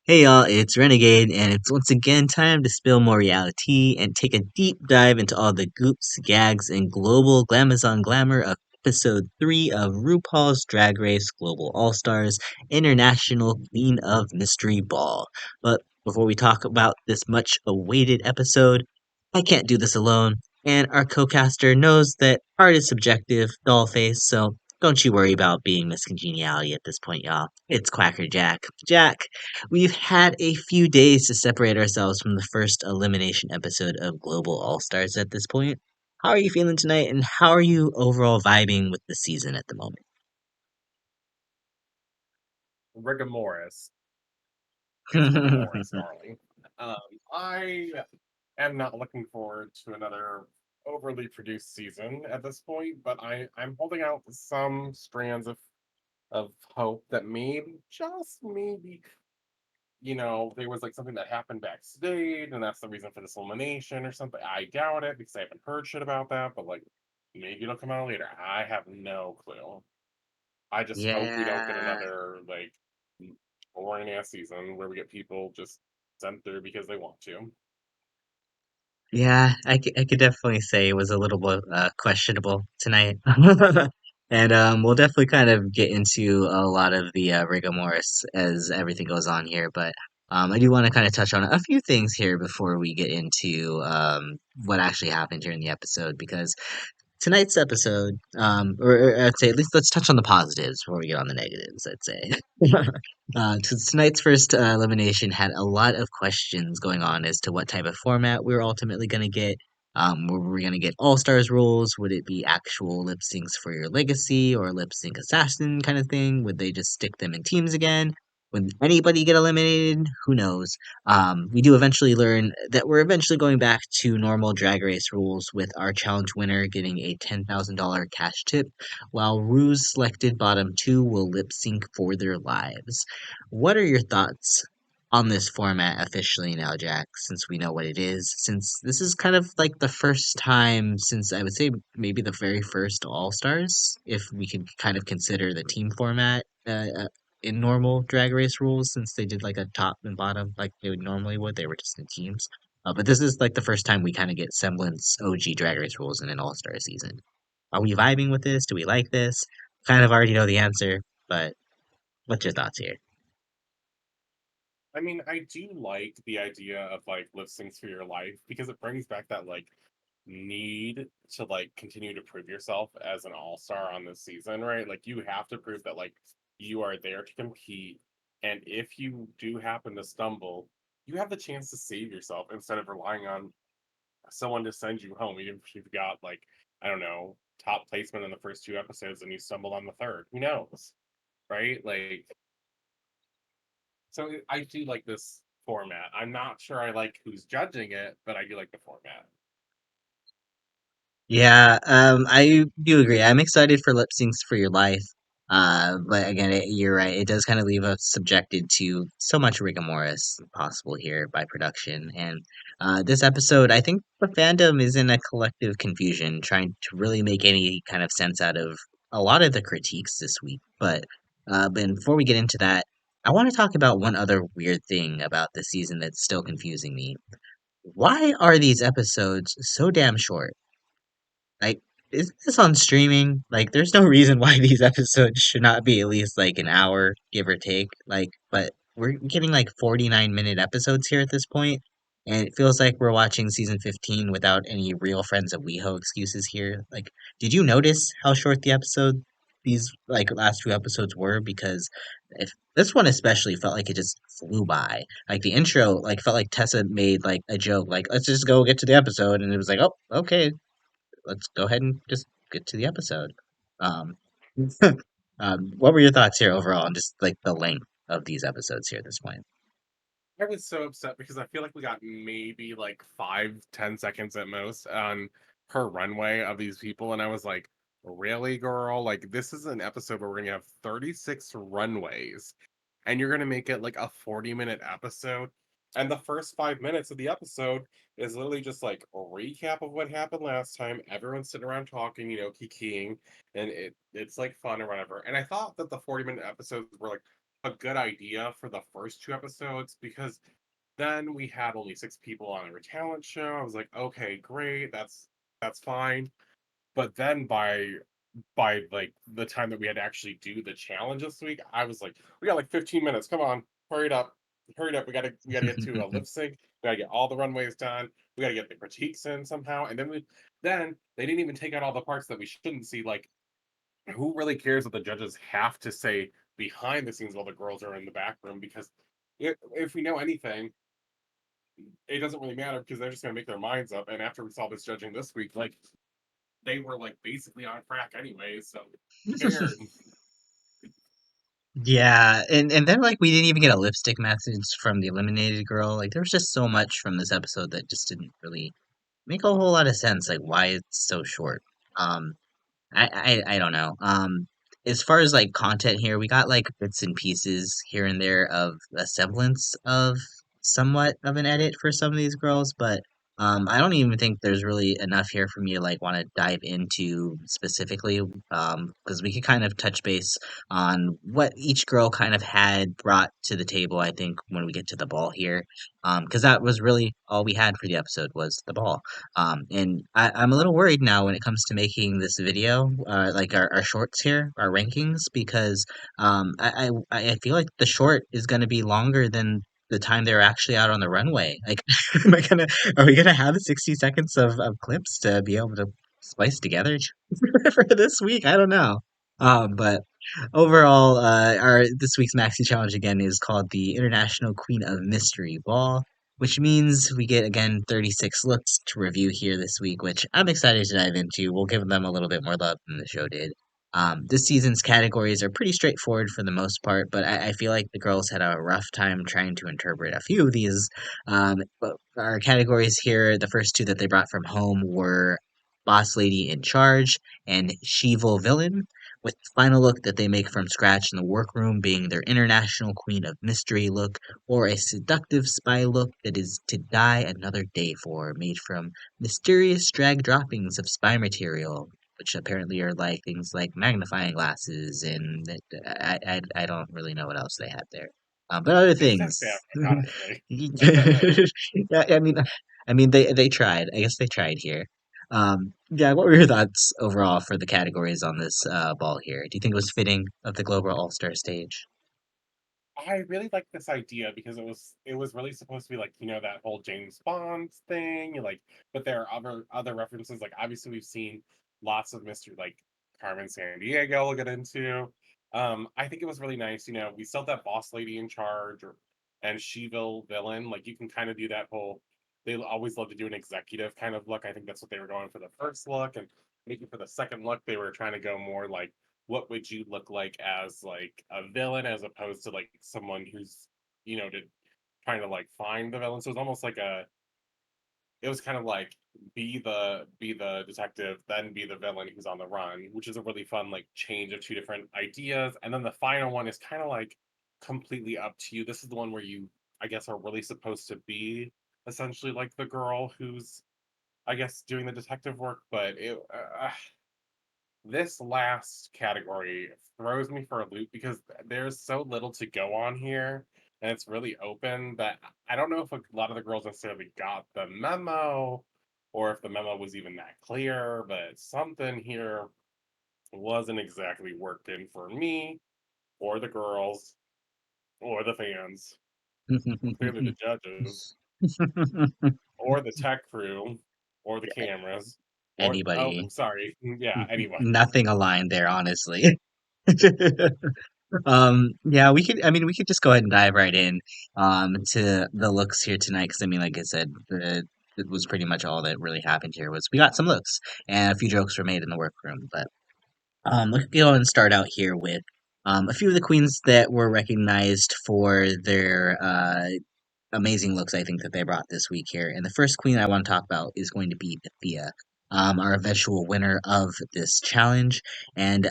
Hey y'all, it's Renegade, and it's once again time to spill more reality and take a deep dive into all the goops, gags, and global glamazon glamour of episode 3 of RuPaul's Drag Race Global All-Stars International Queen of Mystery Ball. But before we talk about this much awaited episode, I can't do this alone, and our co-caster knows that art is subjective, dollface, so don't you worry about being Miss Congeniality at this point, y'all. It's Quacker Jack. Jack, we've had a few days to separate ourselves from the first elimination episode of Global All Stars at this point. How are you feeling tonight, and how are you overall vibing with the season at the moment? Rigor Morris. It's rigor Morris, darling. Um, I am not looking forward to another overly produced season at this point, but I'm holding out some strands of hope that maybe, just maybe, there was like something that happened backstage, and that's the reason for this elimination or something. I doubt it because I haven't heard shit about that, but like maybe it'll come out later. I have no clue. I just hope we don't get Yeah, another like boring ass season where we get people just sent through because they want to. yeah, I could definitely say it was a little bit questionable tonight. And we'll definitely kind of get into a lot of the rigor mortis as everything goes on here. But I do want to kind of touch on a few things here before we get into what actually happened here in the episode. Because tonight's episode, or I'd say at least let's touch on the positives before we get on the negatives, I'd say. Tonight's first elimination had a lot of questions going on as to what type of format we were ultimately going to get. Were we going to get all stars rules? Would it be actual lip syncs for your legacy or lip sync assassin kind of thing? Would they just stick them in teams again? Would anybody get eliminated? Who knows? We do eventually learn that we're eventually going back to normal drag race rules with our challenge winner getting a $10,000 cash tip, while Rue's selected bottom two will lip sync for their lives. What are your thoughts on this format officially now, Jack, since we know what it is? Since this is kind of like the first time since I would say maybe the very first All Stars, if we could kind of consider the team format in normal drag race rules, since they did like a top and bottom like they would normally would, they were just in teams. But this is like the first time we kind of get semblance OG drag race rules in an All Star season. Are we vibing with this? Do we like this? Kind of already know the answer, but what's your thoughts here? I mean, I do like the idea of like lip syncs for your life because it brings back that like need to like continue to prove yourself as an all-star on this season, right? Like you have to prove that like you are there to compete. And if you do happen to stumble, you have the chance to save yourself instead of relying on someone to send you home, even if you've got like, I don't know, top placement in the first two episodes and you stumble on the third. Who knows? Right? Like, so I do like this format. I'm not sure I like who's judging it, but I do like the format. Yeah, I do agree. I'm excited for lip syncs for your life. But again, you're right. It does kind of leave us subjected to so much rigor possible here by production. And this episode, I think the fandom is in a collective confusion, trying to really make any kind of sense out of a lot of the critiques this week. But before we get into that, I want to talk about one other weird thing about the season that's still confusing me. Why are these episodes so damn short? Like, is this on streaming? Like, there's no reason why these episodes should not be at least like an hour, give or take. Like, but we're getting like 49-minute episodes here at this point, and it feels like we're watching season 15 without any real Friends of WeHo excuses here. Like, did you notice how short these like last two episodes were? Because if this one especially felt like it just flew by. Like the intro, like felt like Tessa made like a joke, like let's just go get to the episode, and it was like, oh, okay, let's go ahead and just get to the episode. Um, what were your thoughts here overall, and just like the length of these episodes here at this point? I was so upset because I feel like we got maybe like 5, 10 seconds at most on her runway of these people, and I was like, really, girl? Like, this is an episode where we're gonna have 36 runways, and you're gonna make it like a 40-minute episode. And the first 5 minutes of the episode is literally just like a recap of what happened last time. Everyone's sitting around talking, kikiing, and it's like fun or whatever. And I thought that the 40-minute episodes were like a good idea for the first two episodes because then we had only six people on our talent show. I was like, okay, great, that's fine. But then by like the time that we had to actually do the challenge this week, I was like, we got like 15 minutes. Come on, hurry it up. Hurry it up. We gotta get to a lip sync. We gotta get all the runways done. We gotta get the critiques in somehow. And then they didn't even take out all the parts that we shouldn't see. Like, who really cares what the judges have to say behind the scenes while the girls are in the back room? Because if we know anything, it doesn't really matter because they're just gonna make their minds up. And after we saw this judging this week, like they were like basically on crack anyway, so who cared? Yeah, and then like we didn't even get a lipstick message from the eliminated girl. Like there was just so much from this episode that just didn't really make a whole lot of sense. Like why it's so short. Um, I don't know. As far as like content here, we got like bits and pieces here and there of a semblance of somewhat of an edit for some of these girls, but I don't even think there's really enough here for me to like want to dive into specifically, because we could kind of touch base on what each girl kind of had brought to the table. I think when we get to the ball here, because that was really all we had for the episode was the ball. And I'm a little worried now when it comes to making this video, like our shorts here, our rankings, because I feel like the short is going to be longer than the time they're actually out on the runway. Like, are we gonna have 60 seconds of clips to be able to splice together for this week? I don't know. But overall, our this week's maxi challenge again is called the International Queen of Mystery Ball, which means we get again 36 looks to review here this week, which I'm excited to dive into. We'll give them a little bit more love than the show did. This season's categories are pretty straightforward for the most part, but I feel like the girls had a rough time trying to interpret a few of these. But our categories here, the first two that they brought from home were Boss Lady in Charge and Sheevil Villain, with the final look that they make from scratch in the workroom being their International Queen of Mystery look, or a seductive spy look that is to die another day for, made from mysterious drag droppings of spy material, which apparently are like things like magnifying glasses, and I don't really know what else they had there. But other It's just things. fabric, honestly. Yeah, I mean they tried. I guess they tried here. Yeah, what were your thoughts overall for the categories on this ball here? Do you think it was fitting of the Global All Star stage? I really like this idea because it was really supposed to be like, that whole James Bond thing, like, but there are other references. Like obviously we've seen lots of mystery, like Carmen San Diego we'll get into. I think it was really nice, we still have that boss lady in charge and Sheville villain. Like you can kind of do that whole, they always love to do an executive kind of look. I think that's what they were going for the first look, and maybe for the second look they were trying to go more like what would you look like as like a villain as opposed to like someone who's to trying to like find the villain. So it's almost like it was kind of like be the detective, then be the villain who's on the run, which is a really fun like change of two different ideas. And then the final one is kind of like completely up to you. This is the one where you, I guess, are really supposed to be essentially like the girl who's, I guess, doing the detective work, but this last category throws me for a loop because there's so little to go on here and it's really open that I don't know if a lot of the girls necessarily got the memo or if the memo was even that clear, but something here wasn't exactly working for me or the girls or the fans or clearly the judges or the tech crew or the cameras or, oh, Anybody? sorry, yeah, anyway. Nothing aligned there, honestly. Yeah, I mean, we could just go ahead and dive right in, to the looks here tonight, because I mean, like I said, it was pretty much all that really happened here was we got some looks and a few jokes were made in the workroom, but let's go and start out here with a few of the queens that were recognized for their amazing looks I think that they brought this week here. And the first queen I want to talk about is going to be Pythia, our eventual winner of this challenge. And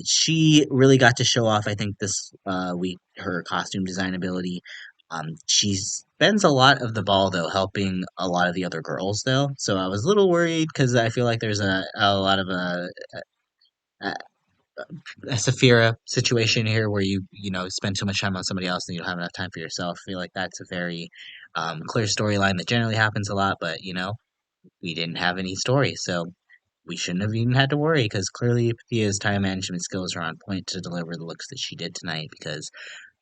she really got to show off, I think, this week her costume design ability. She spends a lot of the ball though, helping a lot of the other girls though. So I was a little worried because I feel like there's a lot of a Saphira situation here where you spend too much time on somebody else and you don't have enough time for yourself. I feel like that's a very clear storyline that generally happens a lot, but we didn't have any story, so we shouldn't have even had to worry because clearly Pythia's time management skills are on point to deliver the looks that she did tonight because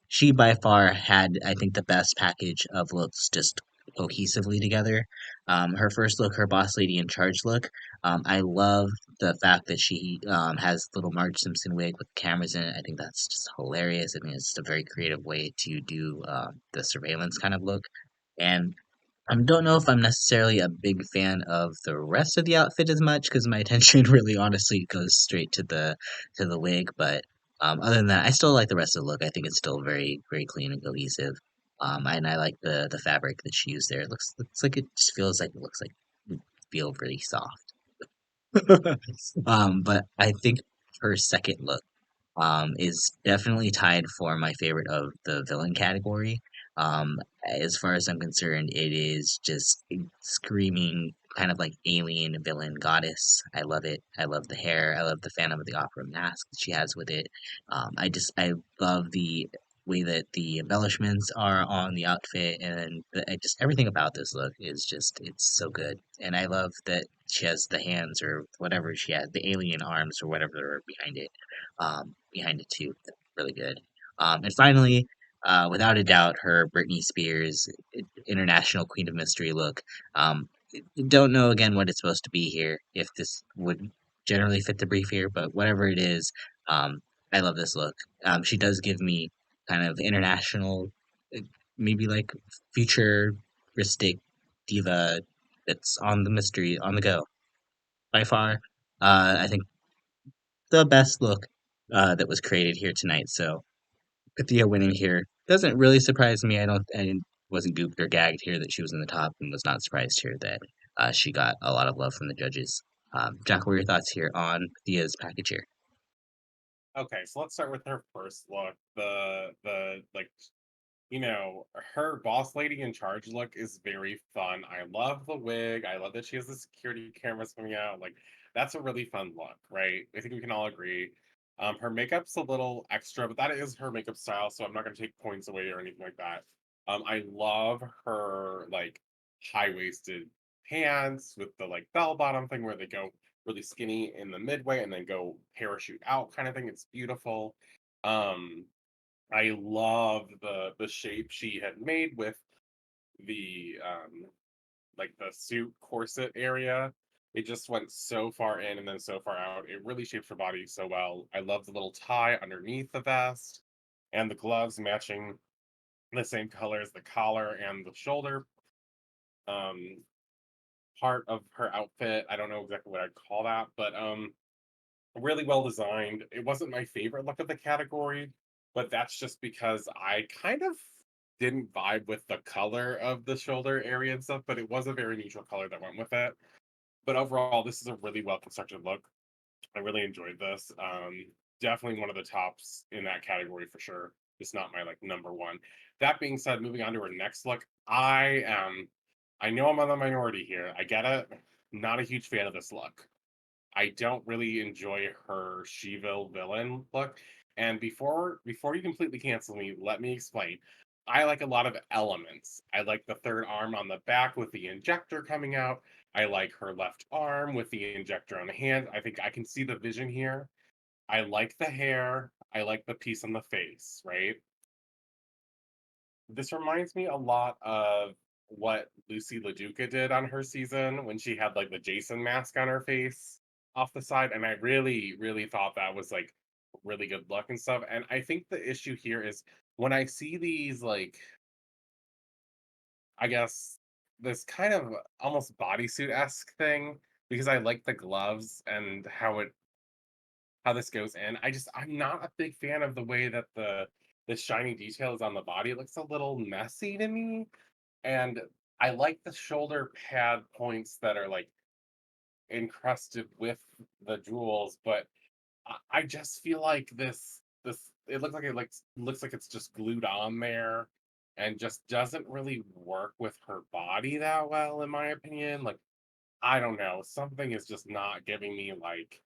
she by far had, I think, the best package of looks just cohesively together. Her first look, her boss lady in charge look, I love the fact that she has little Marge Simpson wig with cameras in it. I think that's just hilarious. I mean, it's just a very creative way to do the surveillance kind of look. And I don't know if I'm necessarily a big fan of the rest of the outfit as much because my attention really honestly goes straight to the wig. But other than that, I still like the rest of the look. I think it's still very very clean and cohesive. And I like the fabric that she used there. Looks like it just feels like it looks like it feel really soft. But I think her second look is definitely tied for my favorite of the villain category. As far as I'm concerned, it is just screaming kind of like alien villain goddess. I love it. I love the hair. I love the Phantom of the Opera mask that she has with it. I love the way that the embellishments are on the outfit and just everything about this look is just it's so good. And I love that she has the hands or whatever she has, the alien arms or whatever are behind it too. Really good. And finally, without a doubt, her Britney Spears International Queen of Mystery look. Don't know again what it's supposed to be here, if this would generally fit the brief here, but whatever it is, I love this look. She does give me kind of international, uh, maybe like futuristic diva that's on the mystery, on the go. By far, I think the best look that was created here tonight. So Pythia winning here doesn't really surprise me. I wasn't gooped or gagged here that she was in the top, and was not surprised here that she got a lot of love from the judges. Jack, what are your thoughts here on Pythia's package here? Okay, so let's start with her first look. The like her boss lady in charge look is very fun. I love the wig. I love that she has the security cameras coming out. Like, that's a really fun look, right? I think we can all agree. Her makeup's a little extra, but that is her makeup style, so I'm not gonna take points away or anything like that. I love her like high-waisted pants with the like bell bottom thing where they go really skinny in the midway and then go parachute out kind of thing. It's beautiful. Um, I love the shape she had made with the like the suit corset area. It just went so far in and then so far out. It really shaped her body so well. I love the little tie underneath the vest and the gloves matching the same color as the collar and the shoulder um part of her outfit. I don't know exactly what I'd call that, but really well designed. It wasn't my favorite look of the category, but that's just because I kind of didn't vibe with the color of the shoulder area and stuff, but it was a very neutral color that went with it. But overall, this is a really well constructed look. I really enjoyed this. Definitely one of the tops in that category for sure. It's not my like number one. That being said, moving on to her next look, I know I'm on the minority here. I get it. Not a huge fan of this look. I don't really enjoy her She-Ville villain look. And before you completely cancel me, let me explain. I like a lot of elements. I like the third arm on the back with the injector coming out. I like her left arm with the injector on the hand. I think I can see the vision here. I like the hair. I like the piece on the face, right? This reminds me a lot of what Lucy LaDuca did on her season when she had like the Jason mask on her face off the side, and I really, really thought that was like really good look and stuff. And I think the issue here is when I see these like I guess this kind of almost bodysuit-esque thing because I like the gloves and how this goes in. I'm not a big fan of the way that the shiny detail is on the body. It looks a little messy to me. And I like the shoulder pad points that are like encrusted with the jewels, but I just feel like this it looks like it's just glued on there and just doesn't really work with her body that well, in my opinion. Like, I don't know. Something is just not giving me like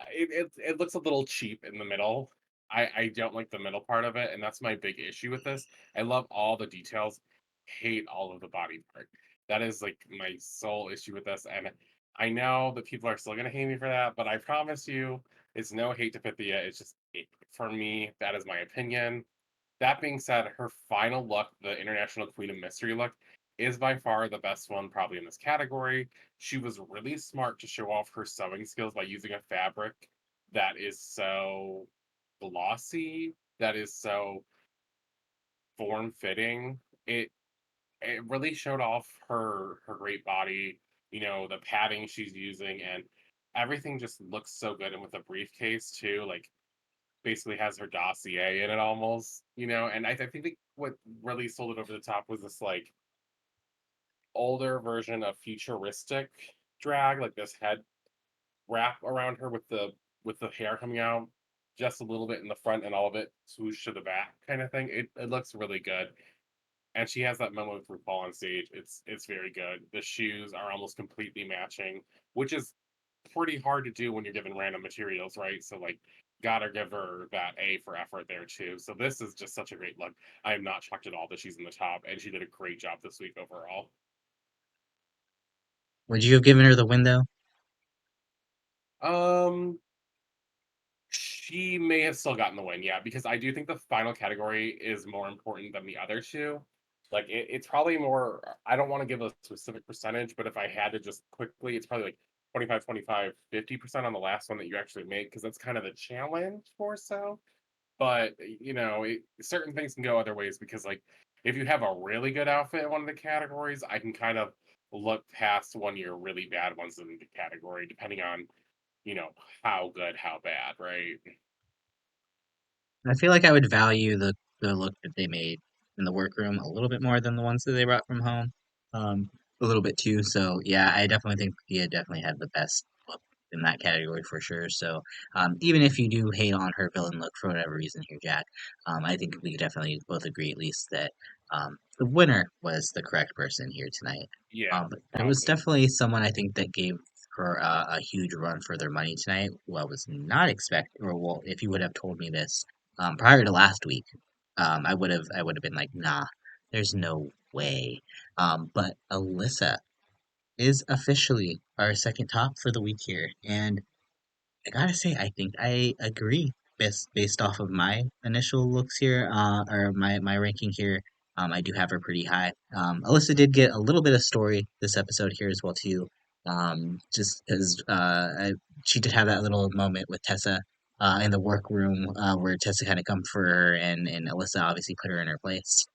it looks a little cheap in the middle. I don't like the middle part of it, and that's my big issue with this. I love all the details, hate all of the body part. That is like my sole issue with this, and I know that people are still gonna hate me for that, but I promise you, it's no hate to Pythia. It's just for me, that is my opinion. That being said, her final look, the International Queen of Mystery look, is by far the best one, probably in this category. She was really smart to show off her sewing skills by using a fabric that is so glossy, that is so form fitting. It really showed off her great body, the padding she's using, and everything just looks so good. And with the briefcase too, like basically has her dossier in it almost, and I think that what really sold it over the top was this like older version of futuristic drag, like this head wrap around her with the hair coming out just a little bit in the front and all of it swoosh to the back kind of thing. It looks really good. And she has that moment with RuPaul on stage. It's very good. The shoes are almost completely matching, which is pretty hard to do when you're given random materials, right? So like gotta give her that A for effort there too. So this is just such a great look. I am not shocked at all that she's in the top, and she did a great job this week overall. Would you have given her the win though? Um, she may have still gotten the win, yeah, because I do think the final category is more important than the other two. Like it's probably more, I don't want to give a specific percentage, but if I had to just quickly, it's probably like 25, 25, 50% on the last one that you actually make, because that's kind of the challenge more so. But certain things can go other ways because like if you have a really good outfit in one of the categories, I can kind of look past one of your really bad ones in the category, depending on, you know, how good, how bad, right? I feel like I would value the look that they made in the workroom a little bit more than the ones that they brought from home. Um, a little bit too. So yeah, I definitely think Pia definitely had the best look in that category for sure. So even if you do hate on her villain look for whatever reason here, Jack, I think we could definitely both agree at least that the winner was the correct person here tonight. Yeah, But it was probably. definitely someone I think that gave her a huge run for their money tonight. Well, I was not expect, or well, if you would have told me this prior to last week, I would have been like, nah, there's no way. But Alyssa is officially our second top for the week here, and I gotta say, I think I agree based off of my initial looks here, or my ranking here. I do have her pretty high. Alyssa did get a little bit of story this episode here as well too. Just because she did have that little moment with Tessa in the workroom where Tessa kind of come for her and Alyssa obviously put her in her place.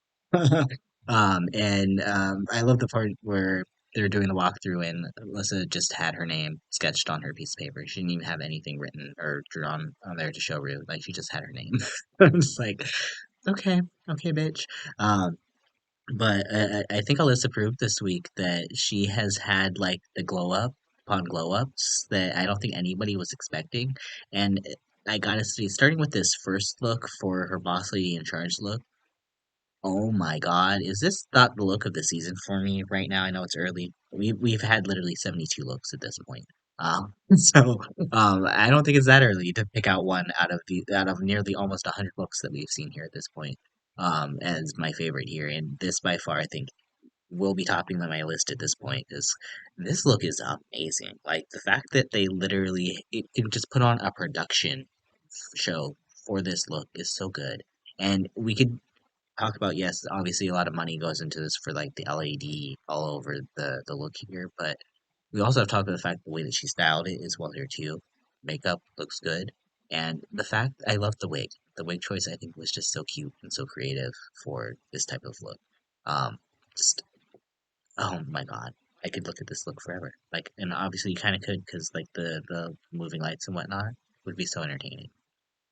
And I love the part where they were doing the walkthrough and Alyssa just had her name sketched on her piece of paper. She didn't even have anything written or drawn on there to show Rue. Like she just had her name. It's like, okay, okay, bitch. Um, but I think Alyssa proved this week that she has had like the glow up upon glow ups that I don't think anybody was expecting. And I gotta say, starting with this first look for her boss lady in charge look. Oh my God, is this not the look of the season for me right now? I know it's early. We've had literally 72 looks at this point. So I don't think it's that early to pick out one out of nearly almost 100 looks that we've seen here at this point. As my favorite here, and this by far I think will be topping on my list at this point because this look is amazing. Like the fact that they literally it can just put on a production show for this look is so good. And we could talk about, yes, obviously a lot of money goes into this for like the LED all over the look here, but we also have talked about the fact the way that she styled it as well here too. Makeup looks good, and the fact I love the wig. The wig choice I think was just so cute and so creative for this type of look. Um, just oh my god, I could look at this look forever. Like, and obviously you kind of could because like the moving lights and whatnot would be so entertaining.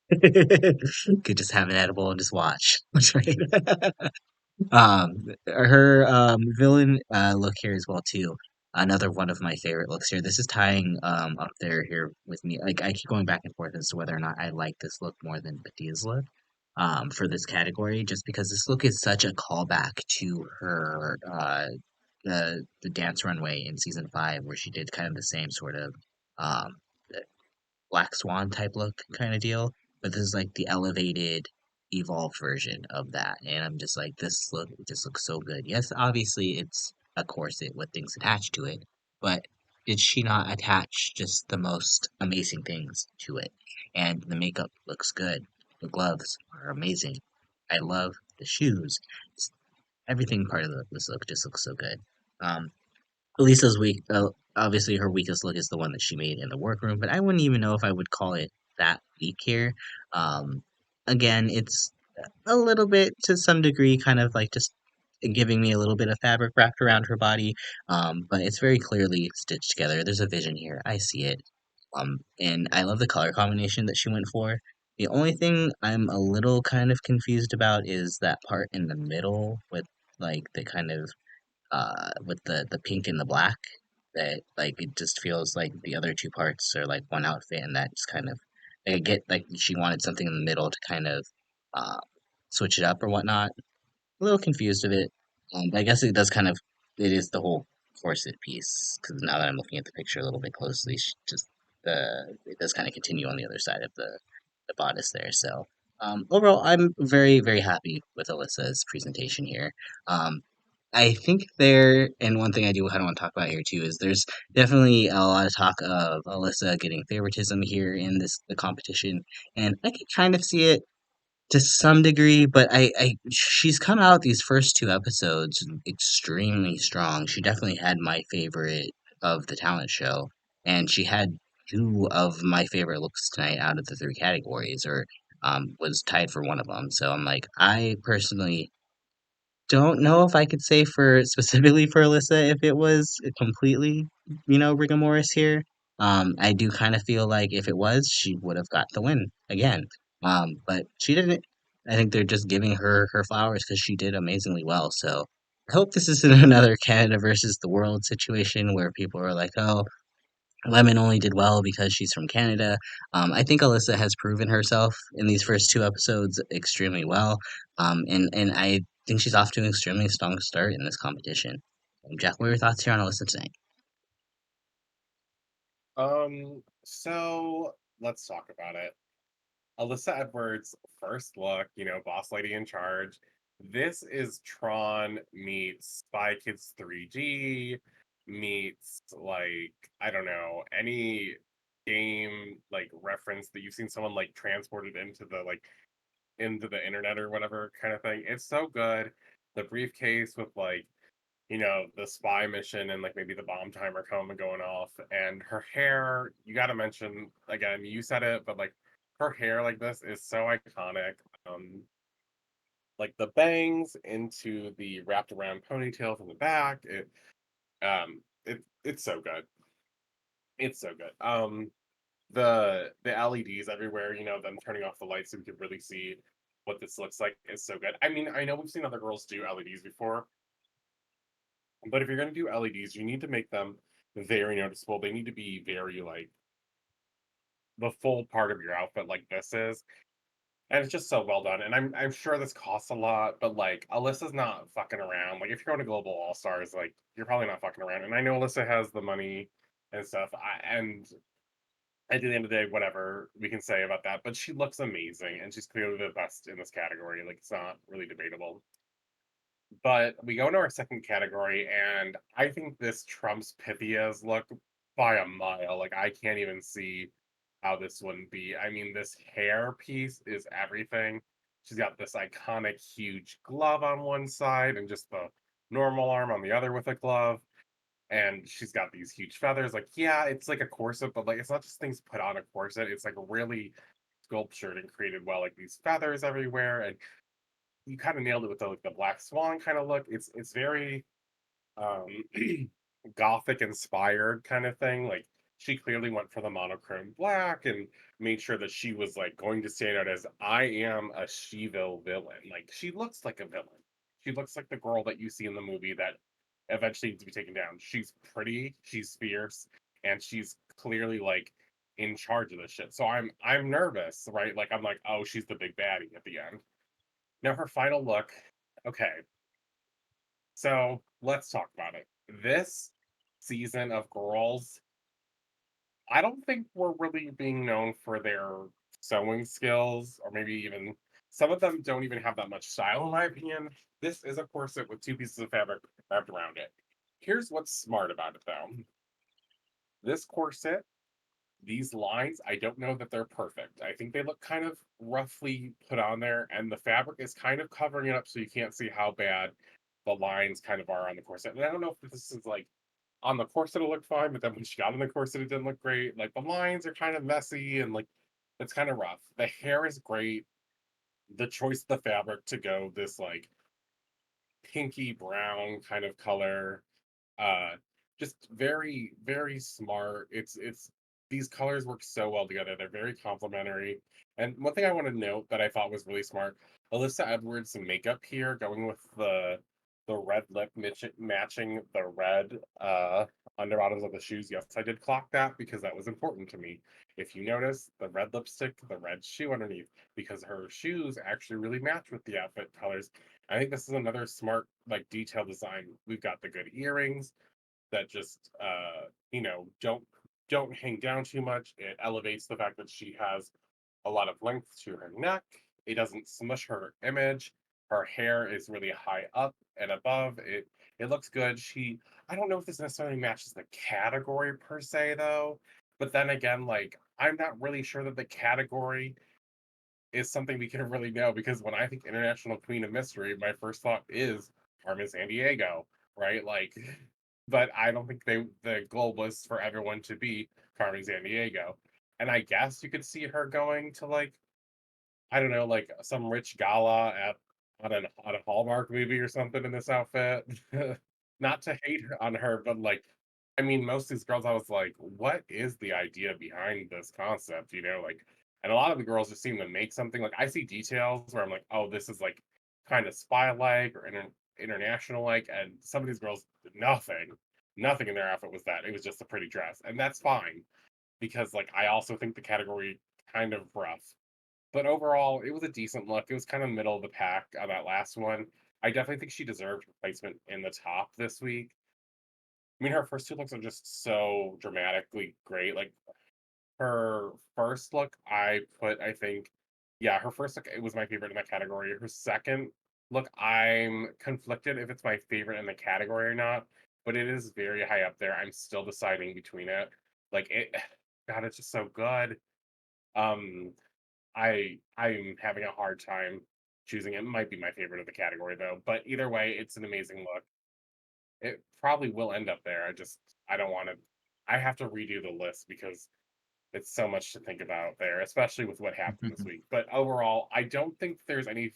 Could just have an edible and just watch. That's right. Her villain look here as well too. Another one of my favorite looks here. This is tying up there here with me. Like I keep going back and forth as to whether or not I like this look more than Badia's look. For this category, just because this look is such a callback to her the dance runway in season 5, where she did kind of the same sort of um Black Swan type look kind of deal, but this is like the elevated, evolved version of that. And I'm just like, this look just looks so good. Yes, obviously it's a corset with things attached to it, but did she not attach just the most amazing things to it? And the makeup looks good. The gloves are amazing. I love the shoes. Everything part of this look just looks so good. Um, Elisa's weak. Obviously, her weakest look is the one that she made in the workroom, but I wouldn't even know if I would call it that weak here. Um, Again, it's a little bit to some degree, kind of like just giving me a little bit of fabric wrapped around her body, but it's very clearly stitched together. There's a vision here. I see it. And I love the color combination that she went for. The only thing I'm a little kind of confused about is that part in the middle with like the kind of with the pink and the black that like it just feels like the other two parts are like one outfit and that's kind of like, I get like she wanted something in the middle to kind of uh switch it up or whatnot. A little confused of it. But I guess it does kind of it is the whole corset piece because now that I'm looking at the picture a little bit closely, just the it does kind of continue on the other side of the bodice there. So overall, I'm very happy with Alyssa's presentation here. Um, I think there, and one thing I do kind of want to talk about here too is there's definitely a lot of talk of Alyssa getting favoritism here in the competition, and I can kind of see it to some degree, but she's come out these first two episodes extremely strong. She definitely had my favorite of the talent show, and she had two of my favorite looks tonight out of the three categories, or was tied for one of them. So I'm like, I personally don't know if I could say for specifically for Alyssa if it was completely, rigor here. I do kind of feel like if it was, she would have got the win again. But she didn't. I think they're just giving her flowers because she did amazingly well. So I hope this isn't another Canada versus the world situation where people are like, oh, Lemon only did well because she's from Canada. I think Alyssa has proven herself in these first two episodes extremely well, and I think she's off to an extremely strong start in this competition. Jack, what are your thoughts here on Alyssa tonight? So let's talk about it. Alyssa Edwards' first look, boss lady in charge. This is Tron meets Spy Kids 3D meets like I don't know any game like reference that you've seen someone like transported into the internet or whatever kind of thing. It's so good. The briefcase with like the spy mission and like maybe the bomb timer coming going off and her hair, you got to mention again, you said it, but like her hair like this is so iconic. Like the bangs into the wrapped around ponytail from the back, it's so good. It's so good. The LEDs everywhere, them turning off the lights so we can really see what this looks like is so good. I mean, I know we've seen other girls do LEDs before, but if you're gonna do LEDs, you need to make them very noticeable. They need to be very like the full part of your outfit, like this is, and it's just so well done. And I'm sure this costs a lot, but like Alyssa's not fucking around. Like if you're going to Global All Stars, like you're probably not fucking around. And I know Alyssa has the money and stuff. And at the end of the day, whatever we can say about that, but she looks amazing, and she's clearly the best in this category. Like it's not really debatable. But we go into our second category, and I think this trumps Pythia's look by a mile. Like, I can't even see how this wouldn't be. I mean, this hair piece is everything. She's got this iconic, huge glove on one side, and just the normal arm on the other with a glove. And she's got these huge feathers. Like, yeah, it's like a corset, but like, it's not just things put on a corset. It's like really sculptured and created well, like these feathers everywhere. And you kind of nailed it with the like the black swan kind of look. It's very um gothic inspired kind of thing. Like she clearly went for the monochrome black and made sure that she was like going to stand out as I am a Sheville villain. Like she looks like a villain. She looks like the girl that you see in the movie that eventually needs to be taken down. She's pretty, she's fierce, and she's clearly like in charge of this shit. So I'm nervous, right? Like I'm like, oh, she's the big baddie at the end. Now, her final look. Okay, so let's talk about it. This season of Girls, I don't think we're really being known for their sewing skills, or maybe even some of them don't even have that much style, in my opinion. This is a corset with two pieces of fabric wrapped around it. Here's what's smart about it, though. This corset, these lines, I don't know that they're perfect. I think they look kind of roughly put on there, and the fabric is kind of covering it up so you can't see how bad the lines kind of are on the corset. And I don't know if this is like on the corset it looked fine, but then when she got in the corset it didn't look great. Like the lines are kind of messy and like it's kind of rough. The hair is great. The choice of the fabric to go this like pinky brown kind of color, uh just very very smart. It's these colors work so well together. They're very complementary. And one thing I want to note that I thought was really smart, Alyssa Edwards makeup here, going with the red lip matching the red under bottoms of the shoes. Yes, I did clock that because that was important to me. If you notice, the red lipstick, the red shoe underneath, because her shoes actually really match with the outfit colors. I think this is another smart like detail design. We've got the good earrings that just don't hang down too much. It elevates the fact that she has a lot of length to her neck. It doesn't smush her image. Her hair is really high up and above. It looks good. I don't know if this necessarily matches the category per se though. But then again, like I'm not really sure that the category is something we can really know, because when I think International Queen of Mystery, my first thought is Carmen Sandiego, right? Like, but I don't think the goal was for everyone to be Carmen Sandiego. And I guess you could see her going to like, I don't know, like some rich gala at on a Hallmark movie or something in this outfit. Not to hate on her, but like, I mean, most of these girls, I was like, what is the idea behind this concept? Like, and a lot of the girls just seem to make something. Like, I see details where I'm like, oh, this is like kind of spy like or international like, and some of these girls, nothing in their outfit was that. It was just a pretty dress, and that's fine because like I also think the category kind of rough. But overall, it was a decent look. It was kind of middle of the pack on that last one. I definitely think she deserved placement in the top this week. I mean, her first two looks are just so dramatically great. Like her first look, I think, yeah, her first look, it was my favorite in that category. Her second look, I'm conflicted if it's my favorite in the category or not, but it is very high up there. I'm still deciding between it. Like it, God, it's just so good. Um, I'm having a hard time choosing. It might be my favorite of the category though, but either way, it's an amazing look. It probably will end up there. I don't want to. I have to redo the list because it's so much to think about there, especially with what happened this week. But overall, I don't think there's any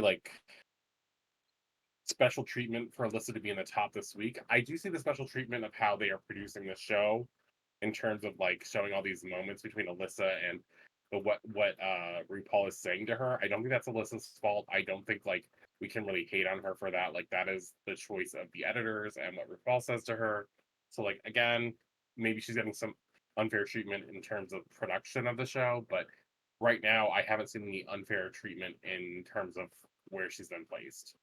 like special treatment for Alyssa to be in the top this week. I do see the special treatment of how they are producing the show in terms of like showing all these moments between Alyssa and what RuPaul is saying to her. I don't think that's Alyssa's fault. I don't think like we can really hate on her for that. Like that is the choice of the editors and what RuPaul says to her. So like again, maybe she's getting some unfair treatment in terms of production of the show, but right now I haven't seen any unfair treatment in terms of where she's been placed.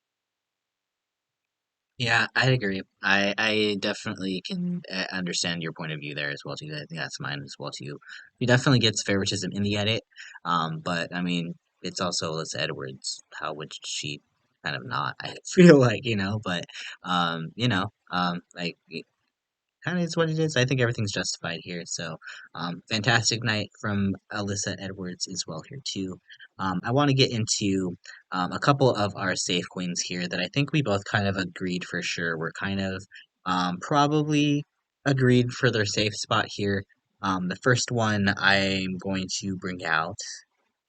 Yeah, I agree. I definitely can understand your point of view there as well too. I think that's mine as well too. He definitely gets favoritism in the edit, but I mean, it's also Alyssa Edwards. How would she kind of not? I feel like but like kind of is what it is. I think everything's justified here. So, fantastic night from Alyssa Edwards as well here too. I want to get into a couple of our safe queens here that I think we both kind of agreed for sure. We're kind of probably agreed for their safe spot here. The first one I'm going to bring out,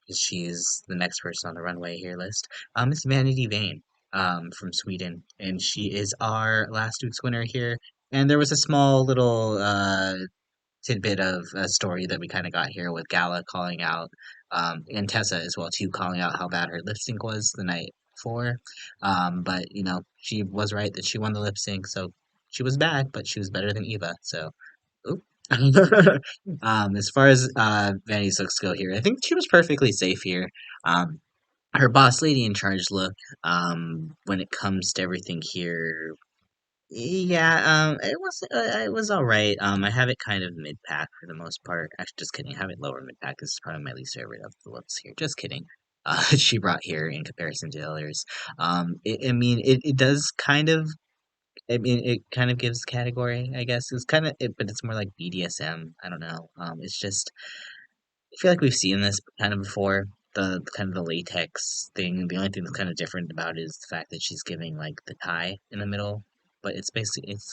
because she's the next person on the runway here list, is Vanity Vain, from Sweden, and she is our last week's winner here. And there was a small little tidbit of a story that we kind of got here with Gala calling out, and Tessa as well too, calling out how bad her lip sync was the night before. But she was right that she won the lip sync, so she was bad, but she was better than Eva. So, oop. As far as Vanity's looks go here, I think she was perfectly safe here. Her boss lady in charge look, when it comes to everything here, Yeah, it was all right. I have it kind of mid pack for the most part. Actually, just kidding. I have it lower mid pack. This is probably my least favorite of the looks here. Just kidding. She brought here in comparison to others. I mean, it does kind of. I mean, it kind of gives category, I guess. It's kind of, but it's more like BDSM. I don't know. It's just I feel like we've seen this kind of before. The kind of the latex thing. The only thing that's kind of different about it is the fact that she's giving like the tie in the middle, but it's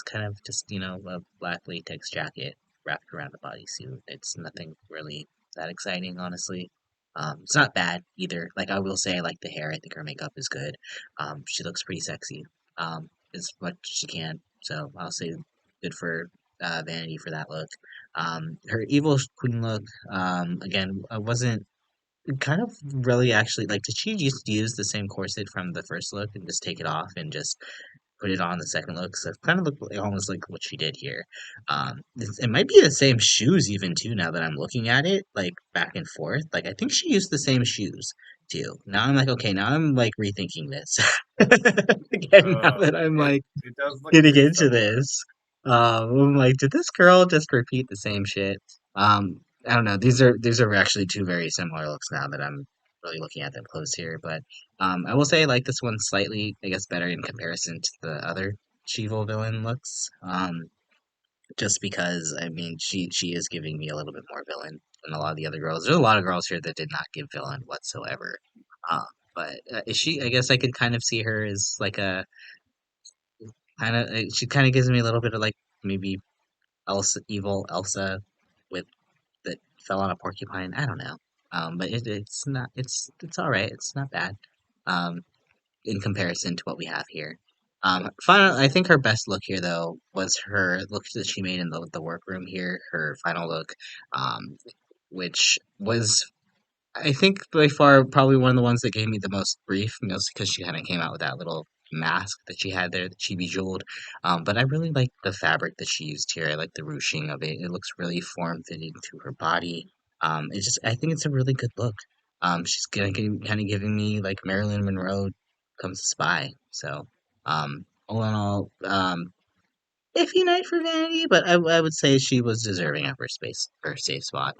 kind of just a black latex jacket wrapped around the bodysuit. It's nothing really that exciting, honestly. It's not bad either. Like I will say, I like the hair. I think her makeup is good. She looks pretty sexy. As much as she can. So I'll say good for Vanity for that look. Her evil queen look, again, I wasn't kind of really actually like, did she just use the same corset from the first look and just take it off and just put it on the second look? So it kind of looked like, almost like what she did here. It might be the same shoes even too now that I'm looking at it, like back and forth. Like I think she used the same shoes too. Now I'm like, okay, now I'm like rethinking this again. Now that I'm It like it does look getting pretty into similar. this. I'm like, did this girl just repeat the same shit? I don't know. These are actually two very similar looks now that I'm really looking at them close here. But I will say I like this one slightly, I guess, better in comparison to the other Chivo villain looks. Just because I mean she is giving me a little bit more villain than a lot of the other girls. There's a lot of girls here that did not give villain whatsoever. But is she? I guess I could kind of see her as like a kind of. She kind of gives me a little bit of like maybe Elsa, evil Elsa with that fell on a porcupine. I don't know. But it's not. It's all right. It's not bad. Um, in comparison to what we have here. Final. I think her best look here though was her look that she made in the workroom here. Her final look, um, which was I think by far probably one of the ones that gave me the most grief, mostly because she kind of came out with that little mask that she had there that she bejeweled. But I really like the fabric that she used here. I like the ruching of it. It looks really form fitted to her body. It's just I think it's a really good look. She's gonna kind of giving me like Marilyn Monroe comes to spy. So all in all, iffy night for Vanity, but I would say she was deserving of her space, her safe spot.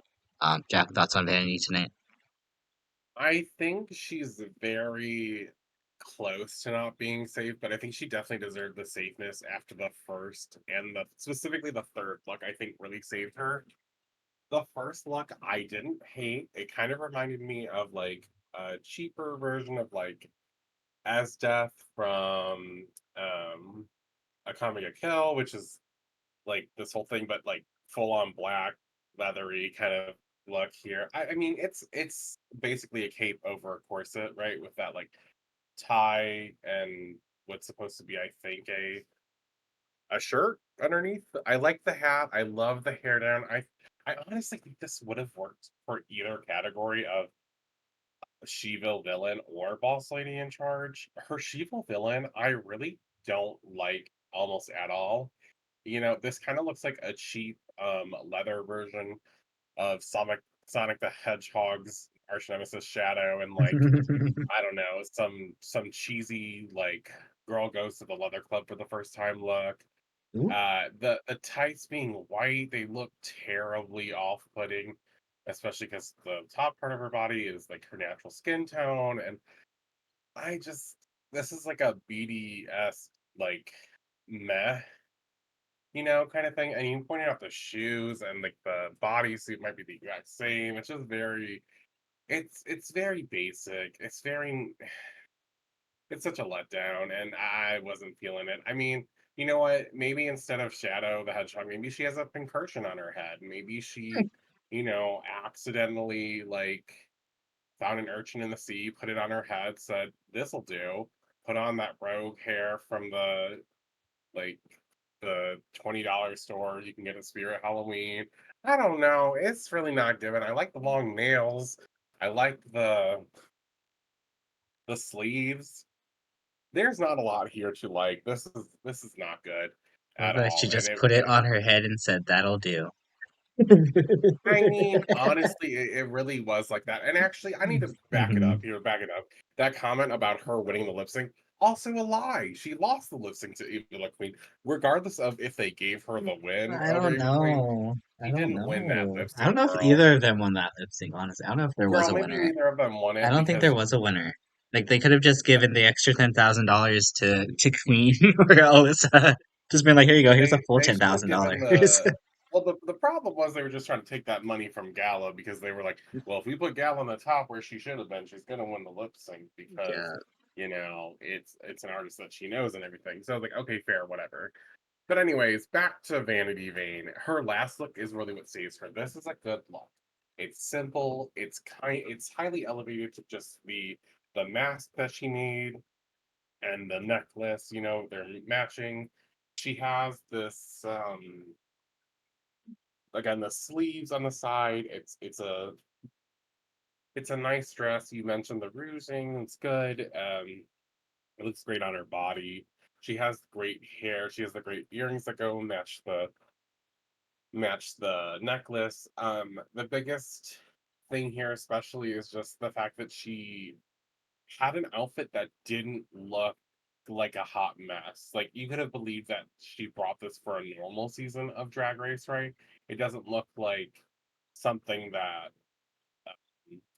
Jack, thoughts on Vanity tonight? I think she's very close to not being safe, but I think she definitely deserved the safeness after the first and the specifically the third look, I think really saved her. The first look I didn't hate. It kind of reminded me of like a cheaper version of like As Death from A Comedy a Kill, which is like this whole thing, but like full on black, leathery kind of look here. I mean, it's basically a cape over a corset, right? With that like tie and what's supposed to be, I think, a shirt underneath. I like the hat. I love the hair down. I honestly think this would have worked for either category of She-Ville villain or boss lady in charge. Her She-Ville villain, I really don't like almost at all. This kind of looks like a cheap leather version of Sonic the Hedgehog's arch nemesis Shadow, and like I don't know, some cheesy like girl goes to the leather club for the first time look. The tights being white, they look terribly off-putting, especially because the top part of her body is like her natural skin tone, and I just this is like a BDS like meh, kind of thing. And you pointed out the shoes and like the bodysuit might be the exact same. It's just it's very basic. It's such a letdown, and I wasn't feeling it. I mean, you know what? Maybe instead of Shadow the Hedgehog, maybe she has a pincushion on her head. Maybe she, accidentally like found an urchin in the sea, put it on her head, said, "This'll do." Put on that rogue hair from like the $20 store you can get at Spirit Halloween. I don't know. It's really not given. I like the long nails. I like the sleeves. There's not a lot here to like. This is not good Love at that she all. And just it put it and on her head and said, "That'll do." I mean, honestly, it really was like that. And actually, I need to back it up here, back it up. That comment about her winning the lip sync. also a lie. She lost the lip sync to Eva Le Queen, regardless of if they gave her the win I over don't Eva Queen. know. I She don't didn't win that know. lip I don't sync, know if girl. either of them won that lip sync, honestly. I don't know if there was Girl, a maybe winner. neither of them won I it don't think there because was a winner. Like they could have just given the extra $10,000 to Queen or Alyssa. Just been like, here you go, here's a full they ten should have thousand given dollars. the problem was they were just trying to take that money from Gala because they were like, well, if we put Gala on the top where she should have been, she's gonna win the lip sync because Yeah. it's an artist that she knows and everything. So I was like, okay, fair, whatever. But anyways, back to Vanity Vain. Her last look is really what saves her. This is a good look. It's simple. It's highly elevated to just the mask that she made and the necklace. They're matching. She has this again the sleeves on the side. It's a nice dress. You mentioned the ruching. It's good. It looks great on her body. She has great hair. She has the great earrings that go match the necklace. The biggest thing here, especially, is just the fact that she had an outfit that didn't look like a hot mess. Like you could have believed that she brought this for a normal season of Drag Race, right? It doesn't look like something that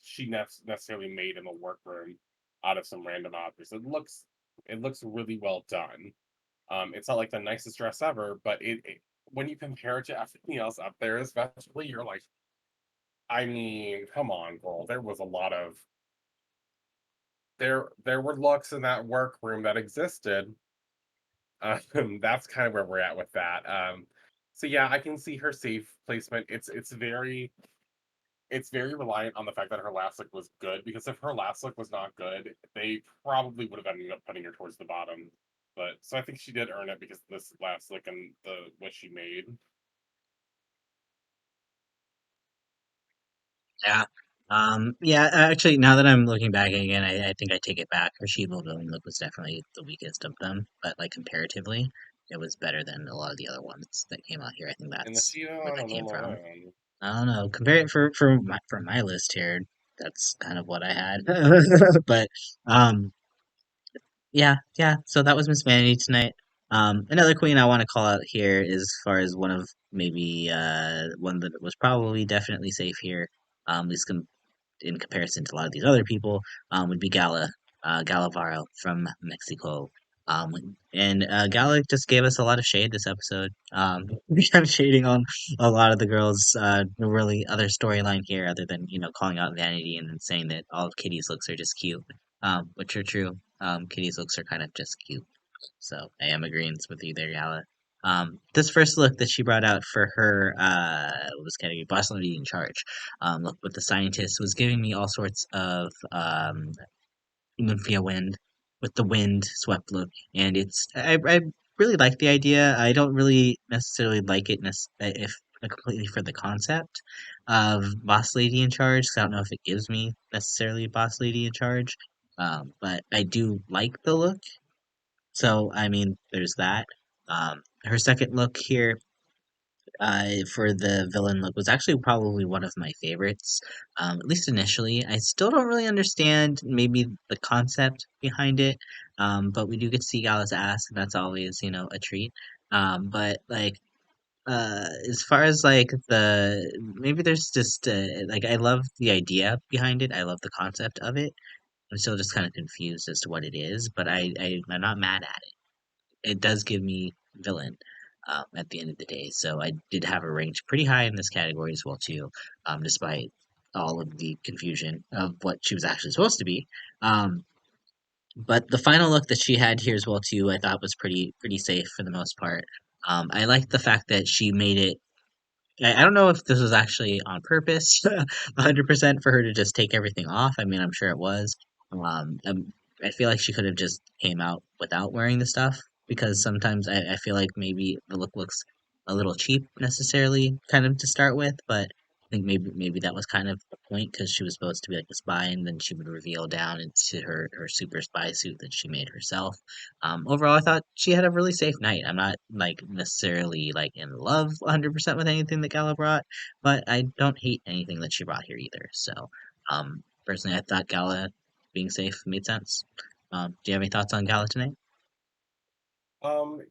she necessarily made in the workroom out of some random objects. It looks really well done. It's not like the nicest dress ever, but when you compare it to everything else up there, especially, you're like, I mean, come on, girl. There were looks in that workroom that existed. That's kind of where we're at with that. So yeah, I can see her safe placement. It's very reliant on the fact that her last look was good, because if her last look was not good, they probably would have ended up putting her towards the bottom. But so I think she did earn it because of this last look and the what she made. Yeah. Yeah, actually, now that I'm looking back again, I think I take it back. Her She Villain look was definitely the weakest of them, but like comparatively, it was better than a lot of the other ones that came out here. I think In the that's Sheeta, where I that don't know came about from. that. I don't know. Compare it for my list here. That's kind of what I had. But um, yeah, yeah. So that was Miss Vanity tonight. Another queen I want to call out here, as far as one of maybe one that was probably definitely safe here. At least in comparison to a lot of these other people, would be Gala Varo from Mexico. And Gala just gave us a lot of shade this episode. Kind of shading on a lot of the girls. No really other storyline here other than calling out Vanity and then saying that all of Kitty's looks are just cute, which are true. Kitty's looks are kind of just cute. So I am agreeing with you there, Gala. This first look that she brought out for her was kind of boss lady in charge. Look with the scientist was giving me all sorts of Nymphaea wind with the wind swept look, and I really like the idea. I don't really necessarily like it if completely for the concept of boss lady in charge. 'Cause I don't know if it gives me necessarily boss lady in charge. But I do like the look, so I mean, there's that. Her second look here, for the villain look, was actually probably one of my favorites. At least initially, I still don't really understand maybe the concept behind it. But we do get to see Gala's ass, and that's always a treat. But like. As far as like maybe there's just like I love the idea behind it. I love the concept of it. I'm still just kind of confused as to what it is, but I'm not mad at it. It does give me villain at the end of the day. So I did have a range pretty high in this category as well too, despite all of the confusion of what she was actually supposed to be. Um, but the final look that she had here as well too, I thought was pretty safe for the most part. I liked the fact that she made it. I don't know if this was actually on purpose, 100% for her to just take everything off. I mean, I'm sure it was. I feel like she could have just came out without wearing the stuff, because sometimes I feel like maybe the look looks a little cheap necessarily, kind of to start with, but I think maybe that was kind of the point, because she was supposed to be like a spy, and then she would reveal down into her super spy suit that she made herself. Overall, I thought she had a really safe night. I'm not like necessarily like in love 100% with anything that Gala brought, but I don't hate anything that she brought here either. So, personally, I thought Gala being safe made sense. Do you have any thoughts on Gala tonight?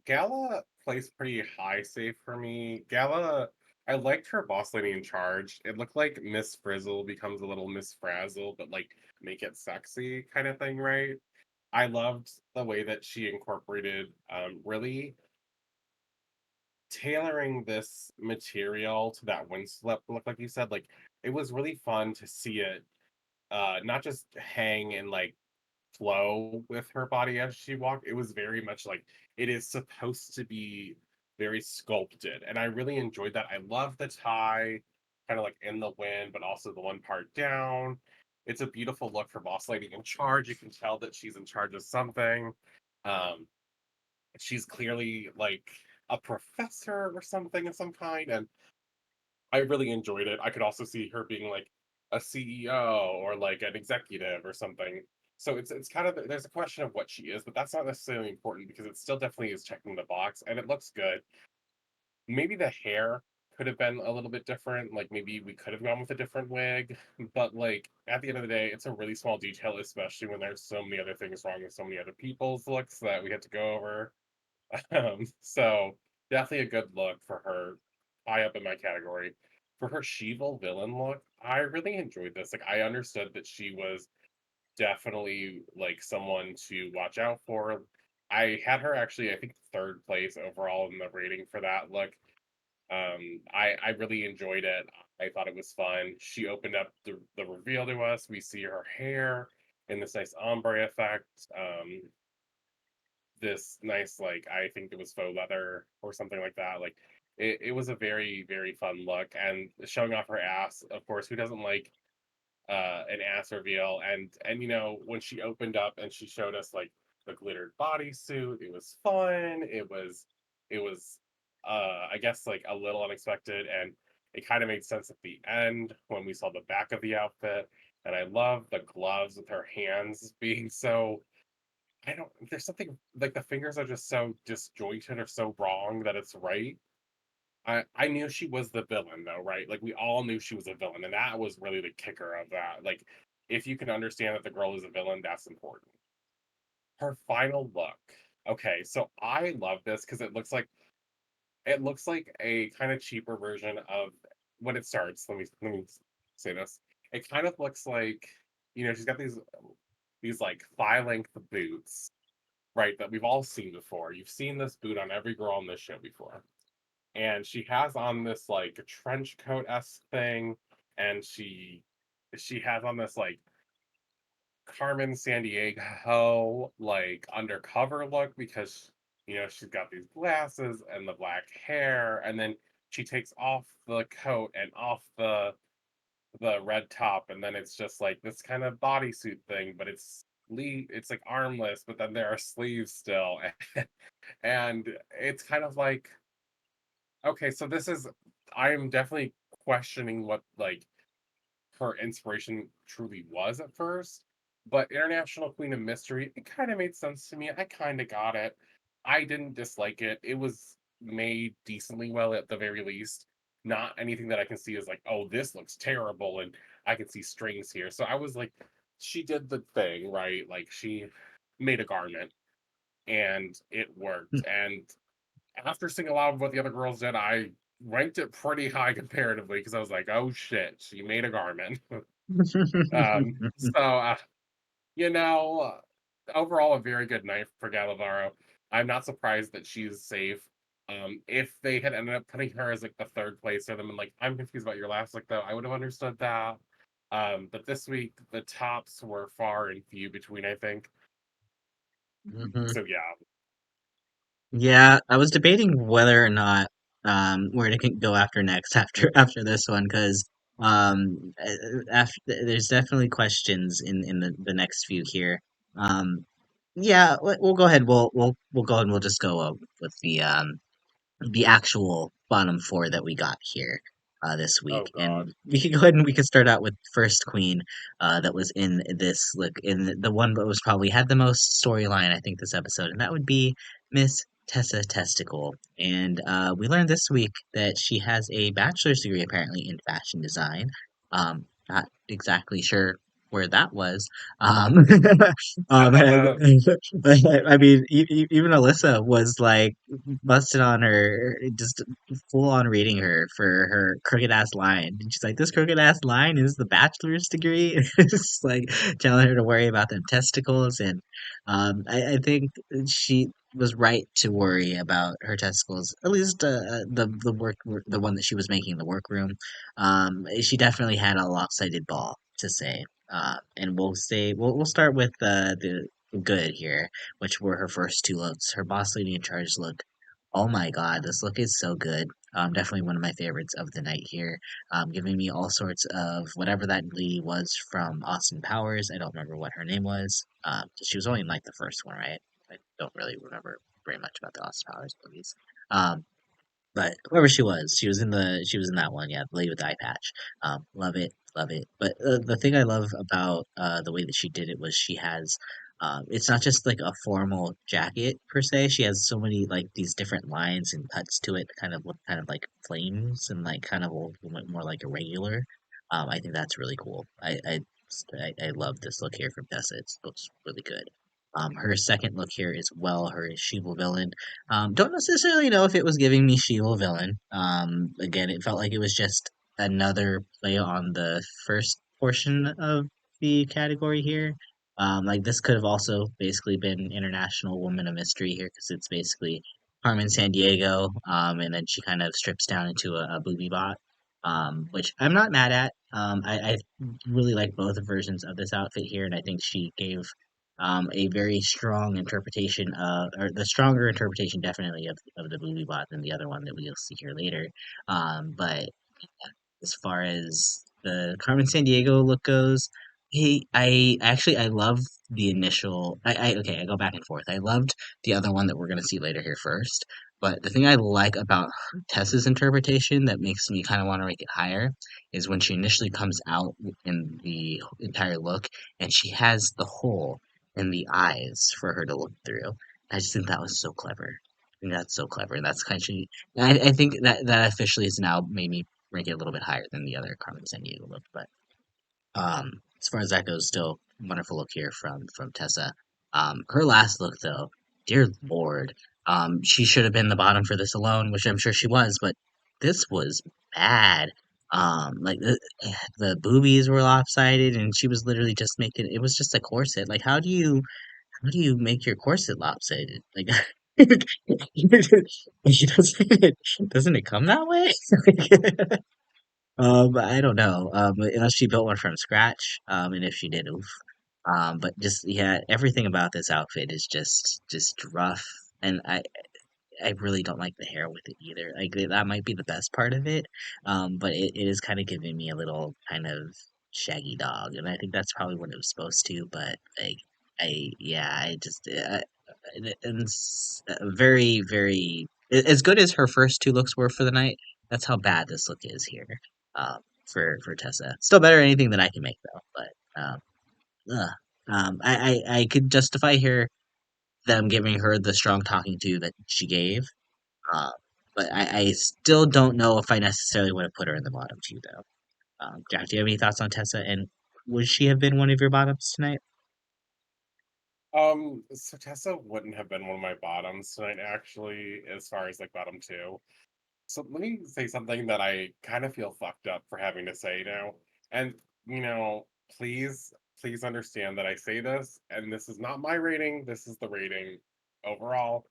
Gala plays pretty high safe for me. Gala, I liked her boss lady in charge. It looked like Miss Frizzle becomes a little Miss Frazzle, but like make it sexy kind of thing, right? I loved the way that she incorporated really tailoring this material to that windswept look, like you said. Like it was really fun to see it not just hang and like flow with her body as she walked. It was very much like it is supposed to be very sculpted. And I really enjoyed that. I love the tie, kind of like in the wind, but also the one part down. It's a beautiful look for Boss Lady in charge. You can tell that she's in charge of something. Um, she's clearly like a professor or something of some kind. And I really enjoyed it. I could also see her being like a CEO or like an executive or something. So it's kind of there's a question of what she is, but that's not necessarily important because it still definitely is checking the box and it looks good. Maybe the hair could have been a little bit different. Like maybe we could have gone with a different wig, but like at the end of the day, it's a really small detail, especially when there's so many other things wrong with so many other people's looks that we had to go over. So definitely a good look for her. High up in my category. For her She-Devil villain look, I really enjoyed this. Like I understood that she was definitely like someone to watch out for. I had her actually, I think, third place overall in the rating for that look. I really enjoyed it. I thought it was fun. She opened up the reveal to us. We see her hair in this nice ombre effect. This nice like I think it was faux leather or something like that. Like it was a very very fun look and showing off her ass. Of course, who doesn't like an ass reveal? And you know when she opened up and she showed us like the glittered bodysuit, it was fun. It was I guess like a little unexpected and it kind of made sense at the end when we saw the back of the outfit. And I love the gloves with her hands being so I don't there's something like the fingers are just so disjointed or so wrong that it's right. I knew she was the villain though, right? Like we all knew she was a villain, and that was really the kicker of that. Like if you can understand that the girl is a villain, that's important. Her final look. Okay, so I love this because it looks like a kind of cheaper version of when it starts. Let me say this. It kind of looks like she's got these like thigh length boots, right, that we've all seen before. You've seen this boot on every girl on this show before. And she has on this like trench coat-esque thing, and she has on this like Carmen Sandiego like undercover look because she's got these glasses and the black hair, and then she takes off the coat and off the red top, and then it's just like this kind of bodysuit thing, but it's like armless, but then there are sleeves still. And it's kind of like, okay, so I'm definitely questioning what like her inspiration truly was at first. But International Queen of Mystery, it kind of made sense to me. I kind of got it. I didn't dislike it. It was made decently well at the very least. Not anything that I can see is like, oh, this looks terrible, and I can see strings here. So I was like, she did the thing, right? Like she made a garment and it worked. And after seeing a lot of what the other girls did, I ranked it pretty high comparatively because I was like, oh shit, she made a garment. So you know, overall, a very good night for Gala Varo. I'm not surprised that she's safe. If they had ended up putting her as like the third place, or them and like, I'm confused about your last look though, I would have understood that. But this week the tops were far and few between, I think. Mhm. So yeah. Yeah, I was debating whether or not where to go after next after this one because after there's definitely questions in the next few here. Um, yeah, we'll go ahead. We'll go ahead and we'll just go with the actual bottom four that we got here this Oh week, God. and we could go ahead and we could start out with first queen that was in this look in the one that was probably had the most storyline I think this episode, and that would be Miss Tessa Testicle. And we learned this week that she has a bachelor's degree apparently in fashion design. Not exactly sure. where that was. Um, I mean, even Alyssa was like busted on her, just full on reading her for her crooked ass line. And she's like, "This crooked ass line is the bachelor's degree." It's like telling her to worry about them testicles, and I think she was right to worry about her testicles. At least the one that she was making in the workroom. She definitely had a lopsided ball to say. And we'll start with the good here, which were her first two looks. Her boss lady in charge look. Oh my God, this look is so good. Definitely one of my favorites of the night here. Giving me all sorts of whatever that lady was from Austin Powers. I don't remember what her name was. She was only in like the first one, right? I don't really remember very much about the Austin Powers movies. Um, but whoever she was in that one, yeah, the lady with the eye patch. Love it, love it. But the thing I love about the way that she did it was she has, it's not just like a formal jacket per se. She has so many like these different lines and cuts to it, that kind of look kind of like flames and like kind of more like irregular. I think that's really cool. I love this look here from Tessa. It looks really good. Her second look here is well her She-Will villain. Don't necessarily know if it was giving me She-Will villain. Again, it felt like it was just another play on the first portion of the category here. Like this could have also basically been International Woman of Mystery here because it's basically Carmen Sandiego, and then she kind of strips down into a booby bot, which I'm not mad at. I really like both versions of this outfit here, and I think she gave a very strong interpretation or the stronger interpretation definitely of the movie bot than the other one that we'll see here later. But as far as the Carmen Sandiego look goes, I love the initial. Okay, I go back and forth. I loved the other one that we're gonna see later here first. But the thing I like about Tessa's interpretation that makes me kind of want to rank it higher is when she initially comes out in the entire look and she has the hole in the eyes for her to look through. I just think that was so clever. I think that's so clever, and that's kind of. I think that officially has now made me rank it a little bit higher than the other Carmen Sandiego look. But as far as that goes, still wonderful look here from Tessa. Her last look though, dear Lord, she should have been the bottom for this alone, which I'm sure she was, but this was bad. Like the boobies were lopsided, and she was literally just making it was just a corset. Like, how do you make your corset lopsided? Like, doesn't it come that way? I don't know. Unless she built one from scratch. And if she did, oof. But just yeah, everything about this outfit is just rough, and I really don't like the hair with it either. Like that might be the best part of it, but it is kind of giving me a little kind of shaggy dog, and I think that's probably what it was supposed to. But like, yeah, I just and very as good as her first two looks were for the night. That's how bad this look is here. Um, for Tessa, still better than anything that I can make though. But ugh. I could justify here them giving her the strong talking to that she gave. Uh, but I still don't know if I necessarily would have put her in the bottom two, though. Jack, do you have any thoughts on Tessa? And would she have been one of your bottoms tonight? So Tessa wouldn't have been one of my bottoms tonight, actually, as far as like bottom two. So let me say something that I kind of feel fucked up for having to say now. And, you know, please understand that I say this, and this is not my rating, this is the rating overall.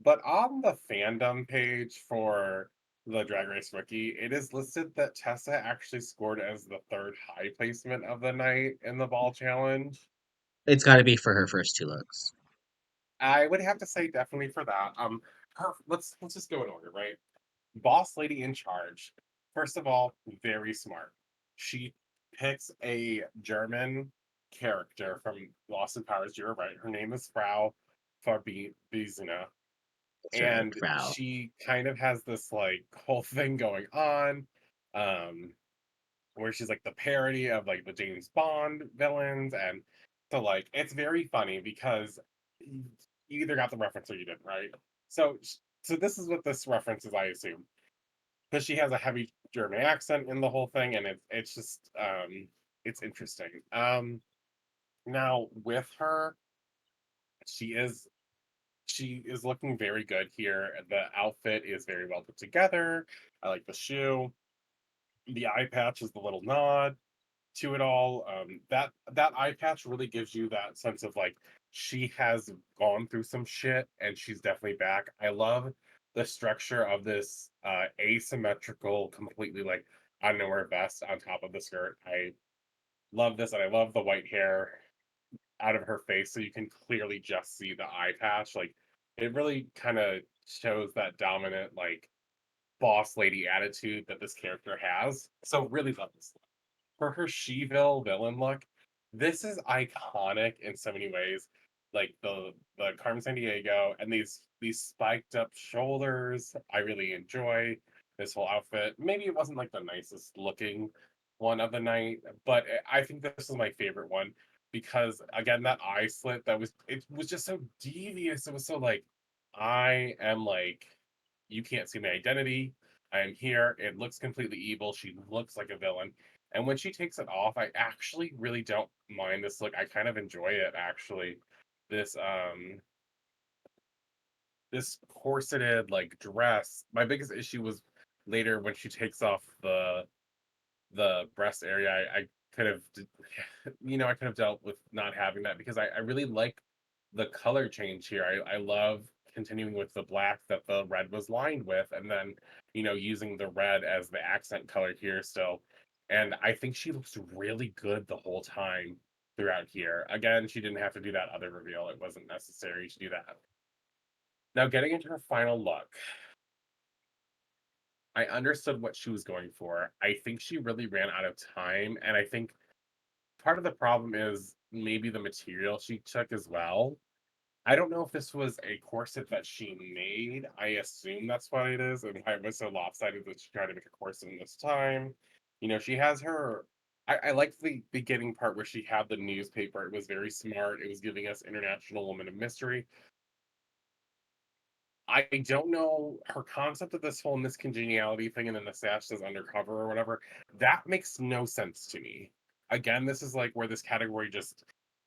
But on the fandom page for the Drag Race Rookie, it is listed that Tessa actually scored as the third high placement of the night in the ball challenge. It's got to be for her first two looks. I would have to say definitely for that. Let's just go in order, right? Boss lady in charge. First of all, very smart. She picks a German character from Lost in Powers. You're right. Her name is Frau Farbizina. That's right, And Frau. she kind of has this like whole thing going on. Um, where she's like the parody of like the James Bond villains, and so like it's very funny because you either got the reference or you didn't, right? So so this is what this reference is, I assume, because she has a heavy German accent in the whole thing, and it's just it's interesting. Now with her, she is she is looking very good here. The outfit is very well put together. I like the shoe. The eye patch is the little nod to it all. That eye patch really gives you that sense of like she has gone through some shit and she's definitely back. I love the structure of this asymmetrical, completely like underwear vest on top of the skirt. I love this, and I love the white hair out of her face, so you can clearly just see the eye patch. Like it really kind of shows that dominant like boss lady attitude that this character has. So really love this for her She-Ville villain look. This is iconic in so many ways. Like the Carmen Sandiego and these spiked up shoulders. I really enjoy this whole outfit. Maybe it wasn't like the nicest looking one of the night, but I think this is my favorite one because again that eye slit that was it was just so devious. It was so like I am like you can't see my identity. I am here. It looks completely evil. She looks like a villain. And when she takes it off, I actually really don't mind this look. I kind of enjoy it actually. This this corseted like dress. My biggest issue was later when she takes off the breast area. I could have I could have dealt with not having that because I really like the color change here. I love continuing with the black that the red was lined with and then using the red as the accent color here still. And I think she looks really good the whole time throughout here. Again, she didn't have to do that other reveal. It wasn't necessary to do that. Now getting into her final look, I understood what she was going for. I think she really ran out of time, and I think part of the problem is maybe the material she took as well. I don't know if this was a corset that she made. I assume that's what it is, and why it was so lopsided that she tried to make a corset in this time. She has her. I liked the beginning part where she had the newspaper. It was very smart. It was giving us International Woman of Mystery. I don't know her concept of this whole miscongeniality thing, and then the sash says undercover or whatever. That makes no sense to me. Again, this is like where this category just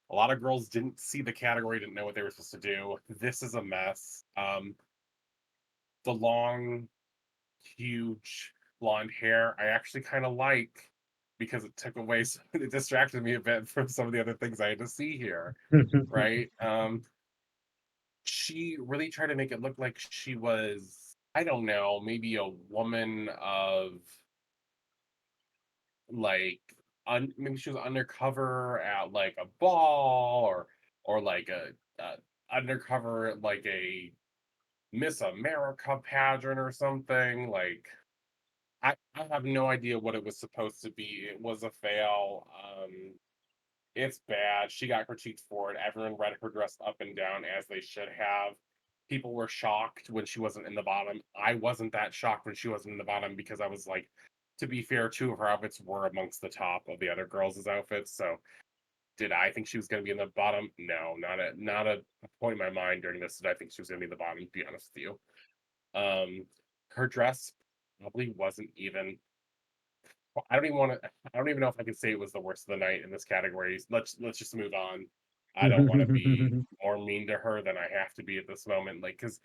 a lot of girls didn't see the category, didn't know what they were supposed to do. This is a mess. The long, huge blonde hair, I actually kind of like because it took away, it distracted me a bit from some of the other things I had to see here, right? She really tried to make it look like she was, I don't know, maybe a woman of like maybe she was undercover at like a ball or like a undercover at like a Miss America pageant or something. Like I have no idea what it was supposed to be. It was a fail. It's bad. She got critiqued for it. Everyone read her dress up and down as they should have. People were shocked when she wasn't in the bottom. I wasn't that shocked when she wasn't in the bottom because I was like, to be fair, two of her outfits were amongst the top of the other girls' outfits. So did I think she was going to be in the bottom? No, not a point in my mind during this did I think she was going to be in the bottom. To be honest with you, her dress probably wasn't even I don't even want to. I don't even know if I can say it was the worst of the night in this category. Let's just move on. I don't want to be more mean to her than I have to be at this moment. Like, because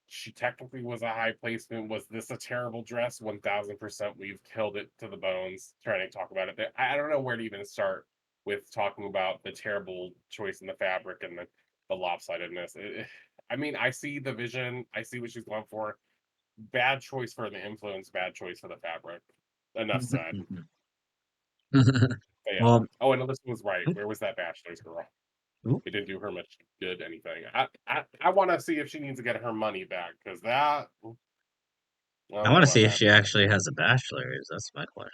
she technically was a high placement. Was this a terrible dress? 1000%. We've killed it to the bones trying to talk about it. I don't know where to even start with talking about the terrible choice in the fabric and the lopsidedness. I mean, I see the vision. I see what she's going for. Bad choice for the influence. Bad choice for the fabric. Enough said. Fail. Well, Oh, and Alyssa was right. Where was that bachelor's girl? ooh, It didn't do her much good. Anything. I want to see if she needs to get her money back because that I I don't want know to what see if she happened there. actually has a bachelor's. That's my question.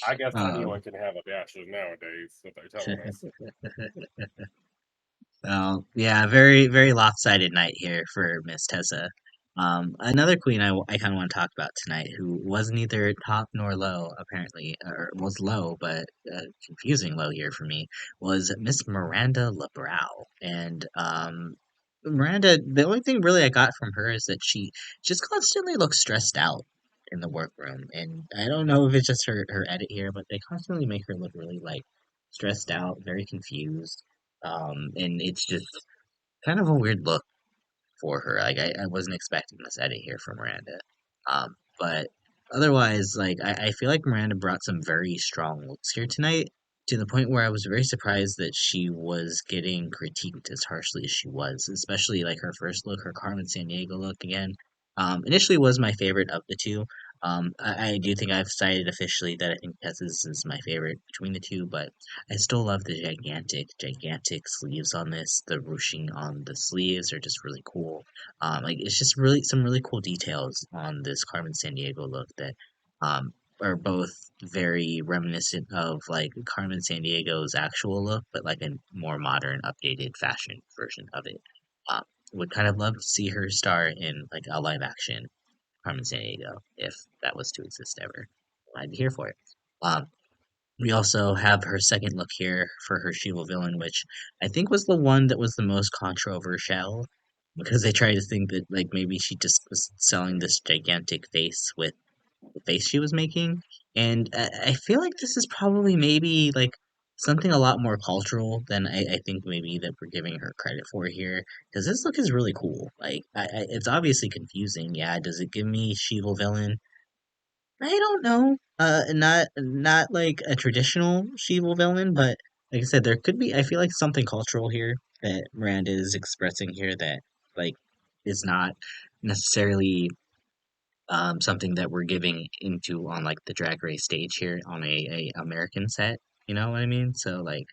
I guess um, anyone can have a bachelor's nowadays. What they're telling us. well, yeah, very, very lopsided night here for Miss Tessa. Another queen I kind of want to talk about tonight, who was neither top nor low, apparently, or was low, but confusing low here for me, was Miss Miranda Lebrão. And Miranda, the only thing really I got from her is that she just constantly looks stressed out. in the workroom. And I don't know if it's just her edit here, but they constantly make her look really like stressed out, very confused. And it's just kind of a weird look for her. Like I wasn't expecting this edit here from Miranda. But otherwise, like I feel like Miranda brought some very strong looks here tonight to the point where I was very surprised that she was getting critiqued as harshly as she was, especially like her first look, her Carmen Sandiego look again. Initially was my favorite of the two. I do think I've decided officially that I think Tessa's is my favorite between the two, but I still love the gigantic sleeves on this. The ruching on the sleeves are just really cool. Like it's just really some really cool details on this Carmen Sandiego look that um are both very reminiscent of like Carmen Sandiego's actual look, but like a more modern, updated fashion version of it. Um, would kind of love to see her star in like a live action Carmen Sandiego if that was to exist ever. I'd be here for it. Um, we also have her second look here for her Shiva villain, which I think was the one that was the most controversial because they tried to think that like maybe she just was selling this gigantic face with the face she was making, and I feel like this is probably maybe like something a lot more cultural than I think maybe that we're giving her credit for here because this look is really cool. Like it's obviously confusing. Yeah, does it give me Shiva villain? I don't know. Not like a traditional evil villain, but like I said, there could be. I feel like something cultural here that Miranda is expressing here that like is not necessarily something that we're giving into on like the drag race stage here on a American set. You know what I mean? So like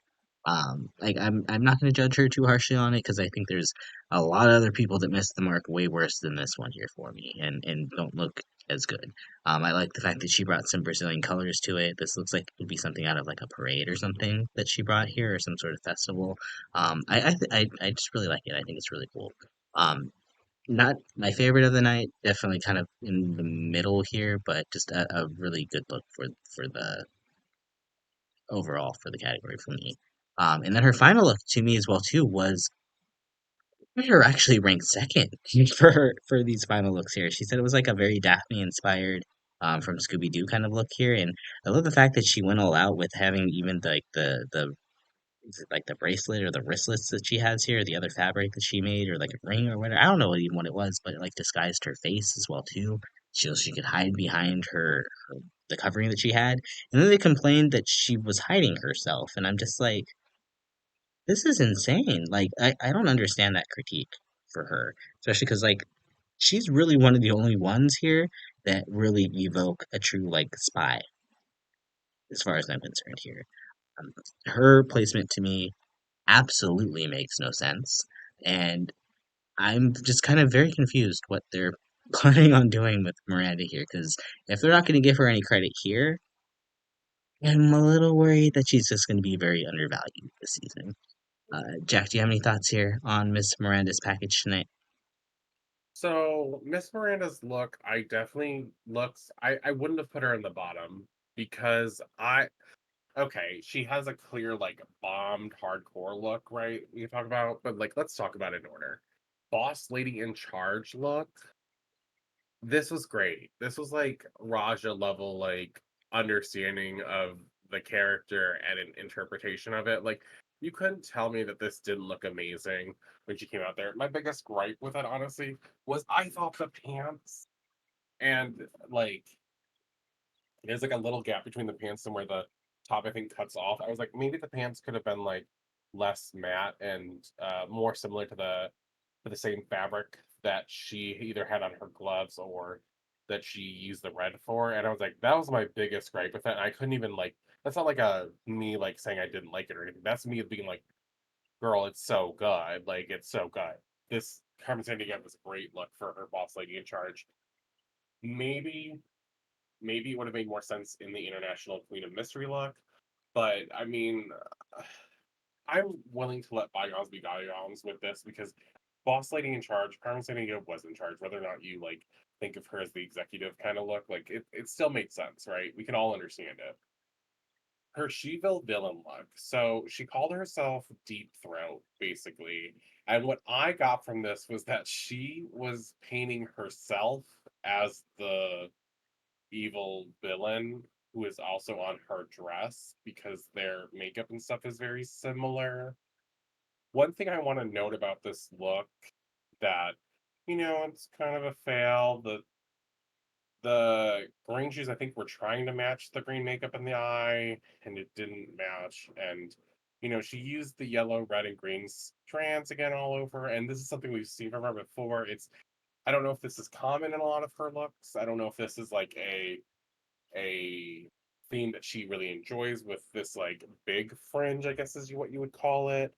I'm not gonna judge her too harshly on it because I think there's a lot of other people that missed the mark way worse than this one here for me and don't look as good. I like the fact that she brought some Brazilian colors to it. This looks like it could be something out of like a parade or something that she brought here or some sort of festival. I just really like it. I think it's really cool. Um, Not my favorite of the night, definitely kind of in the middle here, but just a really good look for the overall for the category for me. And then her final look to me as well too was her actually ranked second for these final looks here. She said it was like a very Daphne inspired from Scooby Doo kind of look here, and I love the fact that she went all out with having even like the is it like the bracelet or the wristlets that she has here, the other fabric that she made, or like a ring or whatever. I don't know even what it was, but it like disguised her face as well too. So she could hide behind her the covering that she had. And then they complained that she was hiding herself, and I'm just like, this is insane. Like I don't understand that critique for her, especially because like she's really one of the only ones here that really evoke a true like spy, as far as I'm concerned here. Um, Her placement to me absolutely makes no sense. And I'm just kind of very confused what they're planning on doing with Miranda here, because if they're not going to give her any credit here, I'm a little worried that she's just going to be very undervalued this season. Jack, do you have any thoughts here on Miss Miranda's package tonight? So Miss Miranda's look, I definitely looks. I wouldn't have put her in the bottom because I okay, she has a clear like bombed hardcore look, right? We can talk about, but like let's talk about it in order. Boss lady in charge look. This was great. This was like Raja level like understanding of the character and an interpretation of it. Like you couldn't tell me that this didn't look amazing when she came out there. My biggest gripe with it, honestly, was I thought the pants and like there's like a little gap between the pants and where the top I think cuts off. I was like, maybe the pants could have been like less matte and more similar to the same fabric that she either had on her gloves or that she used the red for. And I was like, that was my biggest gripe with it. And I couldn't even like that's not like a me like saying I didn't like it or anything. That's me being like, girl, it's so good. Like it's so good. This Carmen Sandiego was a great look for her boss lady in charge. Maybe maybe it would have made more sense in the international Queen of Mystery look. But I mean, I'm willing to let bygones be bygones with this because boss lady in charge, Carmen Sandiego was in charge. Whether or not you like think of her as the executive kind of look, like it still made sense, right? We can all understand it. Her Sheville villain look. So she called herself Deep Throat, basically. And what I got from this was that she was painting herself as the evil villain who is also on her dress because their makeup and stuff is very similar. One thing I want to note about this look that, it's kind of a fail. The green shoes, I think, were trying to match the green makeup in the eye, and it didn't match. And, she used the yellow, red, and green strands again all over. And this is something we've seen from her before. I don't know if this is common in a lot of her looks. I don't know if this is like a theme that she really enjoys with this like big fringe, I guess is what you would call it.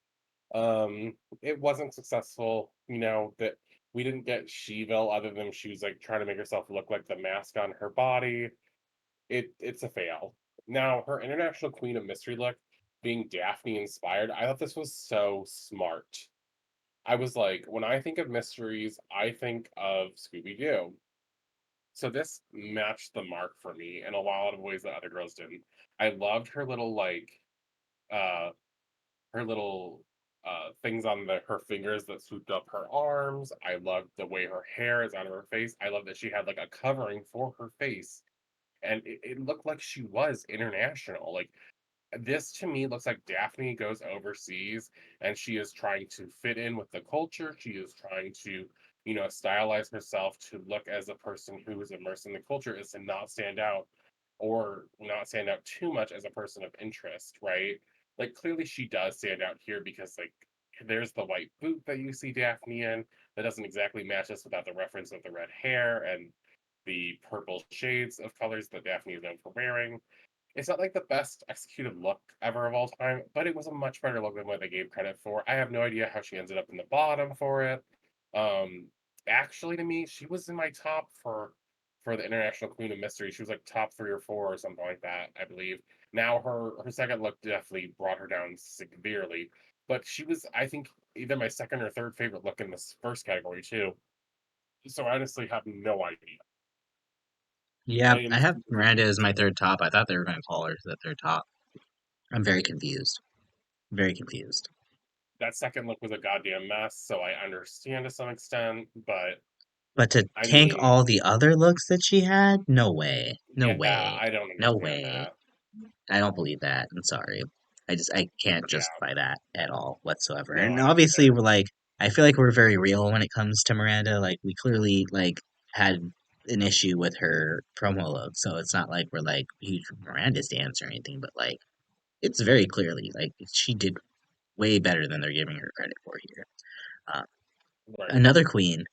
It wasn't successful, that we didn't get Sheville other than she was like trying to make herself look like the mask on her body. It's a fail. Now, her International Queen of Mystery look being Daphne inspired, I thought this was so smart. I was like, when I think of mysteries, I think of Scooby Doo. So this matched the mark for me in a lot of ways that other girls didn't. I loved her little like uh her little things on her fingers that swooped up her arms. I loved the way her hair is out of her face. I love that she had like a covering for her face, and it looked like she was international. Like this to me looks like Daphne goes overseas and she is trying to fit in with the culture. She is trying to, stylize herself to look as a person who is immersed in the culture, is to not stand out or not stand out too much as a person of interest, right? Like clearly she does stand out here because like there's the white boot that you see Daphne in that doesn't exactly match us without the reference of the red hair and the purple shades of colors that Daphne is known for wearing. It's not like the best executed look ever of all time, but it was a much better look than what they gave credit for. I have no idea how she ended up in the bottom for it. Um, Actually, to me, she was in my top for the International Queen of Mystery. She was like top 3 or 4 or something like that, I believe. Now her second look definitely brought her down severely, but she was, I think, either my second or third favorite look in this first category too. So I honestly have no idea. Yeah, I I am have super Miranda as confused. my third top. I thought they were going to call her the third top. I'm very confused. Very confused. That second look was a goddamn mess, so I understand to some extent, but But to I tank mean, all the other looks that she had? No way. No yeah, way. I don't No understand way. that. I don't believe that. I'm sorry. I can't Yeah, justify that at all whatsoever. no, And I don't obviously either. we're like I feel like we're very real when it comes to Miranda. Like we clearly like had an issue with her promo look. So it's not like we're like huge Miranda stans or anything, but like it's very clearly like she did way better than they're giving her credit for here. Uh, Right. Another queen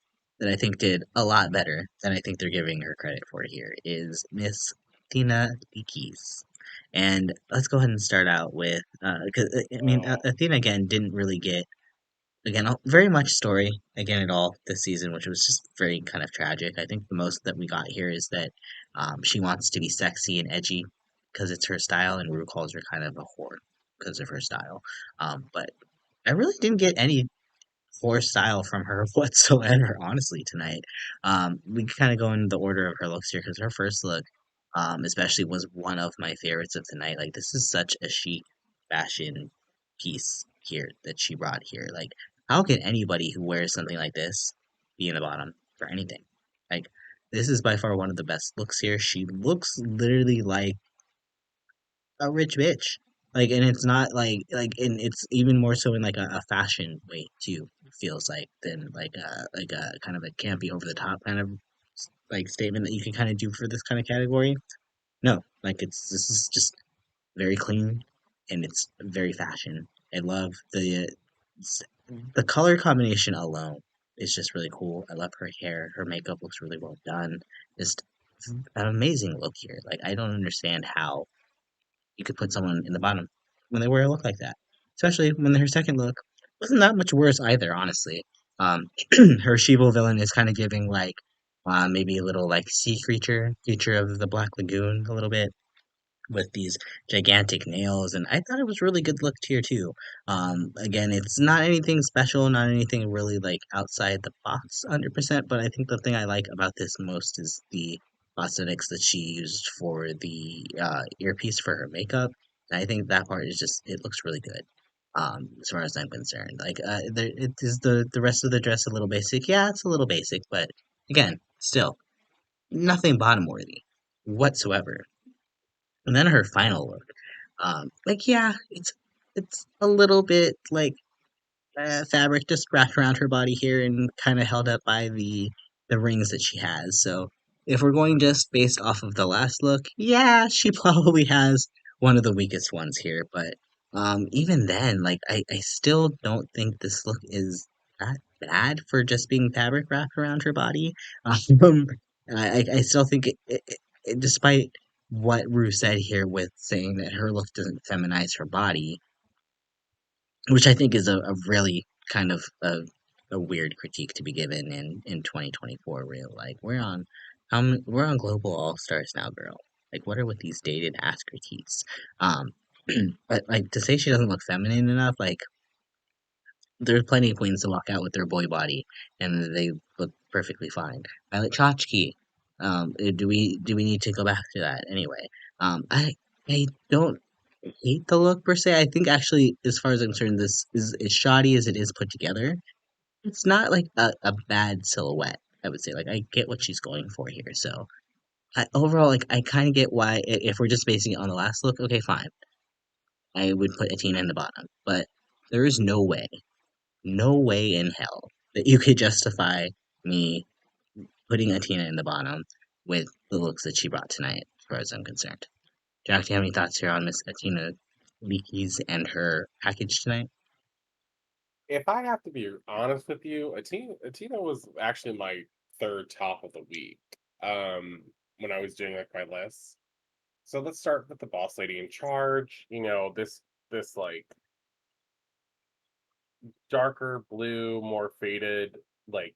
that I think did a lot better than I think they're giving her credit for here is Miss Athena Likis. And let's go ahead and start out with, because I mean, Oh, Athena again didn't really get, again, very much story again at all this season, which was just very kind of tragic. I think the most that we got here is that she wants to be sexy and edgy because it's her style, and Ru calls her kind of a whore because of her style. But I really didn't get any poor style from her whatsoever, honestly, tonight. We kind of go in the order of her looks here because her first look, especially, was one of my favorites of the night. Like, this is such a chic fashion piece here that she brought here. Like, how can anybody who wears something like this be in the bottom for anything? Like, this is by far one of the best looks here. She looks literally like a rich bitch. Like, and it's not and it's even more so in like a fashion way too. It feels like than like a kind of a campy over the top kind of like statement that you can kind of do for this kind of category. No, like this is just very clean and it's very fashion. I love the color combination alone is just really cool. I love her hair. Her makeup looks really well done. Just an amazing look here. Like I don't understand how you could put someone in the bottom when they wear a look like that. Especially when her second look wasn't that much worse either, honestly. Um, her Shivo villain is kind of giving like maybe a little like sea creature of the Black Lagoon, a little bit with these gigantic nails, and I thought it was really good look here too. Again, it's not anything special, not anything really like outside the box 100%, but I think the thing I like about this most is the prosthetics that she used for the earpiece for her makeup. And I think that part is just it looks really good. As far as I'm concerned, like it is the rest of the dress a little basic. Yeah, it's a little basic, but again, still nothing bottom worthy. whatsoever. And then her final look, like yeah, it's a little bit like fabric just wrapped around her body here and kind of held up by the rings that she has. So if we're going just based off of the last look, yeah, she probably has one of the weakest ones here. But even then, like I still don't think this look is that bad for just being fabric wrapped around her body. Um, I still think despite what Rue said here with saying that her look doesn't feminize her body, which I think is a really kind of a weird critique to be given in 2024. Real like we're on global all stars now, girl. Like what are with these dated ass critiques? Um, but like to say she doesn't look feminine enough, like there's plenty of queens to walk out with their boy body and they look perfectly fine. I like Chachki. Do we need to go back to that anyway? I don't hate the look per se. I think actually, as far as I'm concerned, this is as shoddy as it is put together. It's not like a bad silhouette. I would say like I get what she's going for here. So overall, like I kind of get why if we're just basing it on the last look, okay, fine. I would put Athena in the bottom, but there is no way in hell that you could justify me putting Athena in the bottom with the looks that she brought tonight, as far as I'm concerned. Jack, do you have any thoughts here on Miss Athena Likis and her package tonight? If I have to be honest with you, Atina was actually my third top of the week. When I was doing like my list. So let's start with the boss lady in charge. This like darker blue, more faded, like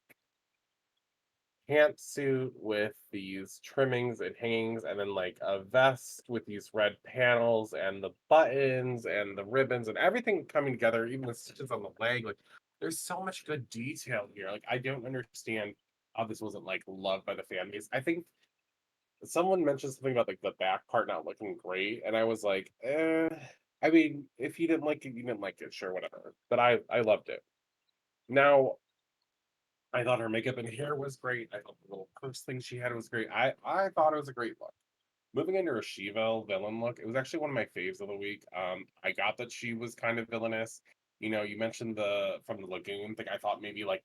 pantsuit with these trimmings and hangings, and then like a vest with these red panels and the buttons and the ribbons and everything coming together, even the stitches on the leg. Like, there's so much good detail here. Like, I don't understand how this wasn't like loved by the fan base. I think someone mentioned something about like the back part not looking great, and I was like, I mean, if you didn't like it, you didn't like it, sure, whatever. But I loved it. Now, I thought her makeup and hair was great. I thought the little purse thing she had was great. I thought it was a great look. Moving into her Shiva villain look, it was actually one of my faves of the week. I got that she was kind of villainous. You mentioned the from the lagoon thing. I thought maybe like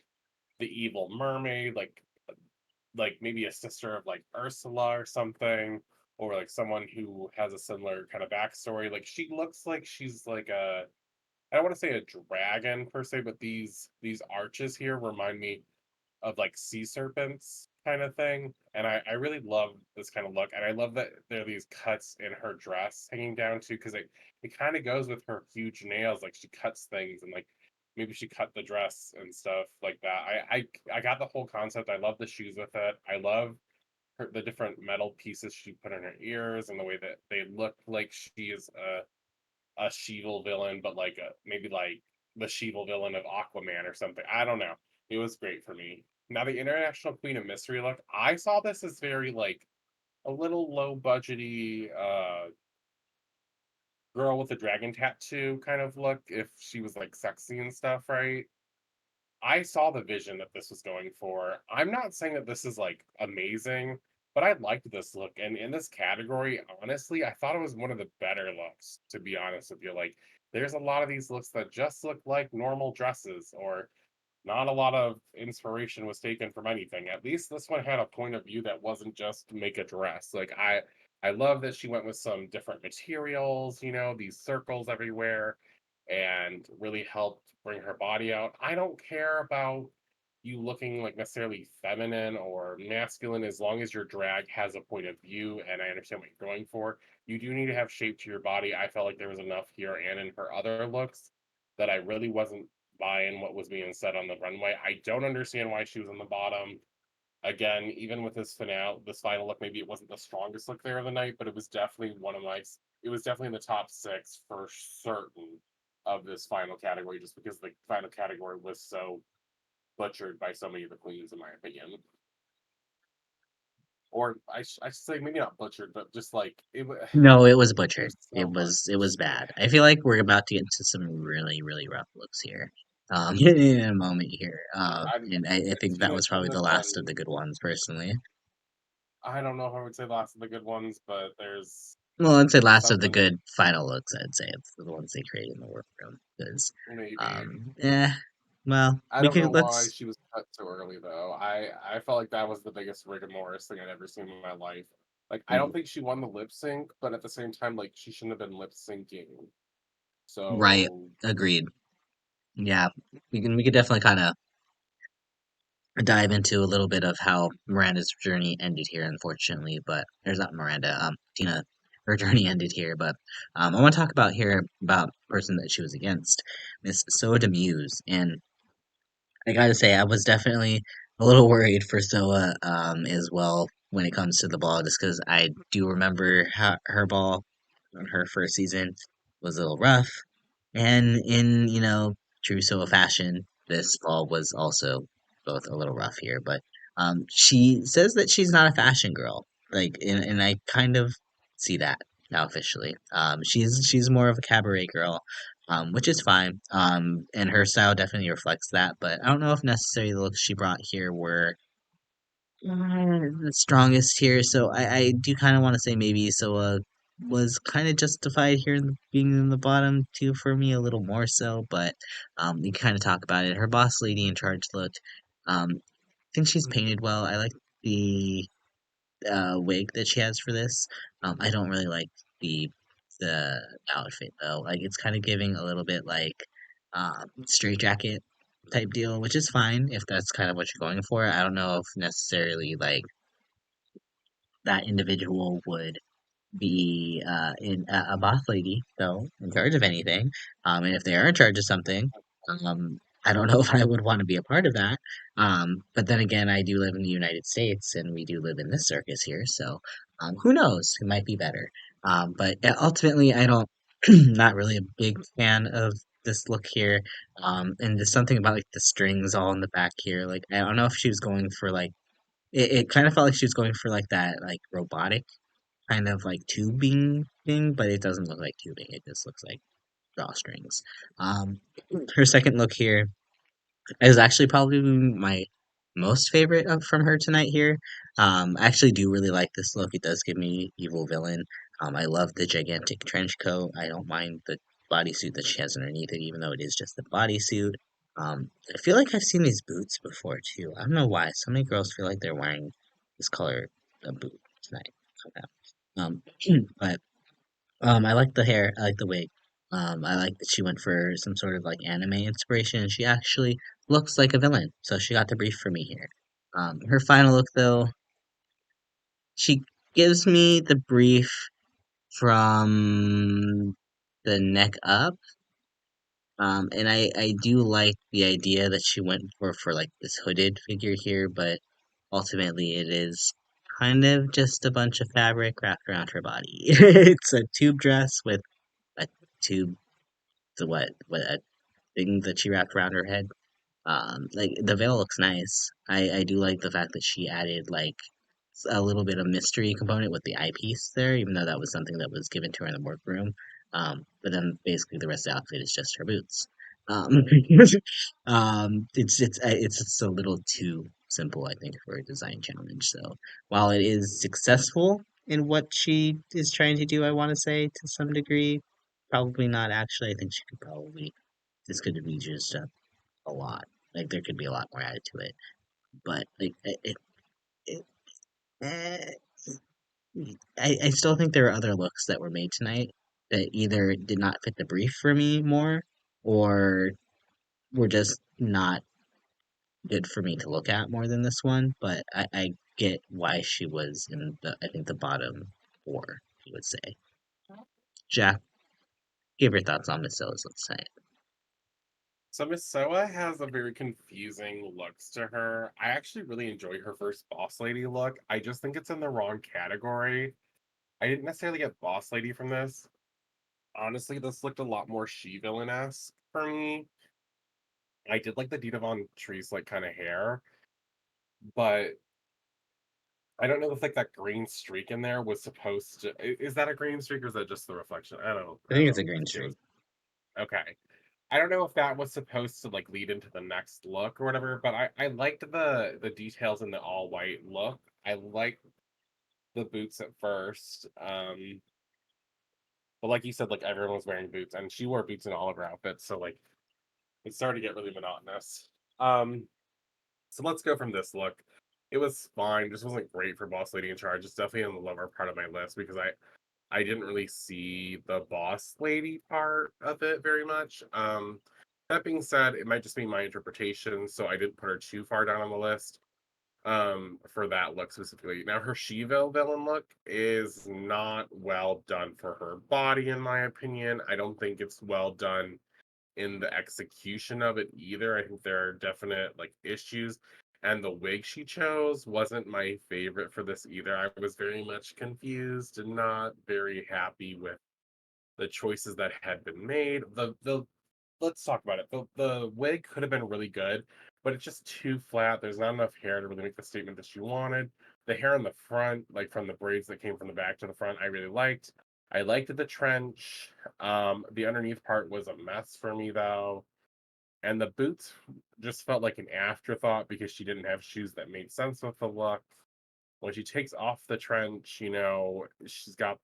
the evil mermaid, like maybe a sister of like Ursula or something, or like someone who has a similar kind of backstory. Like she looks like she's like a I don't want to say a dragon per se, but these arches here remind me of like sea serpents kind of thing. And I really love this kind of look. And I love that there are these cuts in her dress hanging down too, because it kind of goes with her huge nails. Like she cuts things and like maybe she cut the dress and stuff like that. I got the whole concept. I love the shoes with it. I love the different metal pieces she put in her ears and the way that they look like she is a Sheevil villain, but like maybe like the Sheevil villain of Aquaman or something. I don't know. It was great for me. Now the International Queen of Mystery look, I saw this as very like a little low budgety girl with a dragon tattoo kind of look if she was like sexy and stuff, right? I saw the vision that this was going for. I'm not saying that this is like amazing, but I liked this look. And in this category, honestly, I thought it was one of the better looks, to be honest with you. Like, there's a lot of these looks that just look like normal dresses, or not a lot of inspiration was taken from anything. At least this one had a point of view that wasn't just make a dress. Like, I love that she went with some different materials, these circles everywhere, and really helped bring her body out. I don't care about you looking like necessarily feminine or masculine as long as your drag has a point of view and I understand what you're going for. You do need to have shape to your body. I felt like there was enough here and in her other looks that I really wasn't buying what was being said on the runway. I don't understand why she was on the bottom. Again, even with this final look, maybe it wasn't the strongest look there of the night, but it was definitely it was definitely in the top six for certain of this final category, just because the final category was so butchered by so many of the queens, in my opinion. Or I should say maybe not butchered, but just like No, it was butchered. there's so It was much. bad. I feel like we're about to get into some really rough looks here. In a moment here. I'm And I think that Tina was probably Tina the has last of done the good ones, personally. I don't know if I would say last of the good ones, but there's Well, I'd say last of the something good final looks. I'd say it's the ones they create in the workroom because, maybe. yeah. Well, I we don't know can why let's. she was cut so early though. I felt like that was the biggest rigor mortis thing I'd ever seen in my life. Like I don't Mm, think she won the lip sync, but at the same time, like she shouldn't have been lip syncing. right, So agreed. Yeah, we could definitely kind of dive into a little bit of how Miranda's journey ended here, unfortunately. But there's not Miranda, Tina, her journey ended here. But I want to talk about here about the person that she was against, Miss Soa de Muse, and I gotta say I was definitely a little worried for Soa as well when it comes to the ball, just because I do remember how her ball on her first season was a little rough. And in, true Soa fashion, this fall was also both a little rough here. But she says that she's not a fashion girl. Like, and I kind of see that now officially. She's more of a cabaret girl, which is fine. And her style definitely reflects that. But I don't know if necessarily the looks she brought here were the strongest here, so I do kind of want to say maybe Soa was kind of justified here in being in the bottom two for me a little more so, but we kind of talk about it. Her boss lady in charge look, I think she's painted well. I like the wig that she has for this. I don't really like the outfit though. Like it's kind of giving a little bit like straight jacket type deal, which is fine if that's kind of what you're going for. I don't know if necessarily like that individual would be in a boss lady, though, in charge of anything. And if they are in charge of something, I don't know if I would want to be a part of that. But then again, I do live in the United States, and we do live in this circus here, so who knows? It might be better. But ultimately, I don't. Not really a big fan of this look here. And there's something about like the strings all in the back here. Like I don't know if she was going for like it kind of felt like she was going for like that like robotic kind of like tubing thing, but it doesn't look like tubing. It just looks like drawstrings. Um, her second look here is actually probably my most favorite from her tonight here. I actually do really like this look. It does give me evil villain. I love the gigantic trench coat. I don't mind the bodysuit that she has underneath it, even though it is just a bodysuit. I feel like I've seen these boots before too. I don't know why. So many girls feel like they're wearing this color of boot tonight. Okay. But I like the hair. I like the wig. I like that she went for some sort of like anime inspiration, and she actually looks like a villain. So she got the brief for me here. Her final look, though, she gives me the brief from the neck up. And I do like the idea that she went for like this hooded figure here, but ultimately it is kind of just a bunch of fabric wrapped around her body. It's a tube dress with a tube, the what a thing that she wrapped around her head. Like the veil looks nice. I do like the fact that she added like a little bit of mystery component with the eyepiece there, even though that was something that was given to her in the workroom. But then basically the rest of the outfit is just her boots. Um, it's just a little too simple, I think, for a design challenge. So while it is successful in what she is trying to do, I want to say to some degree, probably not actually. I think she could probably this could be just a lot. Like there could be a lot more added to it. But like it, eh, I still think there are other looks that were made tonight that either did not fit the brief for me more or were just not good for me to look at more than this one. But I get why she was in the I think the bottom four, you would say. Jack, give your thoughts on Miss So's looks tonight. So Miss Soa has a very confusing looks to her. I actually really enjoy her first boss lady look. I just think it's in the wrong category. I didn't necessarily get boss lady from this. Honestly, this looked a lot more she villain-esque for me. I did like the Dita Von Trees like kind of hair, but I don't know if like that green streak in there was supposed to is that a green streak or is that just the reflection? I I don't think it's a know green if it string. was okay. I don't know if that was supposed to like lead into the next look or whatever, but I liked the details in the all white look. I like the boots at first. But like you said, like everyone was wearing boots, and she wore boots in all of her outfits, so like it started to get really monotonous. Um, so let's go from this look. It was fine. This wasn't great for Boss Lady in Charge. It's definitely in the lower part of my list because I didn't really see the boss lady part of it very much. That being said, it might just be my interpretation, so I didn't put her too far down on the list for that look specifically. Now her She-Ville villain look is not well done for her body, in my opinion. I don't think it's well done in the execution of it either. I think there are definite like issues. And the wig she chose wasn't my favorite for this either. I was very much confused and not very happy with the choices that had been made. The let's talk about it. The wig could have been really good, but it's just too flat. There's not enough hair to really make the statement that she wanted. The hair in the front, like from the braids that came from the back to the front, I really liked. I liked the trench. The underneath part was a mess for me though. And the boots just felt like an afterthought because she didn't have shoes that made sense with the look. When she takes off the trench, she's got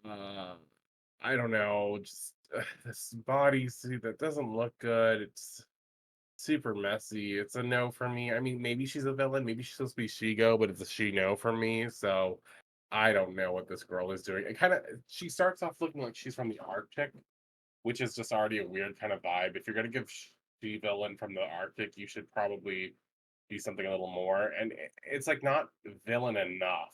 uh I don't know, just this bodysuit that doesn't look good. It's super messy. It's a no for me. I mean, maybe she's a villain. Maybe she's supposed to be She-Go, but it's a she-no for me. So I don't know what this girl is doing. It kind of she starts off looking like she's from the Arctic, which is just already a weird kind of vibe. If you're gonna give she villain from the Arctic, you should probably do something a little more. And it's like not villain enough,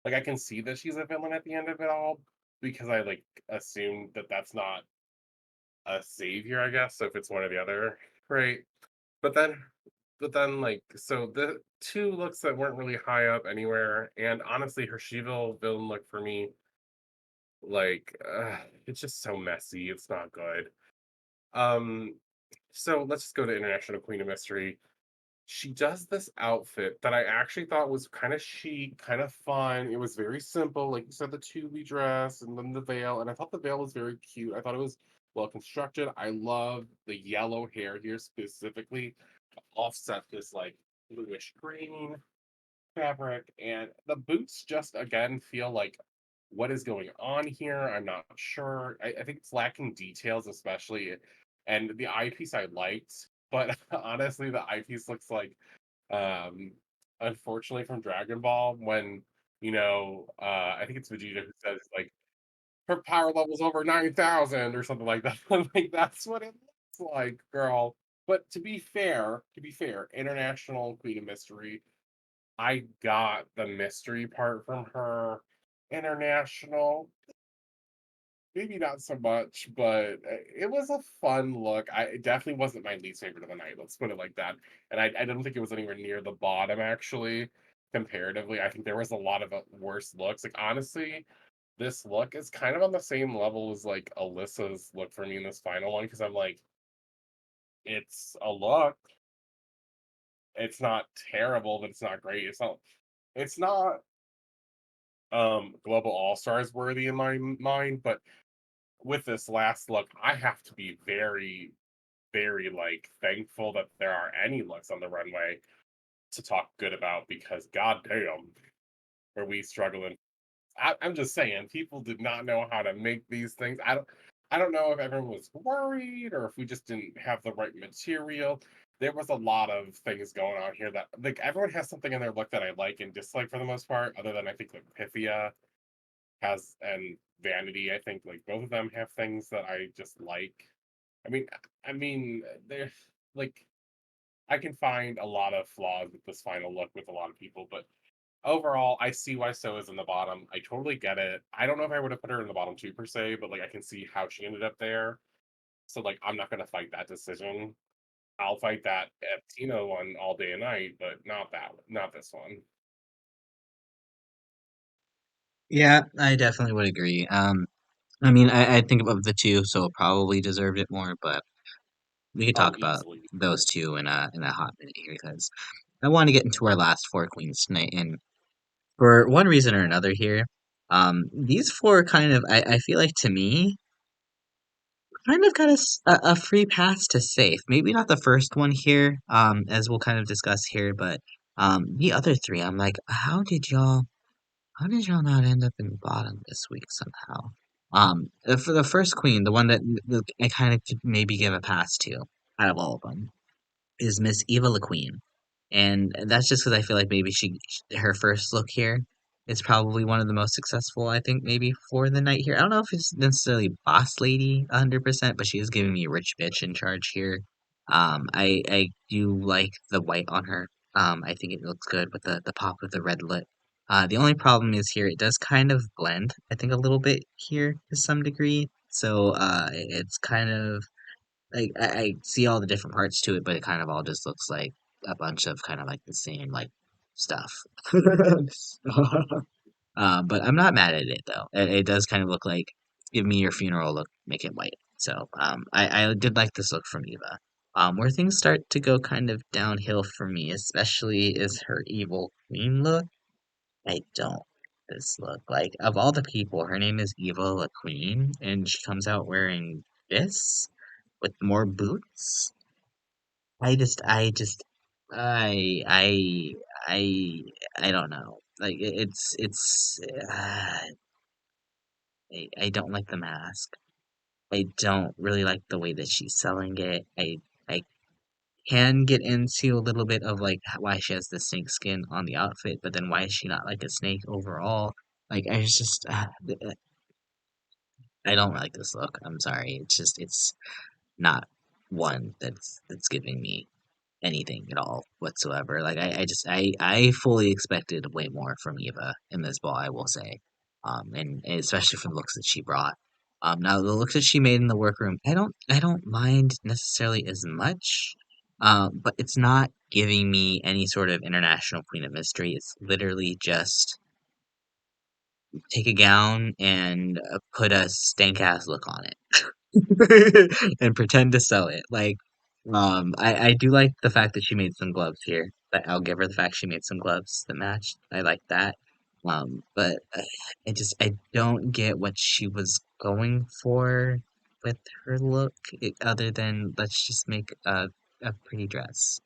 like I can see that she's a villain at the end of it all because I like assume that that's not a savior, I guess. So if it's one or the other, right? But then, like, so the two looks that weren't really high up anywhere, and honestly, her She-Ville villain look for me, like, it's just so messy. It's not good. Um, so let's just go to International Queen of Mystery. She does this outfit that I actually thought was kind of chic, kind of fun. It was very simple, like you said, the tubby dress and then the veil. And I thought the veil was very cute. I thought it was well constructed. I love the yellow hair here specifically to offset this like bluish green fabric. And the boots just again feel like what is going on here? I'm not sure. I think it's lacking details, especially. And the eyepiece I liked, but honestly, the eyepiece looks like, um, unfortunately, from Dragon Ball when I think it's Vegeta who says like her power level's over 9,000 or something like that. Like that's what it looks like, girl. But to be fair, International Queen of Mystery, I got the mystery part from her. International, maybe not so much, but it was a fun look. It definitely wasn't my least favorite of the night. Let's put it like that. And I don't think it was anywhere near the bottom actually. Comparatively, I think there was a lot of worse looks. Like honestly, this look is kind of on the same level as like Alyssa's look for me in this final one because I'm like, it's a look. It's not terrible, but it's not great. It's not Global All Stars worthy in my mind, but with this last look, I have to be very, very like thankful that there are any looks on the runway to talk good about because goddamn, are we struggling. I'm just saying, people did not know how to make these things. I don't know if everyone was worried or if we just didn't have the right material. There was a lot of things going on here that like everyone has something in their look that I like and dislike for the most part, other than I think like Pythia has and Vanity. I think like both of them have things that I just like. I mean, they're like I can find a lot of flaws with this final look with a lot of people, but overall, I see why So is in the bottom. I totally get it. I don't know if I would have put her in the bottom two per se, but like I can see how she ended up there. So like I'm not gonna fight that decision. I'll fight that Tina one all day and night, but not that one, not this one. Yeah, I definitely would agree. I mean, I think of the two, so probably deserved it more, but we could Oh, talk about easily. those two in a hot minute here because I want to get into our last four queens tonight, and for one reason or another here, these four kind of I feel like to me kind of got a free pass to safe. Maybe not the first one here, as we'll kind of discuss here, but The other three, I'm like, how did y'all not end up in the bottom this week somehow? For the first queen, the one that I kind of could maybe give a pass to out of all of them is Miss Eva Le Queen, and that's just because I feel like maybe her first look here is probably one of the most successful. I think maybe for the night here. I don't know if it's necessarily boss lady 100%, but she is giving me rich bitch in charge here. I do like the white on her. I think it looks good with the pop of the red lip. The only problem is here it does kind of blend. I think a little bit here to some degree. So it's kind of like I see all the different parts to it, but it kind of all just looks like a bunch of kind of like the same like stuff. But I'm not mad at it though. It does kind of look like give me your funeral look, make it white. So I did like this look from Eva. Where things start to go kind of downhill for me, especially is her evil queen look. I don't this look like of all the people, her name is Eva Le Queen, and she comes out wearing this with more boots. I just, I, I, I don't know. Like I don't like the mask. I don't really like the way that she's selling it. I can get into a little bit of like why she has the snake skin on the outfit, but then why is she not like a snake overall? Like I just, I don't like this look. I'm sorry. It's not one that's giving me anything at all whatsoever. Like I fully expected way more from Eva in this ball, I will say. And especially for the looks that she brought. Now the looks that she made in the workroom, I don't mind necessarily as much. But it's not giving me any sort of international queen of mystery. It's literally just take a gown and put a stank ass look on it and pretend to sell it. Like, I do like the fact that she made some gloves here. But I'll give her the fact she made some gloves that match. I like that. But I don't get what she was going for with her look, other than let's just make a pretty dress.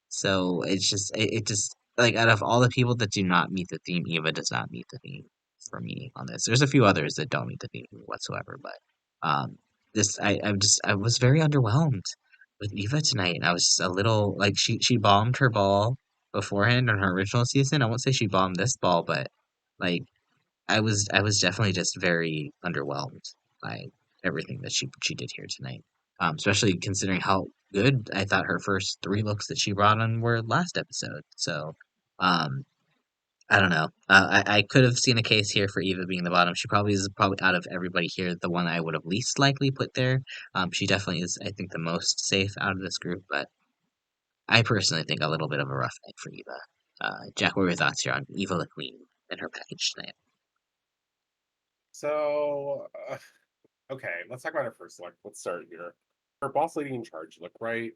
So it just like out of all the people that do not meet the theme, Eva does not meet the theme for me on this. There's a few others that don't meet the theme whatsoever, but this I was very underwhelmed with Eva tonight, and I was just a little like she bombed her ball beforehand on her original season. I won't say she bombed this ball, but like I was definitely just very underwhelmed by everything that she did here tonight. Especially considering how good I thought her first three looks that she brought on were last episode. So, um, I don't know. I could have seen a case here for Eva being the bottom. She probably is probably out of everybody here the one I would have least likely put there. She definitely is, I think, the most safe out of this group, but I personally think a little bit of a rough night for Eva. Jack, what are your thoughts here on Eva the Queen and her package tonight? So, okay, let's talk about her first look. Let's start here. Her boss lady in charge look, right?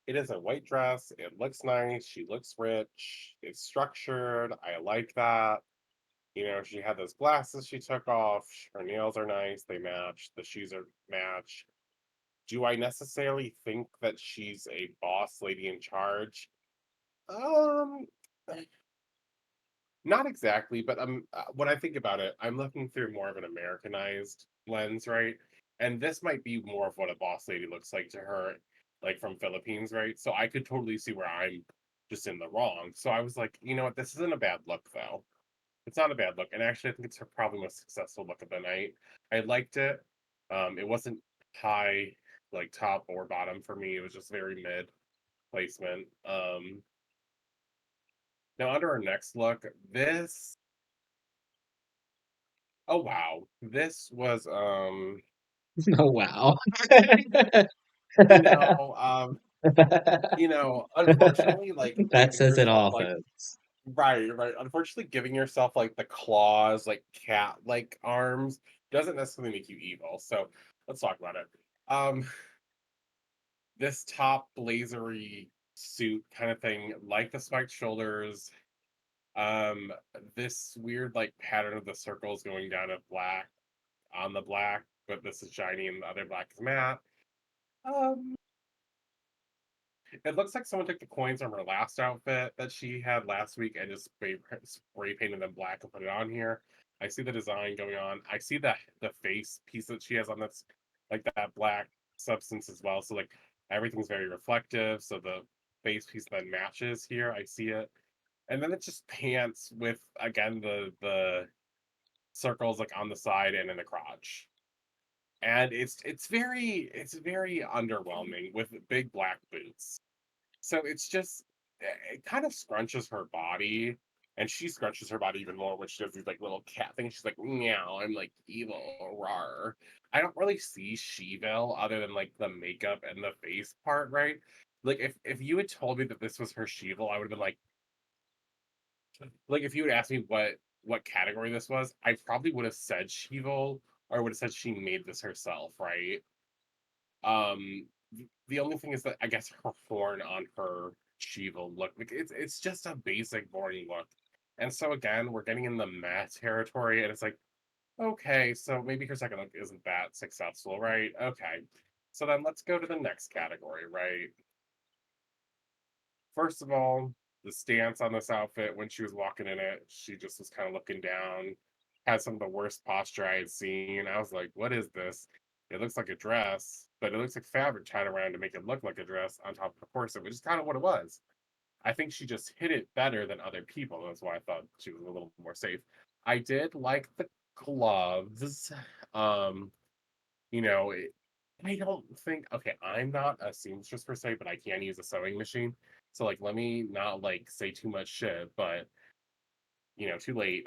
It is a white dress. It looks nice. She looks rich. It's structured. I like that. She had those glasses she took off. Her nails are nice. They match. The shoes are match. Do I necessarily think that she's a boss lady in charge? Um, Not exactly, but when I think about it, I'm looking through more of an Americanized lens, right? And this might be more of what a boss lady looks like to her, like from Philippines, right? So I could totally see where I'm just in the wrong. So I was like, you know what, this isn't a bad look though. It's not a bad look, and actually, I think it's her probably most successful look of the night. I liked it. It wasn't high, like top or bottom for me. It was just very mid placement. Now under our next look, this oh wow. This was Oh wow. you know, unfortunately like That giving says it yourself all, like folks. right. Unfortunately giving yourself like the claws, like cat like arms doesn't necessarily make you evil. So let's talk about it. Um this top blazery suit kind of thing, like the spiked shoulders, um, this weird like pattern of the circles going down at black on the black, but this is shiny and the other black is matte. Um, It looks like someone took the coins from her last outfit that she had last week and just spray painted them black and put it on here. I see the design going on. I see the face piece that she has on this, like that black substance as well. So like everything's very reflective. So the face piece then matches here. I see it. And then it just pants with again the circles like on the side and in the crotch. And it's very underwhelming with big black boots. So it's just it kind of scrunches her body, and she scrunches her body even more when she does these like little cat things. She's like, meow, I'm like evil, rar. I don't really see She-Veil other than like the makeup and the face part, right? Like if you had told me that this was her She-Veil, I would have been like if you had asked me what category this was, I probably would have said She-Veil or I would have said she made this herself, right? The only thing is that I guess her horn on her Shiva look like it's just a basic boring look. And so again, we're getting in the matte territory, and it's like, okay, so maybe her second look isn't that successful, right? Okay. So then let's go to the next category, right? First of all, the stance on this outfit when she was walking in it, she just was kind of looking down, had some of the worst posture I had seen. I was like, what is this? It looks like a dress, but it looks like fabric tied around to make it look like a dress on top of a corset, which is kind of what it was. I think she just hit it better than other people. That's why I thought she was a little more safe. I did like the gloves. Um, you know, it, I don't think okay, I'm not a seamstress per se, but I can use a sewing machine. So like let me not like say too much shit, but too late.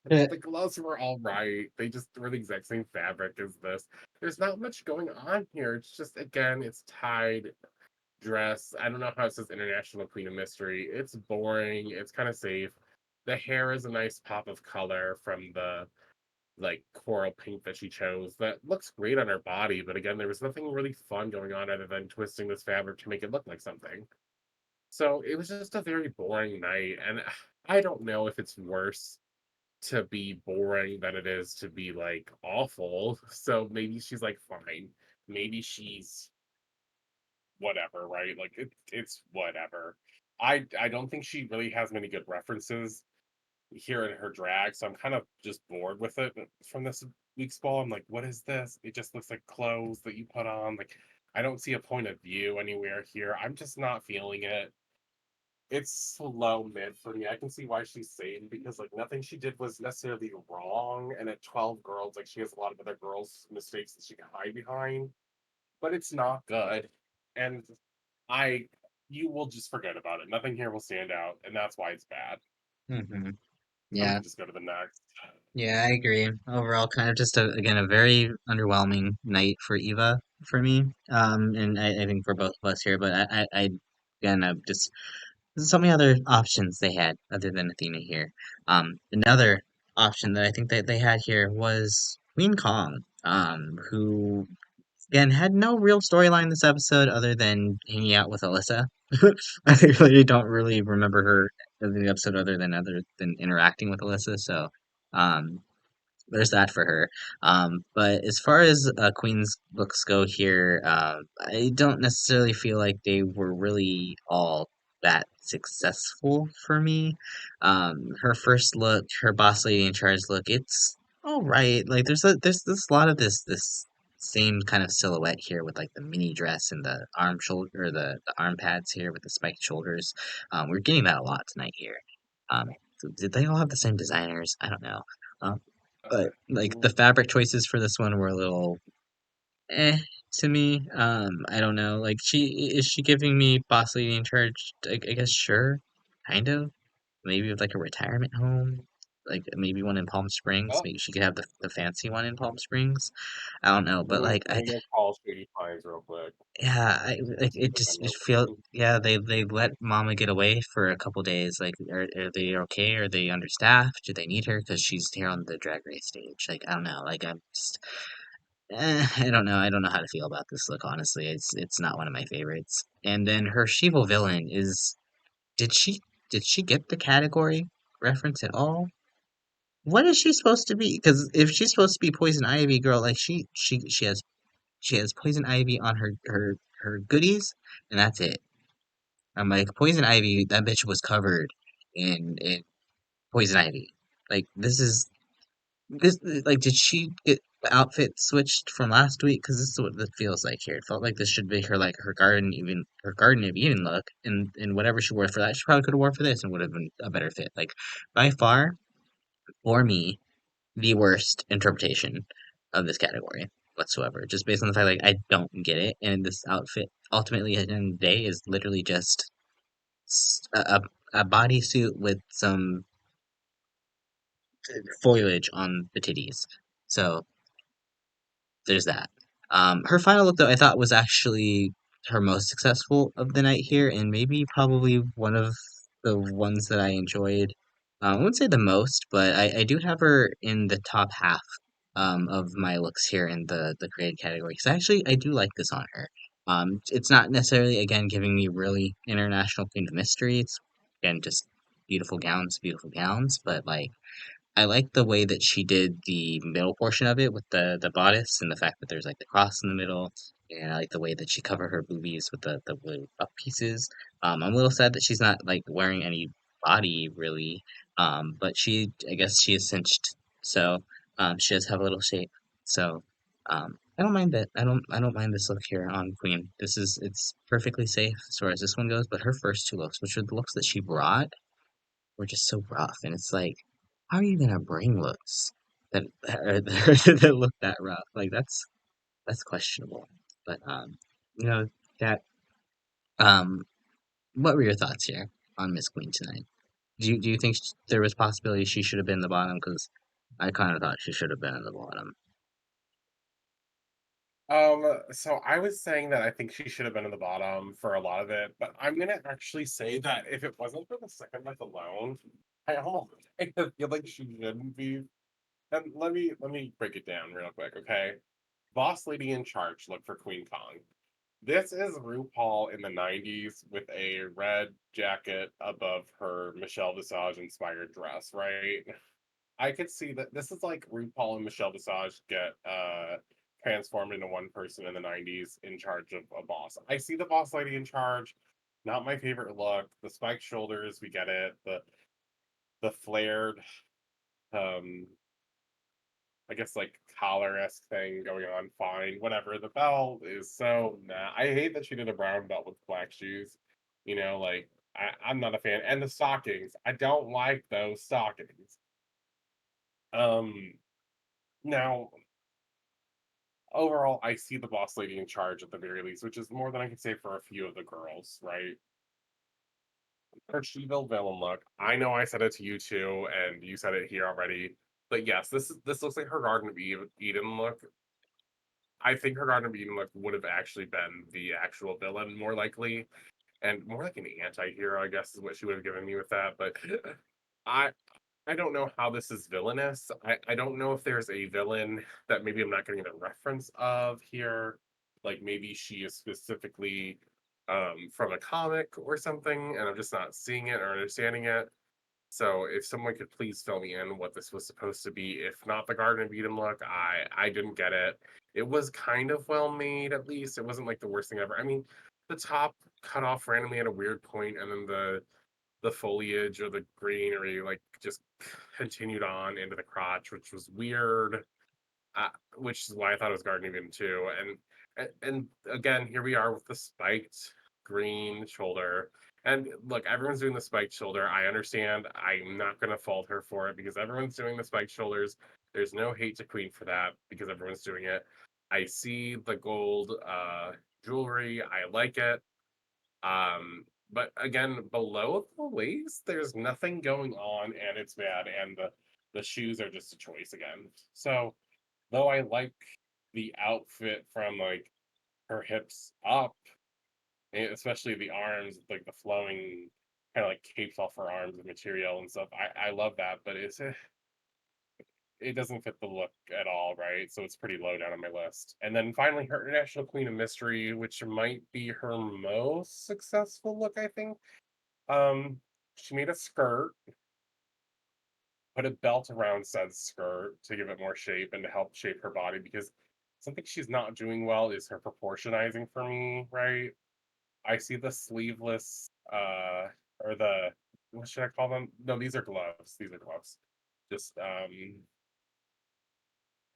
Yeah. The gloves were all right. They just were the exact same fabric as this. There's not much going on here. It's just again, it's tied dress. I don't know how it says International Queen of Mystery. It's boring. It's kind of safe. The hair is a nice pop of color from the like coral pink that she chose that looks great on her body, but again, there was nothing really fun going on other than twisting this fabric to make it look like something. So it was just a very boring night, and I don't know if it's worse to be boring than it is to be like awful. So maybe she's like fine. Maybe she's whatever, right? Like it's whatever. I don't think she really has many good references here in her drag, so I'm kind of just bored with it from this week's ball. I'm like, what is this? It just looks like clothes that you put on. Like, I don't see a point of view anywhere here. I'm just not feeling it. It's slow mid for me. I can see why she's saying because like nothing she did was necessarily wrong. And at 12 girls, like she has a lot of other girls' mistakes that she can hide behind, but it's not good. And I you will just forget about it. Nothing here will stand out, and that's why it's bad. hmm So we Yeah. can just go to the next. Yeah, I agree. Overall, kind of just again a very underwhelming night for Eva for me. And I think for both of us here, but again, just so many other options they had other than Athena here. Another option that I think that they had here was Queen Kong, who again had no real storyline this episode other than hanging out with Alyssa. I really don't really remember her in the episode other than interacting with Alyssa. So, um, there's that for her. But as far as Queen's looks go here, I don't necessarily feel like they were really all that successful for me. Her first look, her boss lady in charge look, it's all right. Like there's a lot of this same kind of silhouette here with like the mini dress and the arm shoulder or the arm pads here with the spiked shoulders. We're getting that a lot tonight here. So did they all have the same designers? I don't know. Um, but like the Mm, fabric choices for this one were a little eh to me. I don't know. Like she giving me boss lady in charge? I guess sure, kind of. Maybe with like a retirement home, like maybe one in Palm Springs. Oh, Maybe she could have the fancy one in Palm Springs. I don't know, but like let me go call Shady Pines real quick. yeah, like See if it there's just any it feel opening. yeah they let Mama get away for a couple days. Like are they okay? Are they understaffed? Do they need her because she's here on the Drag Race stage? Like I don't know. Like I'm just I don't know. I don't know how to feel about this look, honestly. It's not one of my favorites. And then her Shivo villain is did she did she get the category reference at all? What is she supposed to be? Because if she's supposed to be Poison Ivy girl, like she has poison ivy on her her goodies, and that's it. I'm like, Poison Ivy, that bitch was covered in Poison Ivy. Like, this, like, did she get the outfit switched from last week? Because this is what it feels like here. It felt like this should be her, like, her Garden of Eden look, and whatever she wore for that, she probably could have worn for this and would have been a better fit. Like, by far, for me, the worst interpretation of this category whatsoever. Just based on the fact, like, I don't get it, and this outfit, ultimately, at the end of the day, is literally just a bodysuit with some foliage on the titties. So there's that. Her final look, though, I thought was actually her most successful of the night here, and maybe probably one of the ones that I enjoyed. I wouldn't say the most, but I do have her in the top half of my looks here in the created category. Because actually, I do like this on her. It's not necessarily, again, giving me really international queen of mystery. It's, again, just beautiful gowns, but like, I like the way that she did the middle portion of it with the bodice and the fact that there's like the cross in the middle. And I like the way that she covered her boobies with the blue up pieces. I'm a little sad that she's not like wearing any body really. But I guess she is cinched, so she does have a little shape. So I don't mind that. I don't mind this look here on Queen. It's perfectly safe as far as this one goes. But her first two looks, which are the looks that she brought, were just so rough, and it's like, how are you gonna bring looks that look that rough? Like that's questionable. But you know that um, what were your thoughts here on Miss Queen tonight? Do you think there was possibility she should have been the bottom? Because I kind of thought she should have been in the bottom. So I was saying that I think she should have been in the bottom for a lot of it, but I'm gonna actually say that if it wasn't for the second month alone, I almost kind of feel like she shouldn't be. And let me break it down real quick, okay? Boss Lady in Charge, look for Kween Kong. This is RuPaul in the 90s with a red jacket above her Michelle Visage inspired dress, right? I could see that this is like RuPaul and Michelle Visage get transformed into one person in the 90s in charge of a boss. I see the boss lady in charge. Not my favorite look. The spiked shoulders, we get it. The flared um I guess like collar-esque thing going on, fine. Whatever. The belt is so nah. I hate that she did a brown belt with black shoes. Like I'm not a fan. And the stockings. I don't like those stockings. Um Now overall, I see the boss lady in charge at the very least, which is more than I can say for a few of the girls, right? Her She-Ville villain look. I know I said it to you too, and you said it here already. But yes, this looks like her Garden of Eden look. I think her Garden of Eden look would have actually been the actual villain more likely, and more like an anti-hero, I guess, is what she would have given me with that. But I I don't know how this is villainous. I don't know if there's a villain that maybe I'm not getting the reference of here. Like maybe she is specifically from a comic or something, and I'm just not seeing it or understanding it. So if someone could please fill me in what this was supposed to be, if not the Garden of Eden look, I didn't get it. It was kind of well made, at least. It wasn't like the worst thing ever. I mean, the top cut off randomly at a weird point, and then the foliage or the greenery like just continued on into the crotch, which was weird. Which is why I thought it was Garden of Eden too. And again, here we are with the spiked green shoulder. And look, everyone's doing the spiked shoulder. I understand. I'm not gonna fault her for it because everyone's doing the spiked shoulders. There's no hate to Queen for that because everyone's doing it. I see the gold jewelry. I like it. But again, below the waist, there's nothing going on, and it's bad. And the shoes are just a choice again. So though I like the outfit from like her hips up, and especially the arms, like the flowing kind of like capes off her arms of material and stuff. I love that, but it doesn't fit the look at all, right? So it's pretty low down on my list. And then finally, her International Queen of Mystery, which might be her most successful look, I think. She made a skirt, put a belt around said skirt to give it more shape and to help shape her body because something she's not doing well is her proportionizing for me, right? I see the sleeveless or the what should I call them? No, these are gloves. These are gloves. Just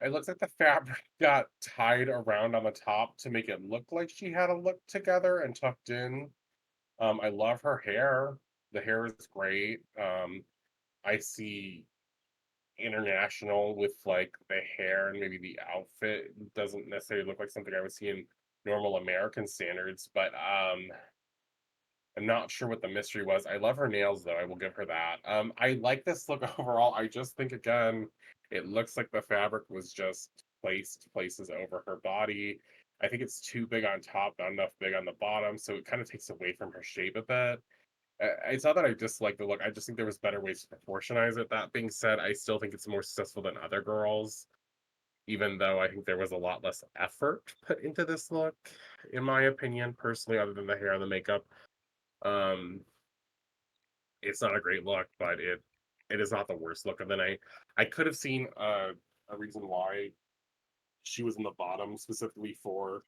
it looks like the fabric got tied around on the top to make it look like she had a look together and tucked in. I love her hair. The hair is great. I see international with like the hair and maybe the outfit. It doesn't necessarily look like something I would see in normal American standards, but I'm not sure what the mystery was. I love her nails though. I will give her that. I like this look overall. I just think again, it looks like the fabric was just placed places over her body. I think it's too big on top, not enough big on the bottom, so it kind of takes away from her shape a bit. It's not that I dislike the look. I just think there was better ways to proportionize it. That being said, I still think it's more successful than other girls, even though I think there was a lot less effort put into this look, in my opinion, personally, other than the hair and the makeup. Um, it's not a great look, but it is not the worst look of the night. I could have seen a reason why she was in the bottom specifically for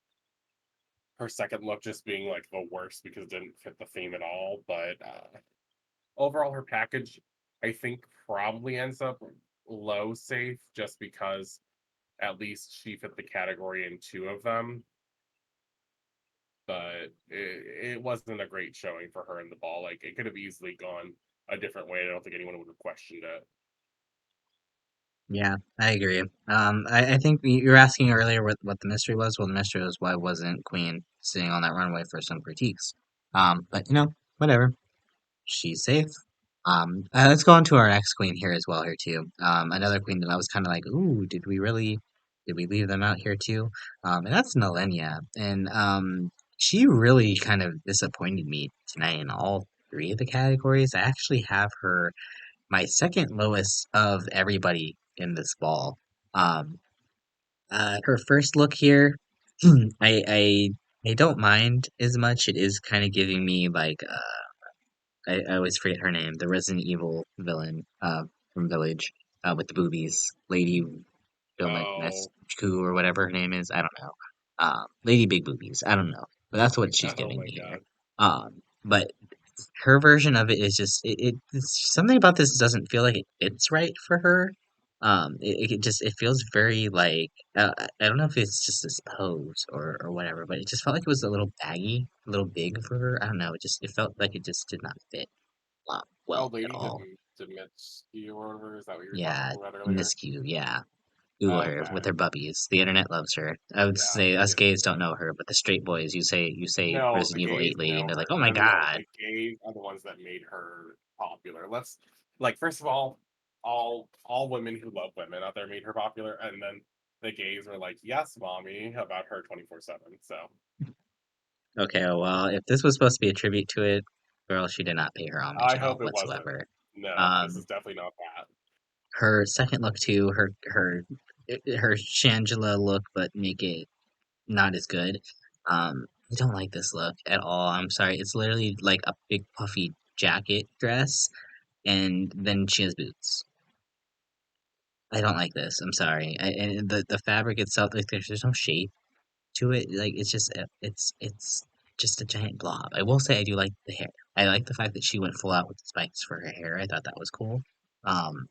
her second look just being like the worst because it didn't fit the theme at all. But overall, her package I think probably ends up low safe just because at least she fit the category in two of them. But it wasn't a great showing for her in the ball. Like it could have easily gone a different way. I don't think anyone would have questioned it. Yeah, I agree. I think you were asking earlier what the mystery was. Well, the mystery was why wasn't Queen sitting on that runway for some critiques? But whatever. She's safe. Let's go on to our next queen here as well here too. Another queen that I was kind of like, ooh, did we leave them out here too? And that's Nehellenia, and she really kind of disappointed me tonight in all three of the categories. I actually have her my second lowest of everybody in this ball. Um, her first look here, I I I don't mind as much. It is kind of giving me like I always forget her name, the Resident Evil villain from Village with the boobies, Lady Oh, Domescu or whatever her name is. I don't know. Lady Big Boobies. I don't know, but that's what she's oh giving my me here. god. But her version of it is just it's something about this doesn't feel like it fits right for her. It feels very like I don't know if it's just this pose or whatever, but it just felt like it was a little baggy, a little big for her. I don't know. It felt like it just did not fit Oh, well at Lady all. Demitsky or whatever. Is that what you were Yeah, talking about earlier? miscue. Yeah, Google her with Okay. her bubbies. The internet loves her. I would Yeah, say us it is gays don't good. know her, but the straight boys, you say No, the Resident Evil gays 8 lady, and know they're like, her. oh my No, no, no. god. The gays are the ones that made her popular. Let's like first of all women who love women out there made her popular, and then the gays were like, "Yes, mommy," about her 24/7. So Okay, well, if this was supposed to be a tribute to it, girl, she did not pay her homage I at all hope it wasn't. whatsoever. No, this is Um, definitely not that. her second look too, her Shangela look, but make it not as good. I don't like this look at all. I'm sorry. It's literally like a big puffy jacket dress, and then she has boots. I don't like this. I'm sorry. And the fabric itself, like there's no shape to it. Like it's just a giant blob. I will say I do like the hair. I like the fact that she went full out with the spikes for her hair. I thought that was cool.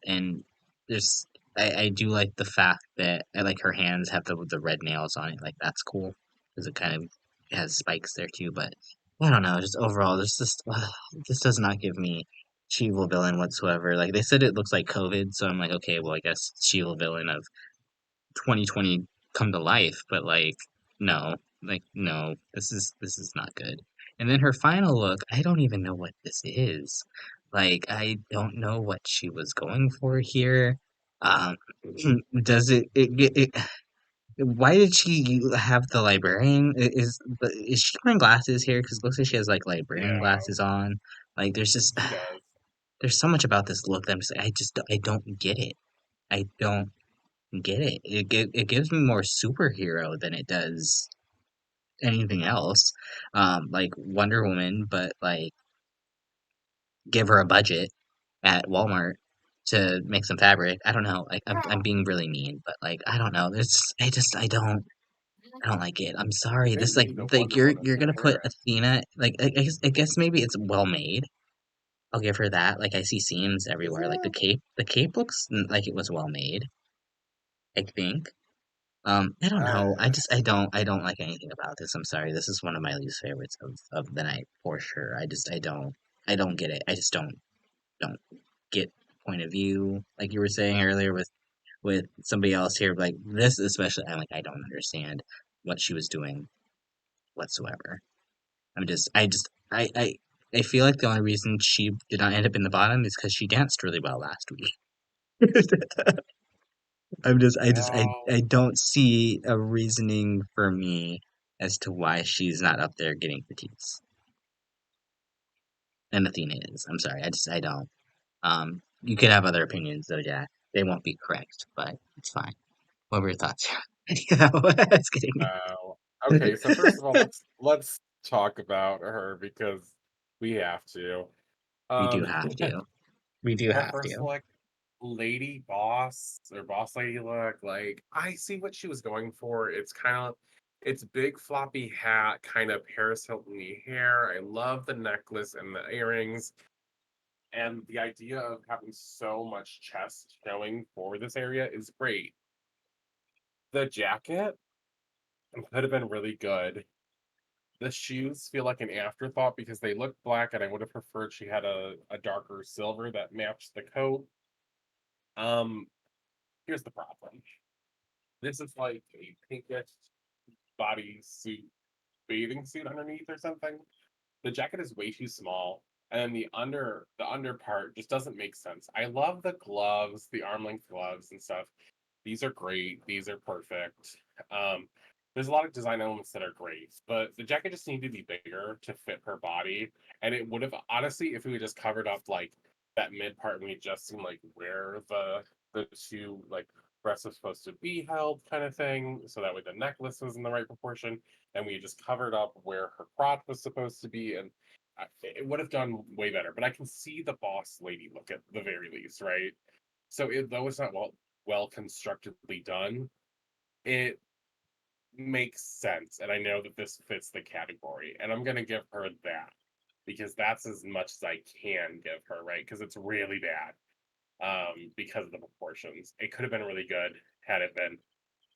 And there's I do like the fact that I like her hands have the red nails on it. Like that's cool because it kind of has spikes there too. But I don't know. Just overall, this does not give me evil villain whatsoever. Like they said, it looks like COVID, so I'm like, okay, well, I guess evil villain of 2020 come to life, but no, this is not good. And then her final look, I don't even know what this is. Like I don't know what she was going for here. Um, does why did she have the librarian? Is she wearing glasses here? Because it looks like she has like librarian Yeah, glasses on. Like there's just she does. there's so much about this look that I'm just like, I don't get it. I don't get it. It gives me more superhero than it does anything else. Like Wonder Woman, but like give her a budget at Walmart to make some fabric. I don't know. Like I'm being really mean, but like I don't know. There's I don't. I don't like it. I'm sorry. This Maybe the like Wonder Woman you're in gonna put here. Athena like I guess maybe it's well made. I'll give her that. Like I see seams Is everywhere. Like it? the cape looks like it was well made, I think. I don't know. Uh, I don't like anything about this. I'm sorry. This is one of my least favorites of the night for sure. I don't get it. I just don't get point of view. Like you were saying earlier with somebody else here, like this especially I'm like I don't understand what she was doing whatsoever. I feel like the only reason she did not end up in the bottom is because she danced really well last week. well, I don't see a reasoning for me as to why she's not up there getting critiques. And Athena is. I'm sorry, I don't. You could have other opinions, though. Yeah, they won't be correct, but it's fine. What were your thoughts? Just kidding. okay. So first of all, let's talk about her because we have to. We do Um, have to. We do her have first to. look, lady boss or boss lady look, like I see what she was going for. It's big floppy hat, kind of Paris Hilton hair. I love the necklace and the earrings. And the idea of having so much chest showing for this area is great. The jacket could have been really good. The shoes feel like an afterthought because they look black, and I would have preferred she had a darker silver that matched the coat. Um, Here's the problem. This is like a pinkish bodysuit, bathing suit underneath or something. The jacket is way too small, and the under part just doesn't make sense. I love the gloves, the arm length gloves and stuff. These are great. These are perfect. Um, there's a lot of design elements that are great, but the jacket just needed to be bigger to fit her body. And it would have honestly, if we had just covered up like that mid part and we just seen like where the two like breasts was supposed to be held, kind of thing, so that way the necklace was in the right proportion, and we just covered up where her crotch was supposed to be, and it would have done way better. But I can see the boss lady look at the very least, right? So though it's not well constructedly done, it makes sense. And I know that this fits the category. And I'm gonna give her that because that's as much as I can give her, right? Because it's really bad. Because of the proportions. It could have been really good had it been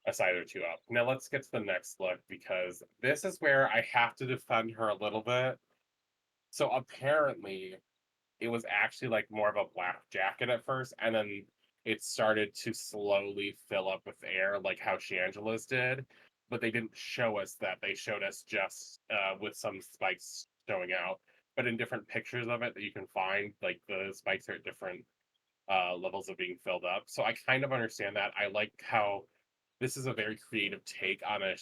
a side or two up. Now let's get to the next look because this is where I have to defend her a little bit. So apparently it was actually like more of a black jacket at first, and then it started to slowly fill up with air, like how Shangela's did. But they didn't show us that. They showed us just with some spikes showing out. But in different pictures of it that you can find, like the spikes are at different levels of being filled up. So I kind of understand that. I like how this is a very creative take on a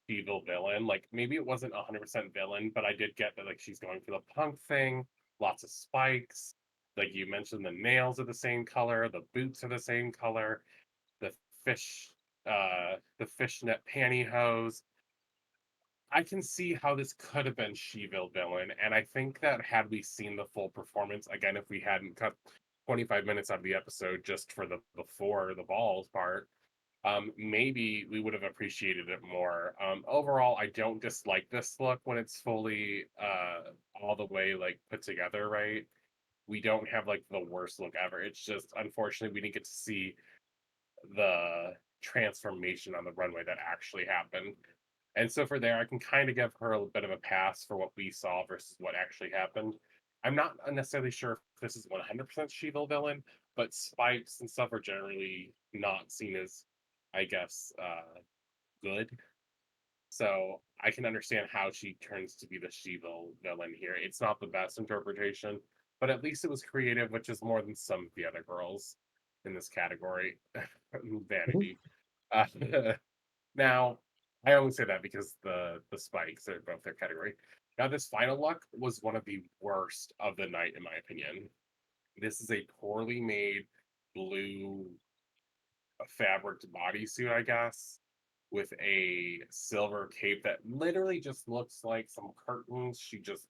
evil villain. Like maybe it wasn't 100% villain, but I did get that like she's going for the punk thing, lots of spikes. Like you mentioned, the nails are the same color, the boots are the same color, the fish, the fishnet pantyhose. I can see how this could have been She-Ville villain, and I think that had we seen the full performance again, if we hadn't cut 25 minutes out of the episode just for the before the balls part, maybe we would have appreciated it more. Overall, I don't dislike this look when it's fully all the way like put together, right? We don't have like the worst look ever. It's just unfortunately we didn't get to see the transformation on the runway that actually happened. And so for there, I can kind of give her a bit of a pass for what we saw versus what actually happened. I'm not necessarily sure if this is 100% She-Ville villain, but spikes and stuff are generally not seen as, I guess, good. So I can understand how she turns to be the She-Ville villain here. It's not the best interpretation, but at least it was creative, which is more than some of the other girls in this category. Vanity. Uh, Now, I only say that because the spikes are both their category. Now, this final look was one of the worst of the night, in my opinion. This is a poorly made blue fabric bodysuit, I guess, with a silver cape that literally just looks like some curtains she just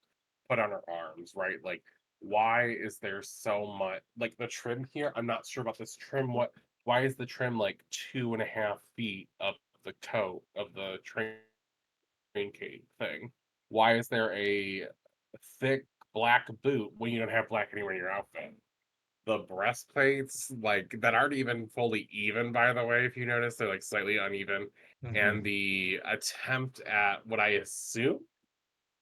put on her arms, right? Like, why is there so much like the trim here? I'm not sure about this trim. Why is the trim like 2.5 feet up the coat of the train cape thing? Why is there a thick black boot when you don't have black anywhere in your outfit? The breastplates, like that aren't even fully even, by the way, if you notice, they're like slightly uneven. And Hmm. the attempt at what I assume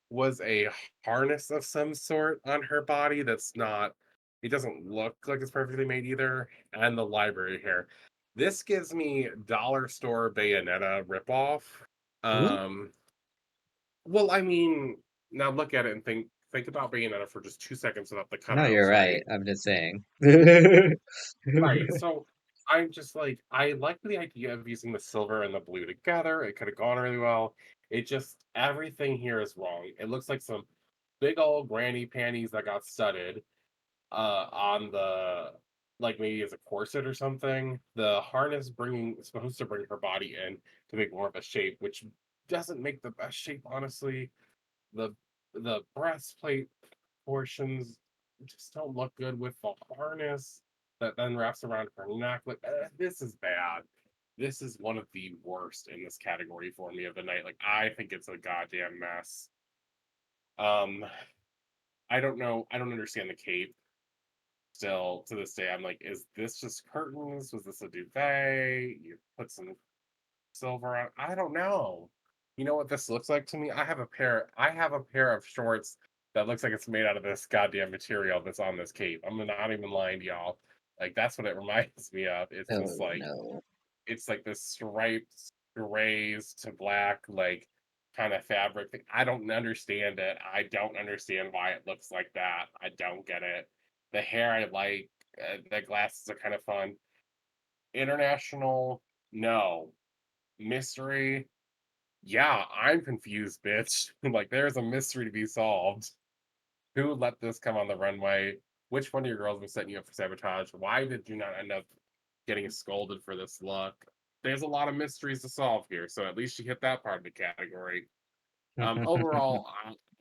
was a harness of some sort on her body that's not, it doesn't look like it's perfectly made either. And the library hair. This gives me dollar store Bayonetta ripoff. Ooh. Um, well, I mean, now look at it and think about Bayonetta for just 2 seconds without the No, you're cutouts, right. right? I'm just saying. Right. So I'm just like, I like the idea of using the silver and the blue together. It could have gone really well. It just, everything here is wrong. It looks like some big old granny panties that got studded on the, like maybe as a corset or something. The harness bringing supposed to bring her body in to make more of a shape, which doesn't make the best shape, honestly. The the breastplate portions just don't look good with the harness that then wraps around her neck. Like, this is bad. This is one of the worst in this category for me of the night. Like, I think it's a goddamn mess. Um, I don't know. I don't understand the cape. Still to this day, I'm like, is this just curtains? Was this a duvet? You put some silver on. I don't know. You know what this looks like to me? I have a pair of shorts that looks like it's made out of this goddamn material that's on this cape. I'm not even lying to y'all. Like that's what it reminds me of. Oh no. It's like this striped grays to black like kind of fabric thing. I don't understand it. I don't understand why it looks like that. I don't get it. The hair I like. The glasses are kind of fun. International, no. Mystery, yeah, I'm confused, bitch. Like, there's a mystery to be solved. Who let this come on the runway? Which one of your girls was setting you up for sabotage? Why did you not end up getting scolded for this look? There's a lot of mysteries to solve here, so at least you hit that part of the category. Overall,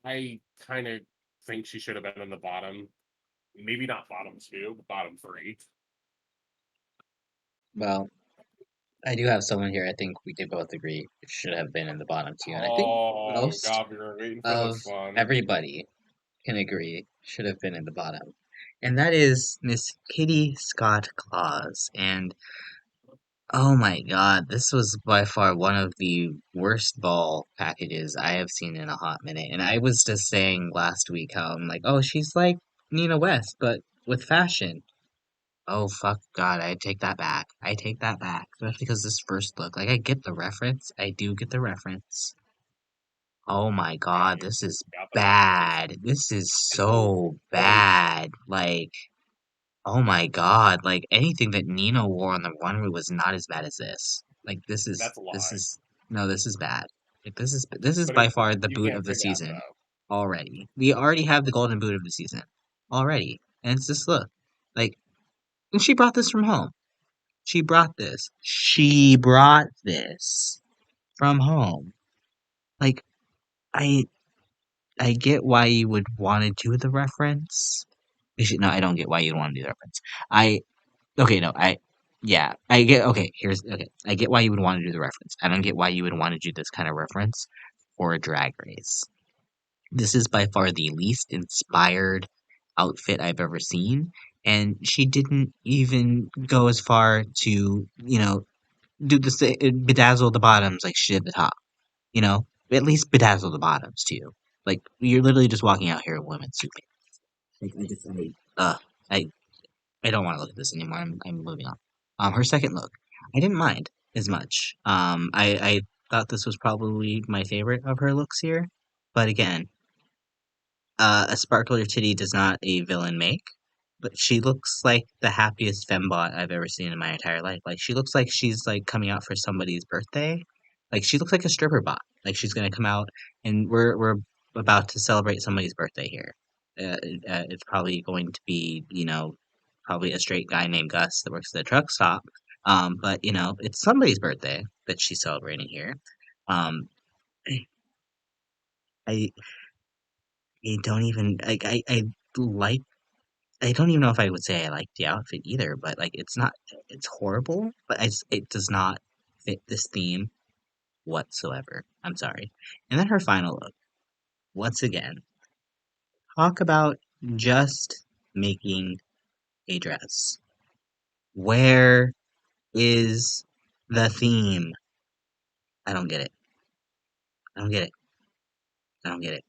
I kind of think she should have been in the bottom. Maybe not bottom two, but bottom three. Well, I do have someone here I think we can both agree it should have been in the bottom two, and I think Oh, most God, we were waiting for of this one. everybody can agree should have been in the bottom. And that is Miss Kitty Scott Claus. And oh my god, this was by far one of the worst ball packages I have seen in a hot minute. And I was just saying last week how I'm like, oh, she's like Nina West, but with fashion. Oh fuck God, I take that back. I take that back. That's because this first look, like I get the reference. I do get the reference. Oh my Yeah, God, you this is got the reference. bad. This is Oh, so oh, bad. Like, oh my God, like anything that Nina wore on the runway was not as bad as this. Like that's a this lie. is no, this is bad. Like this is But by it, far the you boot can't of the say that season though. already. We already have the golden boot of the season already. And it's this look. Like, and she brought this from home. She brought this. She brought this from home. Like, I I get why you would want to do the reference. Actually, no, I don't get why you'd want to do the reference. I okay, no, yeah, I get okay. I get why you would want to do the reference. I don't get why you would want to do this kind of reference for a drag race. This is by far the least inspired outfit I've ever seen, and she didn't even go as far to, do bedazzle the bottoms like she did the top. At least bedazzle the bottoms too. Like you're literally just walking out here in women's suit. Like I I don't want to look at this anymore. I'm moving on. Her second look, I didn't mind as much. I thought this was probably my favorite of her looks here, but again, a sparkler titty does not a villain make. But she looks like the happiest fembot I've ever seen in my entire life. Like she looks like she's like coming out for somebody's birthday. Like she looks like a stripper bot. Like she's gonna come out and we're about to celebrate somebody's birthday here. It's probably going to be, probably a straight guy named Gus that works at the truck stop. But it's somebody's birthday that she's celebrating here. Um, I I don't even like I like I don't even know if I would say I like the outfit either, but like it's not it's horrible, but it does not fit this theme. whatsoever. I'm sorry. And then her final look, once again, talk about just making a dress. Where is the theme? I don't get it. I don't get it. I don't get it.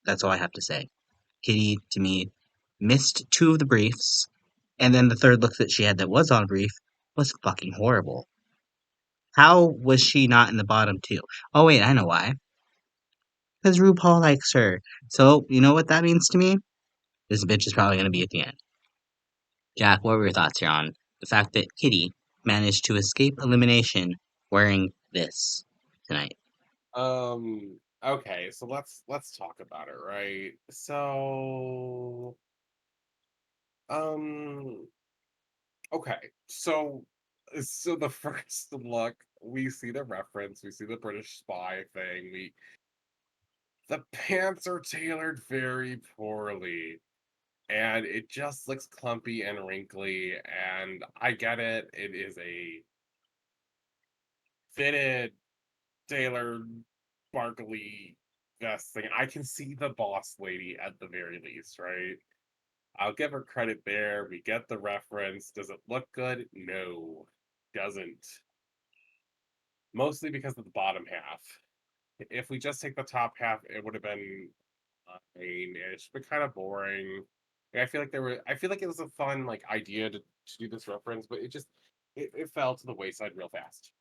That's all I have to say. Kitty, to me, missed two of the briefs, and then the third look that she had that was on brief was fucking horrible. How was she not in the bottom two? Oh wait, I know why. Because RuPaul likes her. So, you know what that means to me? This bitch is probably gonna be at the end. Jack, what were your thoughts here on the fact that Kitty managed to escape elimination wearing this tonight? Okay, so let's talk about it, right? Um, okay. So the first look, we see the reference, we see the British spy thing. We The pants are tailored very poorly, and it just looks clumpy and wrinkly, and I get it. It is a fitted, tailored, sparkly vest thing. I can see the boss lady at the very least, right? I'll give her credit there. We get the reference. Does it look good? No, doesn't. Mostly because of the bottom half. If we just take the top half, it would have been fine-ish, but kind of boring. And I feel like it was a fun like idea to do this reference, but it fell to the wayside real fast.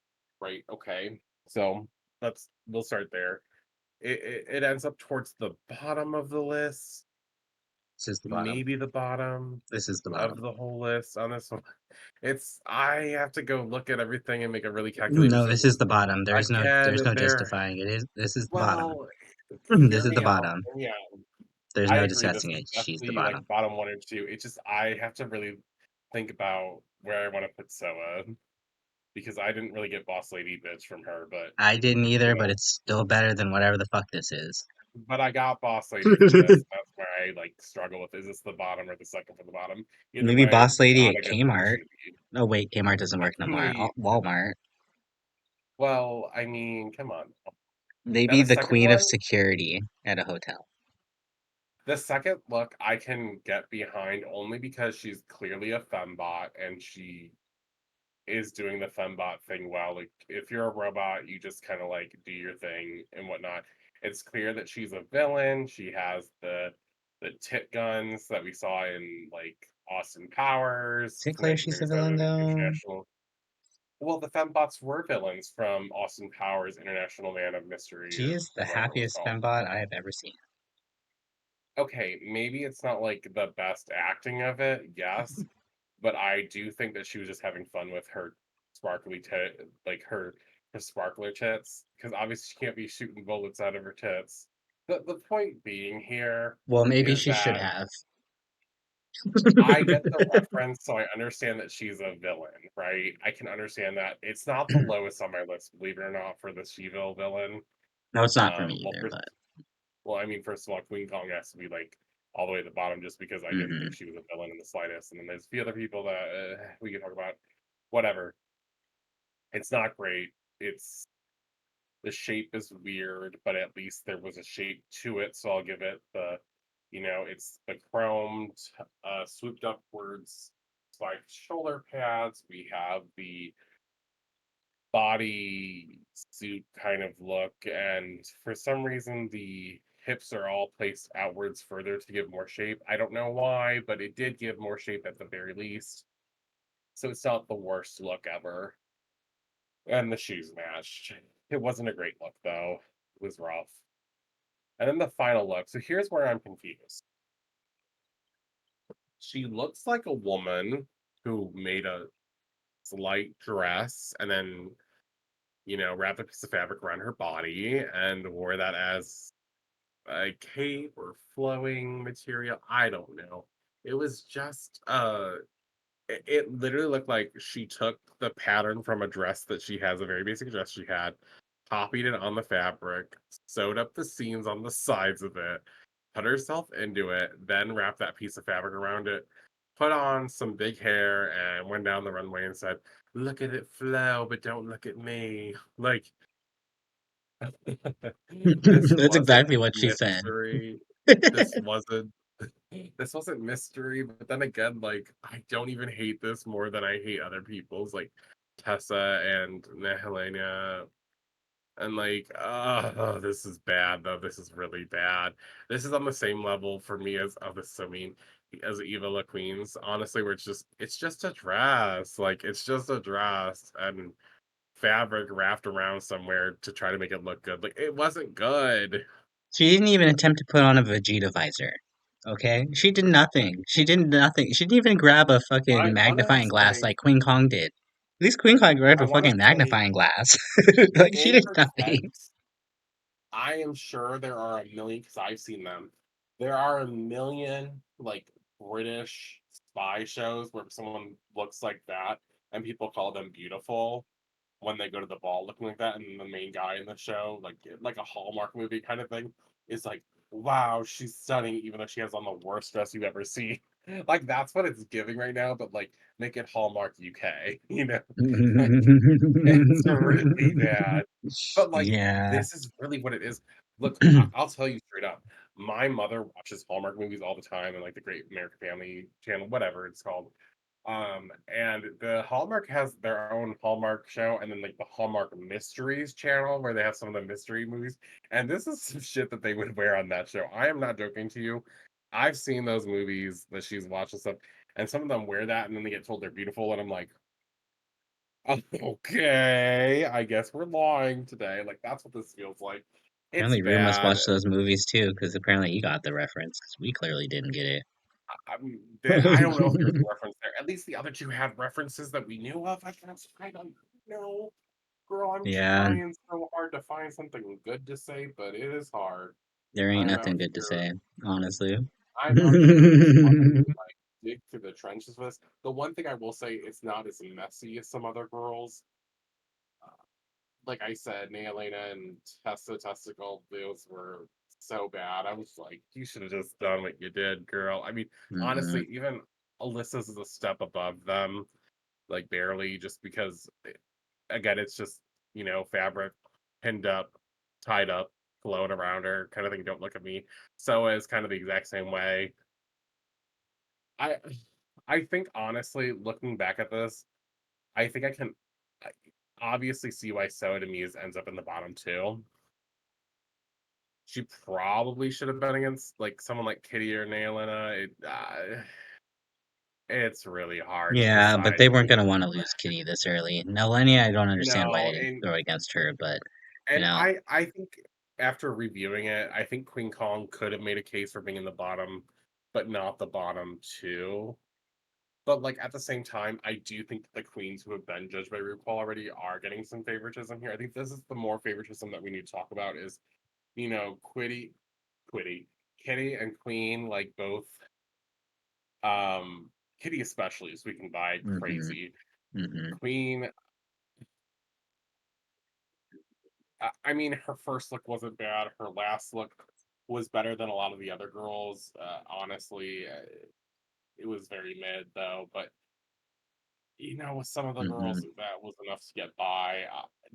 Right? Okay. So we'll start there. It ends up towards the bottom of the list, This is the bottom. maybe the bottom This is the of bottom. the whole list on this one. I have to go look at everything and make a really calculated No, this is decision. the bottom. There's Again, no justifying it. This is the bottom. well, This hear is the me out. bottom. Hear me out. There's I no agree. This discussing is it. She's the definitely like bottom. bottom one or two. I have to really think about where I want to put Soa because I didn't really get Boss Lady bitch from her, but I didn't you either, but know, it's still better than whatever the fuck this is. but I got Boss Lady from this. That's where I like struggle with. Is this the bottom or the second from the bottom? Either Maybe way, Boss Lady not at a good Kmart. position to be. Oh wait, Kmart doesn't work no more. Wait, Walmart. well, I mean, come on. Now Maybe the the second queen of one, security at a hotel. the second look, I can get behind only because she's clearly a fembot and she is doing the fembot thing well. Like if you're a robot, you just kind of like do your thing and whatnot. It's clear that she's a villain. She has the tit guns that we saw in like Austin Is Powers it from clear she's a villain 1937 though? International. Well, the fembots were villains from Austin Powers International Man of Mystery She or is the whatever it was happiest called. fembot I have ever seen. Okay, maybe it's not like the best acting of it, yes, but I do think that she was just having fun with her sparkly tit, like her sparkler tits, because obviously she can't be shooting bullets out of her tits. The point being here Well, maybe is she should that have. I get the reference, so I understand that she's a villain, right? I can understand that. It's not the lowest on my list, believe it or not, for the She-Ville villain. No, it's not for me Well, either, first, but well, I mean, first of all, Kween Kong has to be like all the way at the bottom, just because I didn't hmm think she was a villain in the slightest. And then there's a few other people that we can talk about. Whatever. It's not great. It's The shape is weird, but at least there was a shape to it, so I'll give it it's the chromed, swooped upwards spiked shoulder pads. We have the body suit kind of look, and for some reason the hips are all placed outwards further to give more shape. I don't know why, but it did give more shape at the very least. So it's not the worst look ever. And the shoes matched. It wasn't a great look though. It was rough. And then the final look. So here's where I'm confused. She looks like a woman who made a slight dress and then, wrapped a piece of fabric around her body and wore that as a cape or flowing material. I don't know. It was just it literally looked like she took the pattern from a dress that she has, a very basic dress she had, copied it on the fabric, sewed up the seams on the sides of it, put herself into it, then wrapped that piece of fabric around it, put on some big hair, and went down the runway and said, "Look at it flow, but don't look at me." Like, This That's wasn't exactly what she said. mystery. This wasn't this wasn't mystery, but then again, like I don't even hate this more than I hate other people's like Tessa and Nehellenia. And like, oh, this is bad though. This is really bad. This is on the same level for me as oh, this is so mean as Eva Le Queen's. Honestly, where it's just a dress. Like it's just a dress and fabric wrapped around somewhere to try to make it look good. Like it wasn't good. She didn't even attempt to put on a Vegeta visor. Okay? She did nothing. She did nothing. She didn't even grab a fucking I wanna magnifying glass say, like Kween Kong did. At least Kween Kong grabbed I a wanna fucking say, magnifying glass. Like, she in did her nothing. defense, I am sure there are a million because I've seen them. There are a million like British spy shows where someone looks like that and people call them beautiful when they go to the ball looking like that, and the main guy in the show, like a Hallmark movie kind of thing, is like, wow, she's stunning, even though she has on the worst dress you've ever seen. Like that's what it's giving right now, but like make it Hallmark UK, you know? Like it's really bad. But like Yeah. this is really what it is. Look, I'll tell you straight up. My mother watches Hallmark movies all the time and like the Great American Family channel, whatever it's called. And the Hallmark has their own Hallmark show, and then like the Hallmark Mysteries channel where they have some of the mystery movies. And this is some shit that they would wear on that show. I am not joking to you. I've seen those movies that she's watched and stuff, and some of them wear that, and then they get told they're beautiful, and I'm like, okay, I guess we're lying today. Like that's what this feels like. It's Apparently, Rue must bad. watch those movies too, because apparently he got the reference, because we clearly didn't get I mean, I don't know if there's it. a reference there. At least the other two had references that we knew of. I guess I don't know. Girl, I'm Yeah, trying so hard to find something good to say, but it is hard. there ain't I'm nothing out good to here. say, honestly. I'm out here trying to like dig through the trenches for this. The one thing I will say, it's not as messy as some other girls. Uh, like I said, Nehellenia and Tessa Testicle, those were so bad. I was like, you should have just done what you did, girl. I mean, Hmm. honestly, even Alyssa's is a step above them, like barely, just because again, it's just, fabric pinned up, tied up, flowing around her, kind of thing. Don't look at me. So is kind of the exact same way. I I think honestly, looking back at this, I think I can I obviously see why Soa de Muse ends up in the bottom two. She probably should have been against like someone like Kitty or Nailina. It's really hard to Yeah, but decide they weren't between gonna them. want to lose Kitty this early. Nehellenia, I don't understand why they No, didn't and throw against her, but you and know, I think after reviewing it, I think Queen Kong could have made a case for being in the bottom, but not the bottom two. But like at the same time, I do think that the queens who have been judged by RuPaul already are getting some favoritism here. I think this is the more favoritism that we need to talk about is, Quitty, Kitty and Queen, like both, um, Kitty especially is we can buy hmm crazy. hmm Queen, I mean, her first look wasn't bad. Her last look was better than a lot of the other girls. Honestly, it was very mid though. But with some of the hmm girls, that was enough to get by.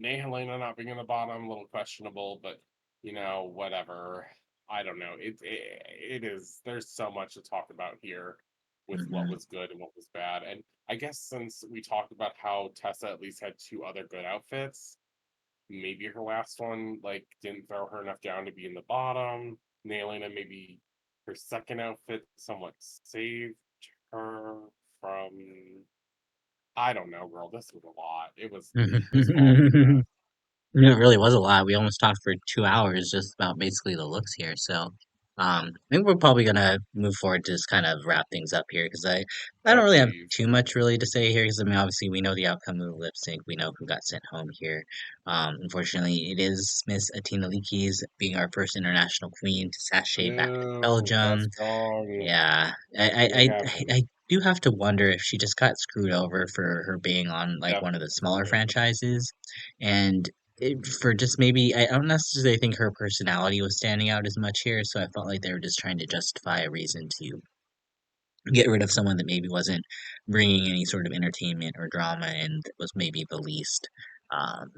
Helena not being in the bottom, a little questionable, but whatever. I don't know. It is. There's so much to talk about here with what hmm was good and what was bad. And I guess since we talked about how Tessa at least had two other good outfits, maybe her last one like didn't throw her enough down to be in the bottom. Nailina maybe her second outfit somewhat saved her from. I don't know, girl. This was a lot. It was all BS. It really was a lot. We almost talked for 2 hours just about basically the looks here. So, I think we're probably gonna move forward to just kind of wrap things up here because I Oh, don't really have please. too much really to say here because I mean obviously we know the outcome of the lip sync. We know who got sent home here. Unfortunately, it is Miss Athena Likis being our first international queen to sashay back to Boo. That's Belgium. wrong. Yeah, It I happened. do have to wonder if she just got screwed over for her being on like one of the Definitely smaller screwed over. franchises, and for just maybe I don't necessarily think her personality was standing out as much here, so I felt like they were just trying to justify a reason to get rid of someone that maybe wasn't bringing any sort of entertainment or drama and was maybe the least. Um,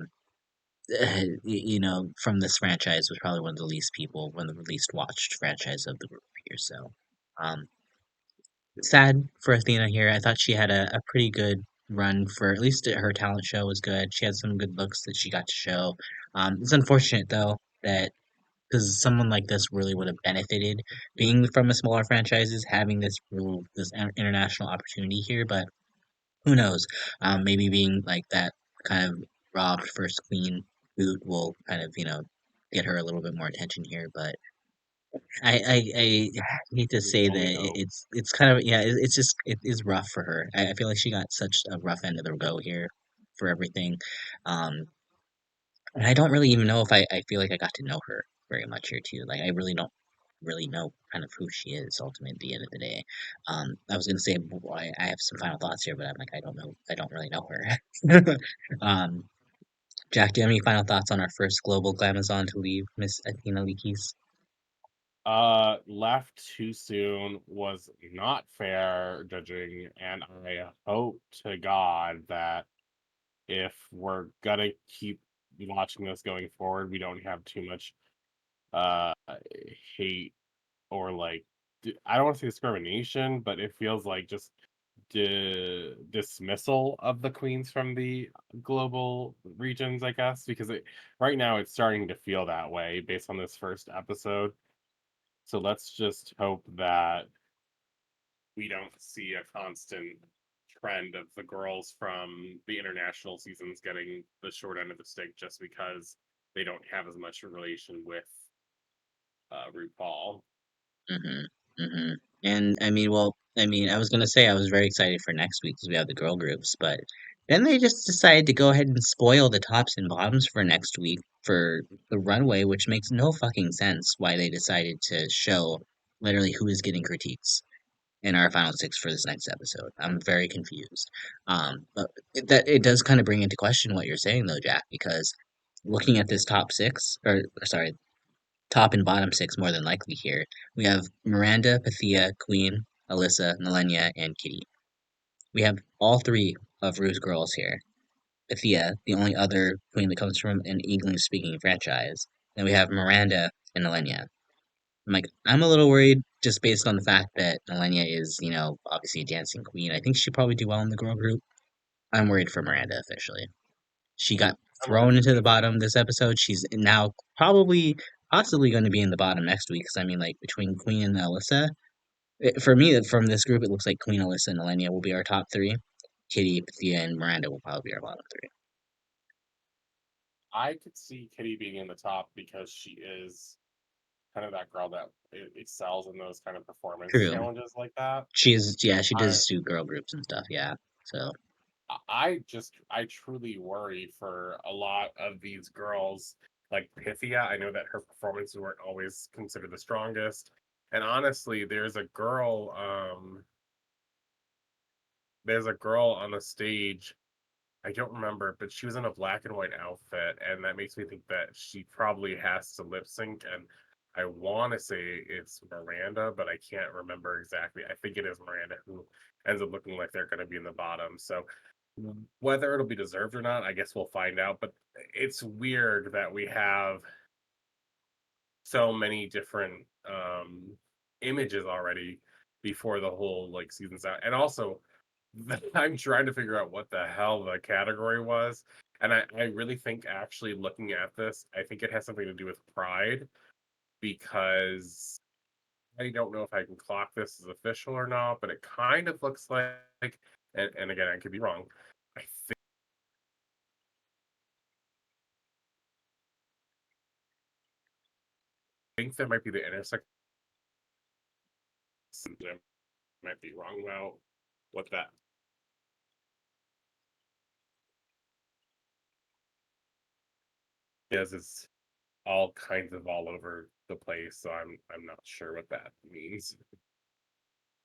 from this franchise was probably one of the least watched franchise of the group here. So, um, sad for Athena here. I thought she had a pretty good run for at least her talent show was good. She had some good looks that she got to show. It's unfortunate though that because someone like this really would have benefited being from a smaller franchises, having this international opportunity here. But who knows? Maybe being like that kind of robbed first queen boot will kind of get her a little bit more attention here. But I hate to We can say that only hope. it's kind of yeah it's just it is rough for her. I feel like she got such a rough end of the go here for everything. Um, and I don't really even know if I feel like I got to know her very much here too. Like I really don't really know kind of who she is ultimately at the end of the day. I was gonna say I have some final thoughts here, but I'm like I don't really know her. um, Jack, do you have any final thoughts on our first global glamazon to leave, Miss Athena Likis? Left too soon was not fair judging, and I hope to God that if we're gonna keep watching this going forward, we don't have too much uh hate or like I don't want to say discrimination, but it feels like just dismissal of the queens from the global regions, I guess, because right now it's starting to feel that way based on this first episode. So let's just hope that we don't see a constant trend of the girls from the international seasons getting the short end of the stick just because they don't have as much relation with RuPaul. Mm-hmm. Mm-hmm. And I mean, well, I mean, I was gonna say I was very excited for next week because we have the girl groups, but then they just decided to go ahead and spoil the tops and bottoms for next week for the runway, which makes no fucking sense why they decided to show literally who is getting critiques in our final six for this next episode. I'm very confused. But it does kind of bring into question what you're saying though, Jack, because looking at this top six, or sorry, top and bottom six more than likely here. We have Miranda, Pythia, Queen, Alyssa, Nehellenia, and Kitty. We have all three of Rue's girls here. Pythia, the only other queen that comes from an English speaking franchise. Then we have Miranda and Nehellenia. I'm a little worried just based on the fact that Nehellenia is, obviously a dancing queen. I think she'd probably do well in the girl group. I'm worried for Miranda officially. She got I'm worried thrown for into me the as bottom well. this episode. She's now probably, possibly going to be in the bottom next week. Because I mean, like between Queen and Alyssa, for me from this group, it looks like Queen, Alyssa, and Elenia will be our top three. Kitty, Thea, and Miranda will probably be our bottom three. I could see Kitty being in the top because she is kind of that girl that excels in those kind of performance True. challenges like that. She is, yeah, she I does do girl groups and stuff. Yeah. So, I truly worry for a lot of these girls like Pythia. I know that her performances weren't always considered the strongest. And honestly, there's a girl on the stage. I don't remember, but she was in a black and white outfit, and that makes me think that she probably has to lip sync. And I want to say it's Miranda, but I can't remember exactly. I think it is Miranda who ends up looking like they're going to be in the bottom. So whether it'll be deserved or not, I guess we'll find out. But it's weird that we have so many different images already before the whole like season's out. And also I'm trying to figure out what the hell the category was. And I really think actually looking at this, I think it has something to do with pride because I don't know if I can clock this as official or not, but it kind of looks like, and again, I could be wrong. I think that might be the intersection. I might be wrong about what that is. It's all kinds of all over the place, so I'm not sure what that means.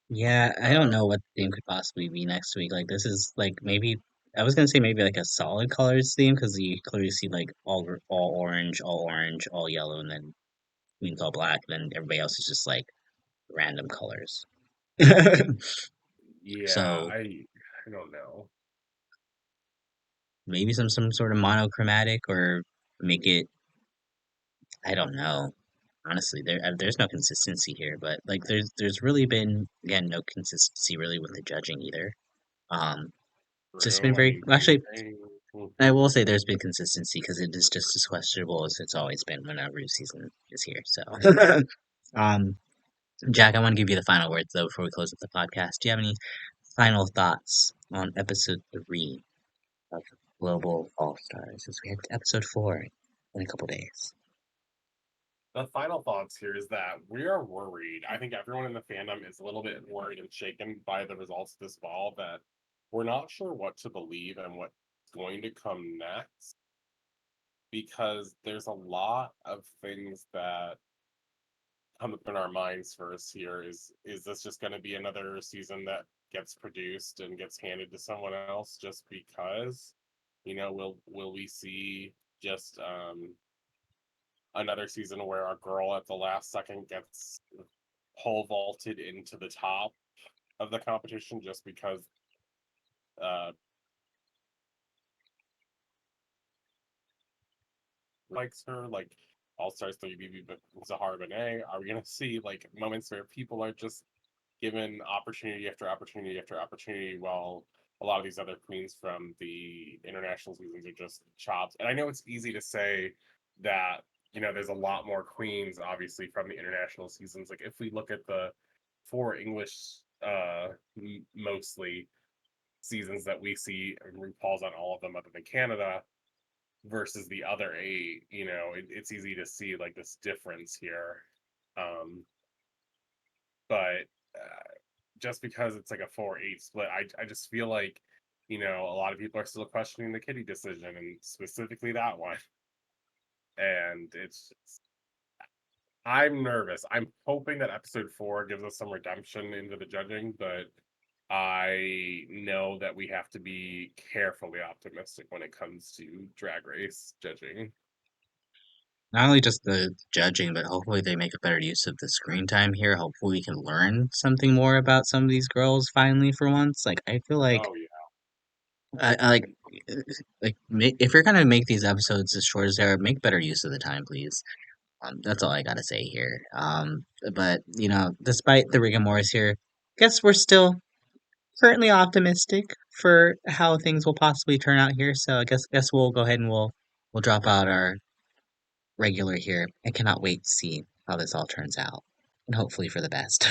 yeah, I don't Uh, know what the theme could possibly be next week. Like, this is like maybe, I was going to say maybe like a solid colors theme because you clearly see like all orange, all yellow, and then Queen's all black. Then everybody else is just like random colors. yeah, So I don't know. maybe some sort of monochromatic or make it, I don't know. Honestly, there's no consistency here, but like there's really been again no consistency really with the judging either. Um, it's just been True. I very mean, well, actually. I mhm. will say there's been consistency because it is just as questionable as it's always been when a Rue season is here. So, um, Jack, I want to give you the final words though before we close up the podcast. Do you have any final thoughts on episode 3 of Global All Stars as we head to episode 4 in a couple days? The final thoughts here is that we are worried. I think everyone in the fandom is a little bit worried and shaken by the results of this ball, that we're not sure what to believe and what's going to come next, because there's a lot of things that come up in our minds first here. Is this just going to be another season that gets produced and gets handed to someone else just because? Will we see just another season where a girl at the last second gets pole vaulted into the top of the competition just because uh likes her, like All Stars WBB Zahara Benet? Are we gonna see like moments where people are just given opportunity after opportunity after opportunity, while a lot of these other queens from the international seasons are just chopped? And I know it's easy to say that, there's a lot more queens obviously from the international seasons. Like if we look at the four English mostly seasons that we see, and RuPaul's on all of them other than Canada, versus the other eight, it's easy to see like this difference here. Um, but just because it's like a 4-8 split, I just feel like, a lot of people are still questioning the Kitty decision, and specifically that one. And I'm nervous. I'm hoping that episode 4 gives us some redemption into the judging, but I know that we have to be carefully optimistic when it comes to Drag Race judging. Not only just the judging, but hopefully they make a better use of the screen time here. Hopefully we can learn something more about some of these girls finally for once. Like I feel like Oh yeah. I if you're gonna make these episodes as short as they are, make better use of the time, please. That's all I gotta say here. But despite the rigor here, guess we're still currently optimistic for how things will possibly turn out here. So I guess we'll go ahead and we'll drop out our regular here. I cannot wait to see how this all turns out. And hopefully for the best.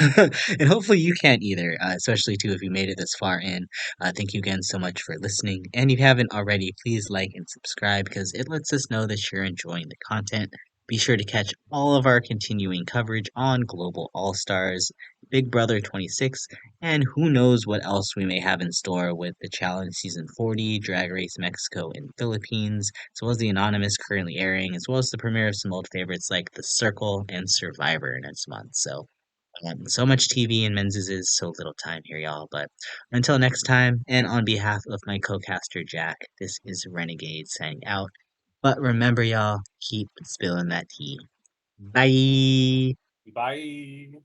And hopefully you can either, especially too if you made it this far in. Thank you again so much for listening. And if you haven't already, please like and subscribe because it lets us know that you're enjoying the content. Be sure to catch all of our continuing coverage on Global All Stars, Big Brother 26, and who knows what else we may have in store with the Challenge Season 40, Drag Race Mexico and Philippines, as well as the Anonymous currently airing, as well as the premiere of some old favorites like The Circle and Survivor next month. So, so much TV and Men's is so little time here, y'all. But until next time, and on behalf of my co-caster Jack, this is Renegade signing out. But remember, y'all, keep spilling that tea. Bye. Bye.